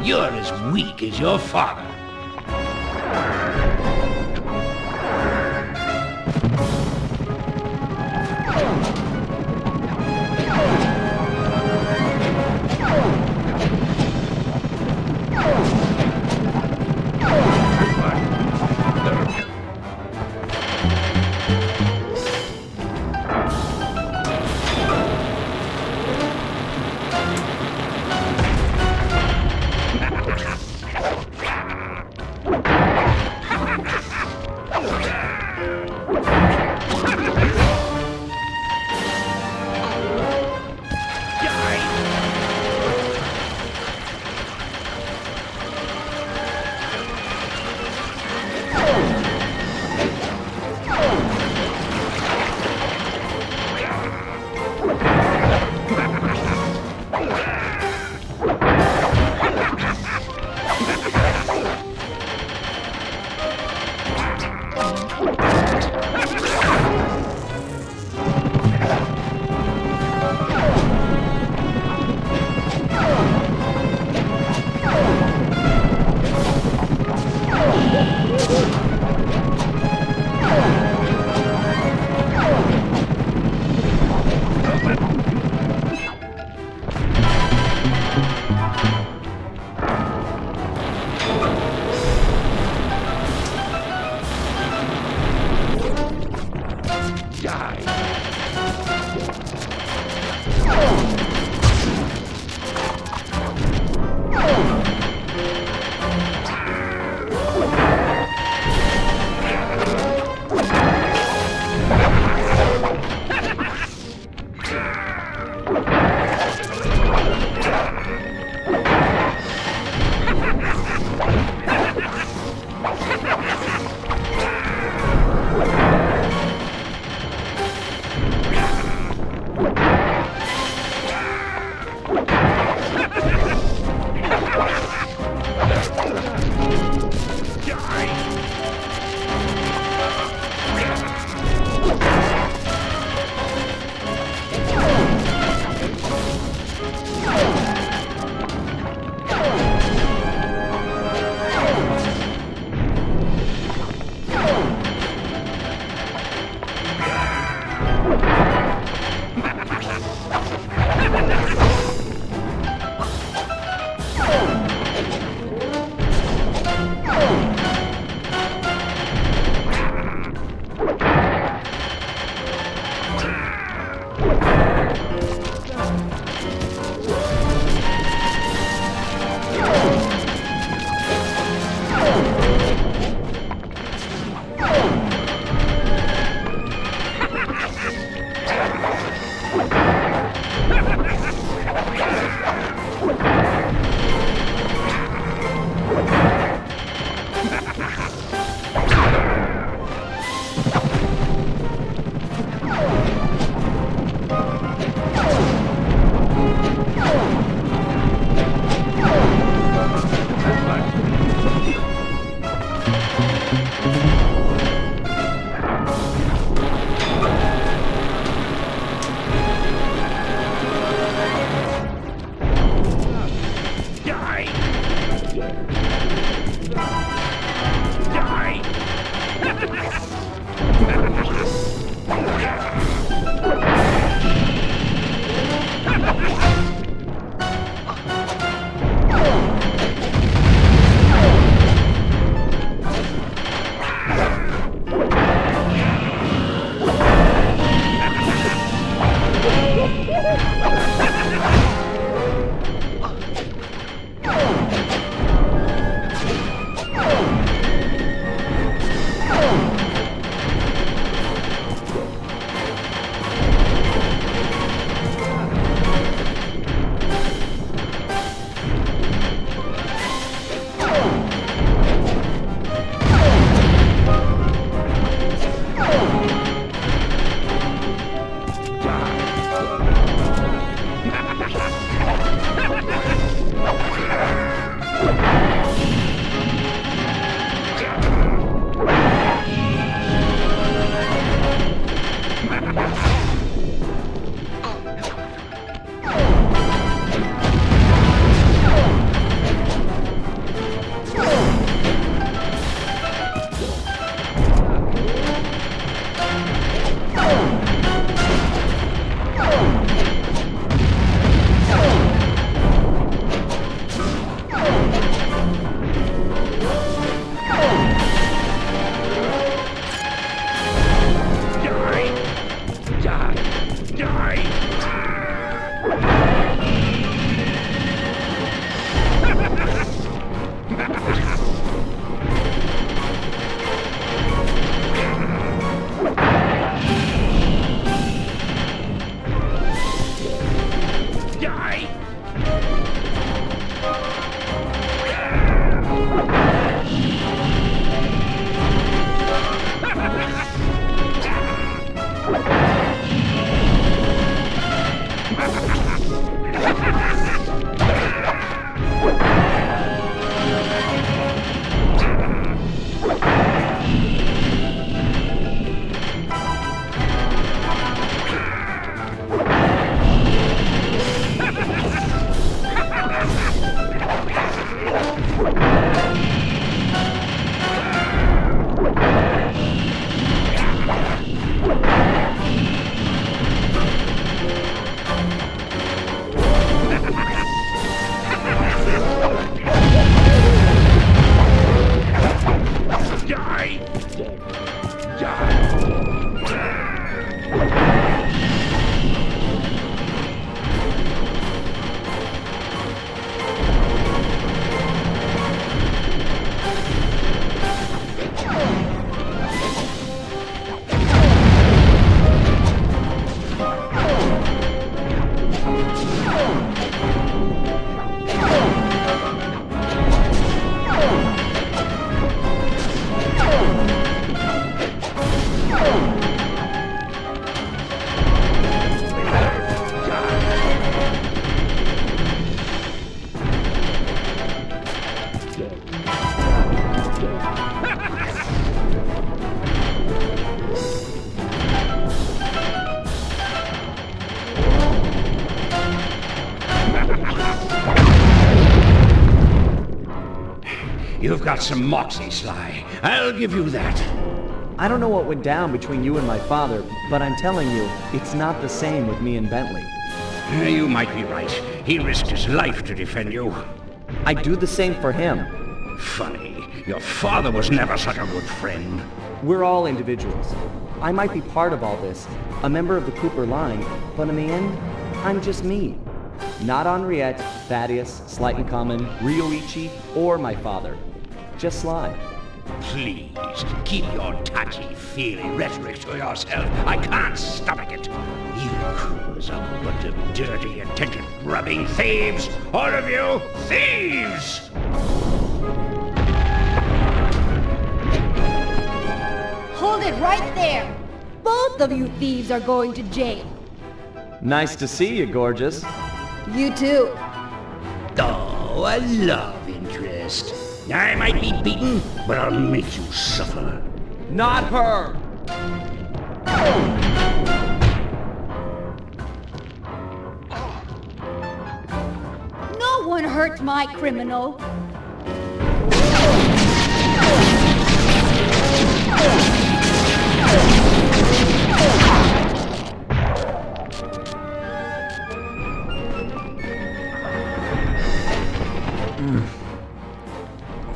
You're as weak as your father. You've got some moxie, Sly. I'll give you that. I don't know what went down between you and my father, but I'm telling you, it's not the same with me and Bentley. You might be right. He risked his life to defend you. I'd do the same for him. Funny. Your father was never such a good friend. We're all individuals. I might be part of all this, a member of the Cooper line, but in the end, I'm just me. Not Henriette, Thaddeus, Slight and Common, Ryoichi, or my father. Just Sly. Please, keep your touchy-feely rhetoric to yourself. I can't stomach it. You crews are a bunch of dirty, attention-grubbing thieves. All of you, thieves! Hold it right there! Both of you thieves are going to jail. Nice to see you, gorgeous. You too. Oh, a love interest. I might be beaten, but I'll make you suffer. Not her! No one hurt my criminal.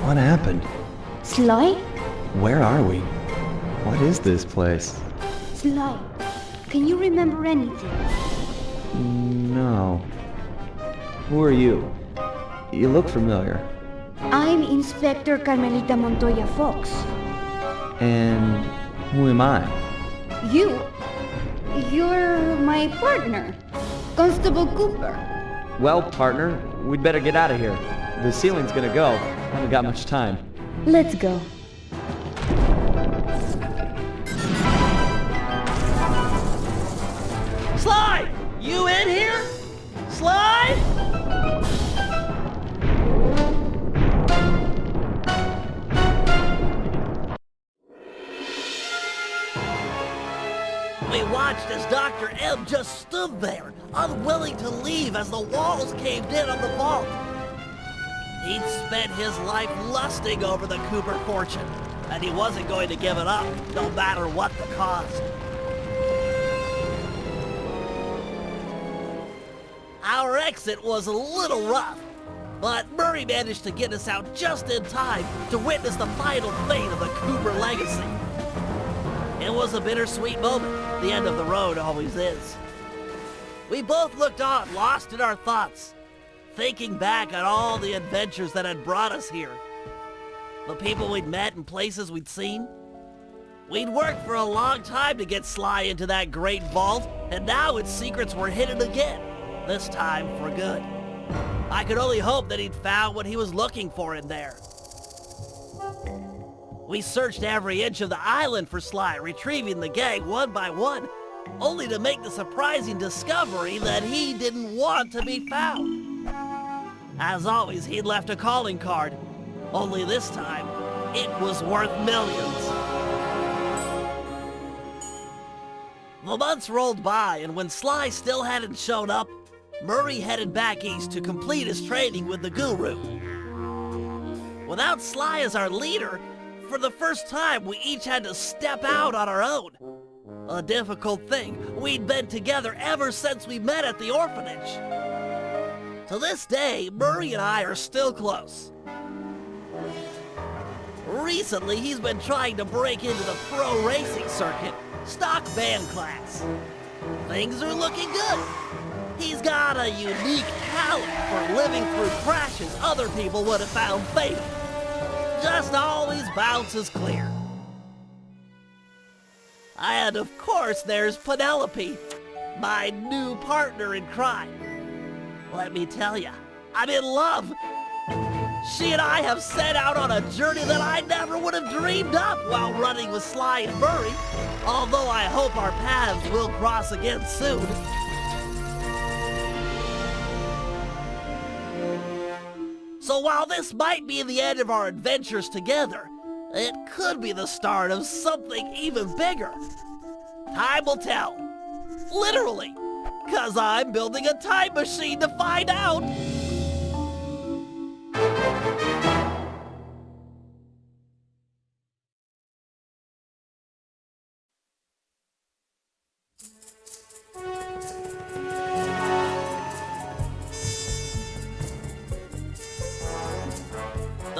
What happened? Sly? Where are we? What is this place? Sly, can you remember anything? No. Who are you? You look familiar. I'm Inspector Carmelita Montoya Fox. And who am I? You're my partner, Constable Cooper. Well, partner, we'd better get out of here. The ceiling's gonna go. Haven't got much time. Let's go. Sly! You in here? Sly? We watched as Dr. M just stood there, unwilling to leave as the walls caved in on the vault. He'd spent his life lusting over the Cooper fortune, and he wasn't going to give it up, no matter what the cost. Our exit was a little rough, but Murray managed to get us out just in time to witness the final fate of the Cooper legacy. It was a bittersweet moment. The end of the road always is. We both looked on, lost in our thoughts, thinking back on all the adventures that had brought us here. The people we'd met and places we'd seen. We'd worked for a long time to get Sly into that great vault, and now its secrets were hidden again, this time for good. I could only hope that he'd found what he was looking for in there. We searched every inch of the island for Sly, retrieving the gang one by one, only to make the surprising discovery that he didn't want to be found. As always, he'd left a calling card, only this time, it was worth millions. The months rolled by, and when Sly still hadn't shown up, Murray headed back east to complete his training with the Guru. Without Sly as our leader, for the first time we each had to step out on our own. A difficult thing. We'd been together ever since we met at the orphanage. To this day, Murray and I are still close. Recently, he's been trying to break into the pro racing circuit, stock band class. Things are looking good. He's got a unique talent for living through crashes other people would have found fatal. Just always bounces clear. And of course, there's Penelope, my new partner in crime. Let me tell ya, I'm in love. She and I have set out on a journey that I never would have dreamed up while running with Sly and Murray, although I hope our paths will cross again soon. So while this might be the end of our adventures together, it could be the start of something even bigger. Time will tell. Literally. 'Cause I'm building a time machine to find out.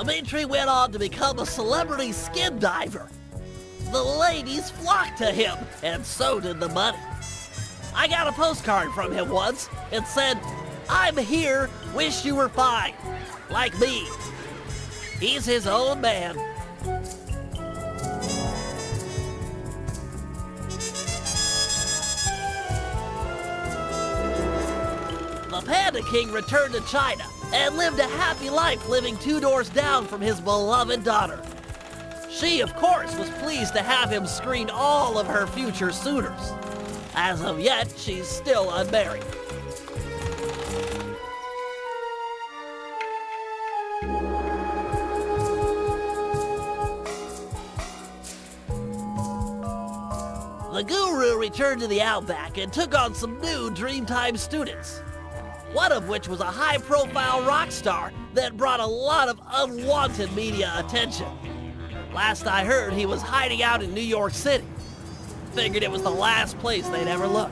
Dimitri went on to become a celebrity skin diver. The ladies flocked to him, and so did the money. I got a postcard from him once. It said, "I'm here, wish you were fine." Like me. He's his own man. The Panda King returned to China and lived a happy life living 2 doors down from his beloved daughter. She, of course, was pleased to have him screen all of her future suitors. As of yet, she's still unmarried. The guru returned to the Outback and took on some new Dreamtime students. One of which was a high-profile rock star that brought a lot of unwanted media attention. Last I heard, he was hiding out in New York City. Figured it was the last place they'd ever look.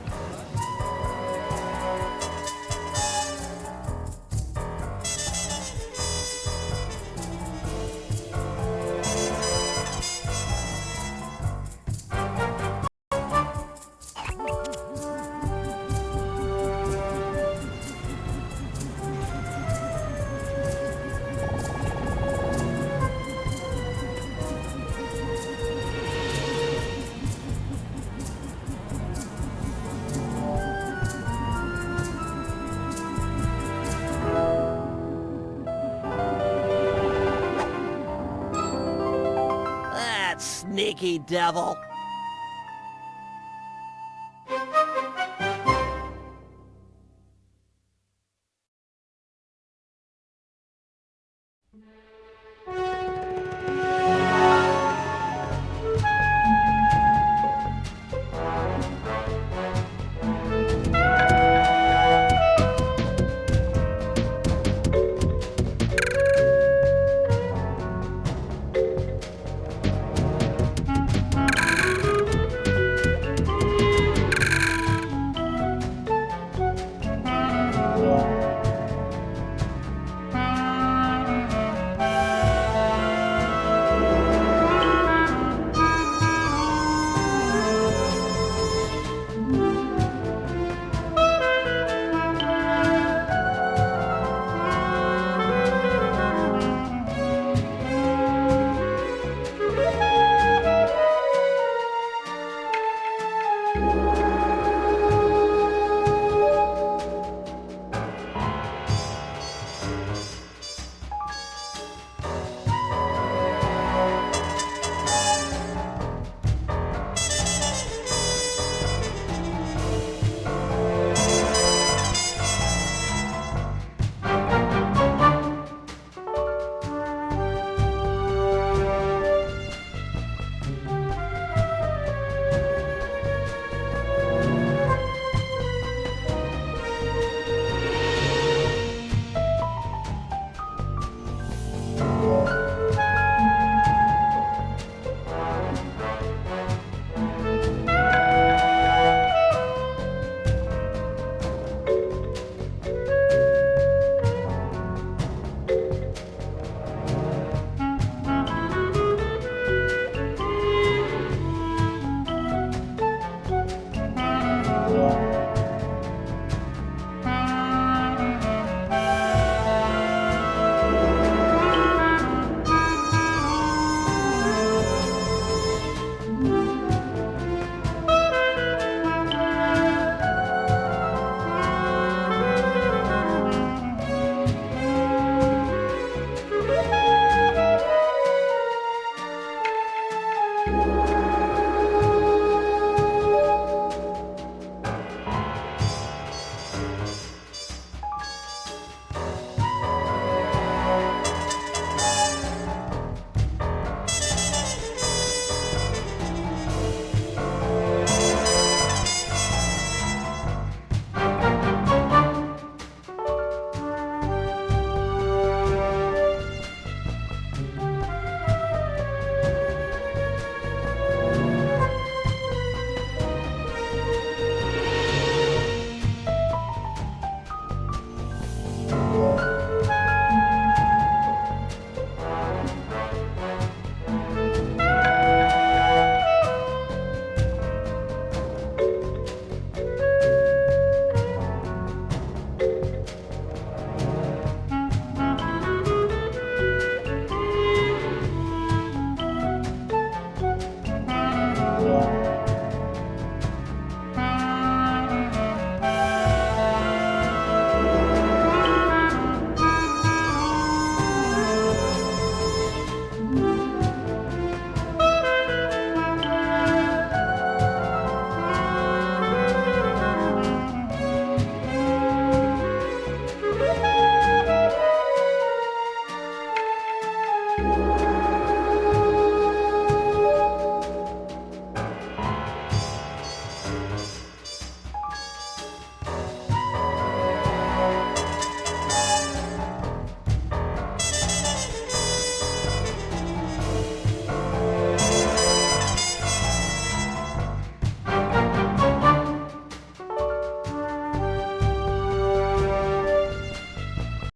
That sneaky devil.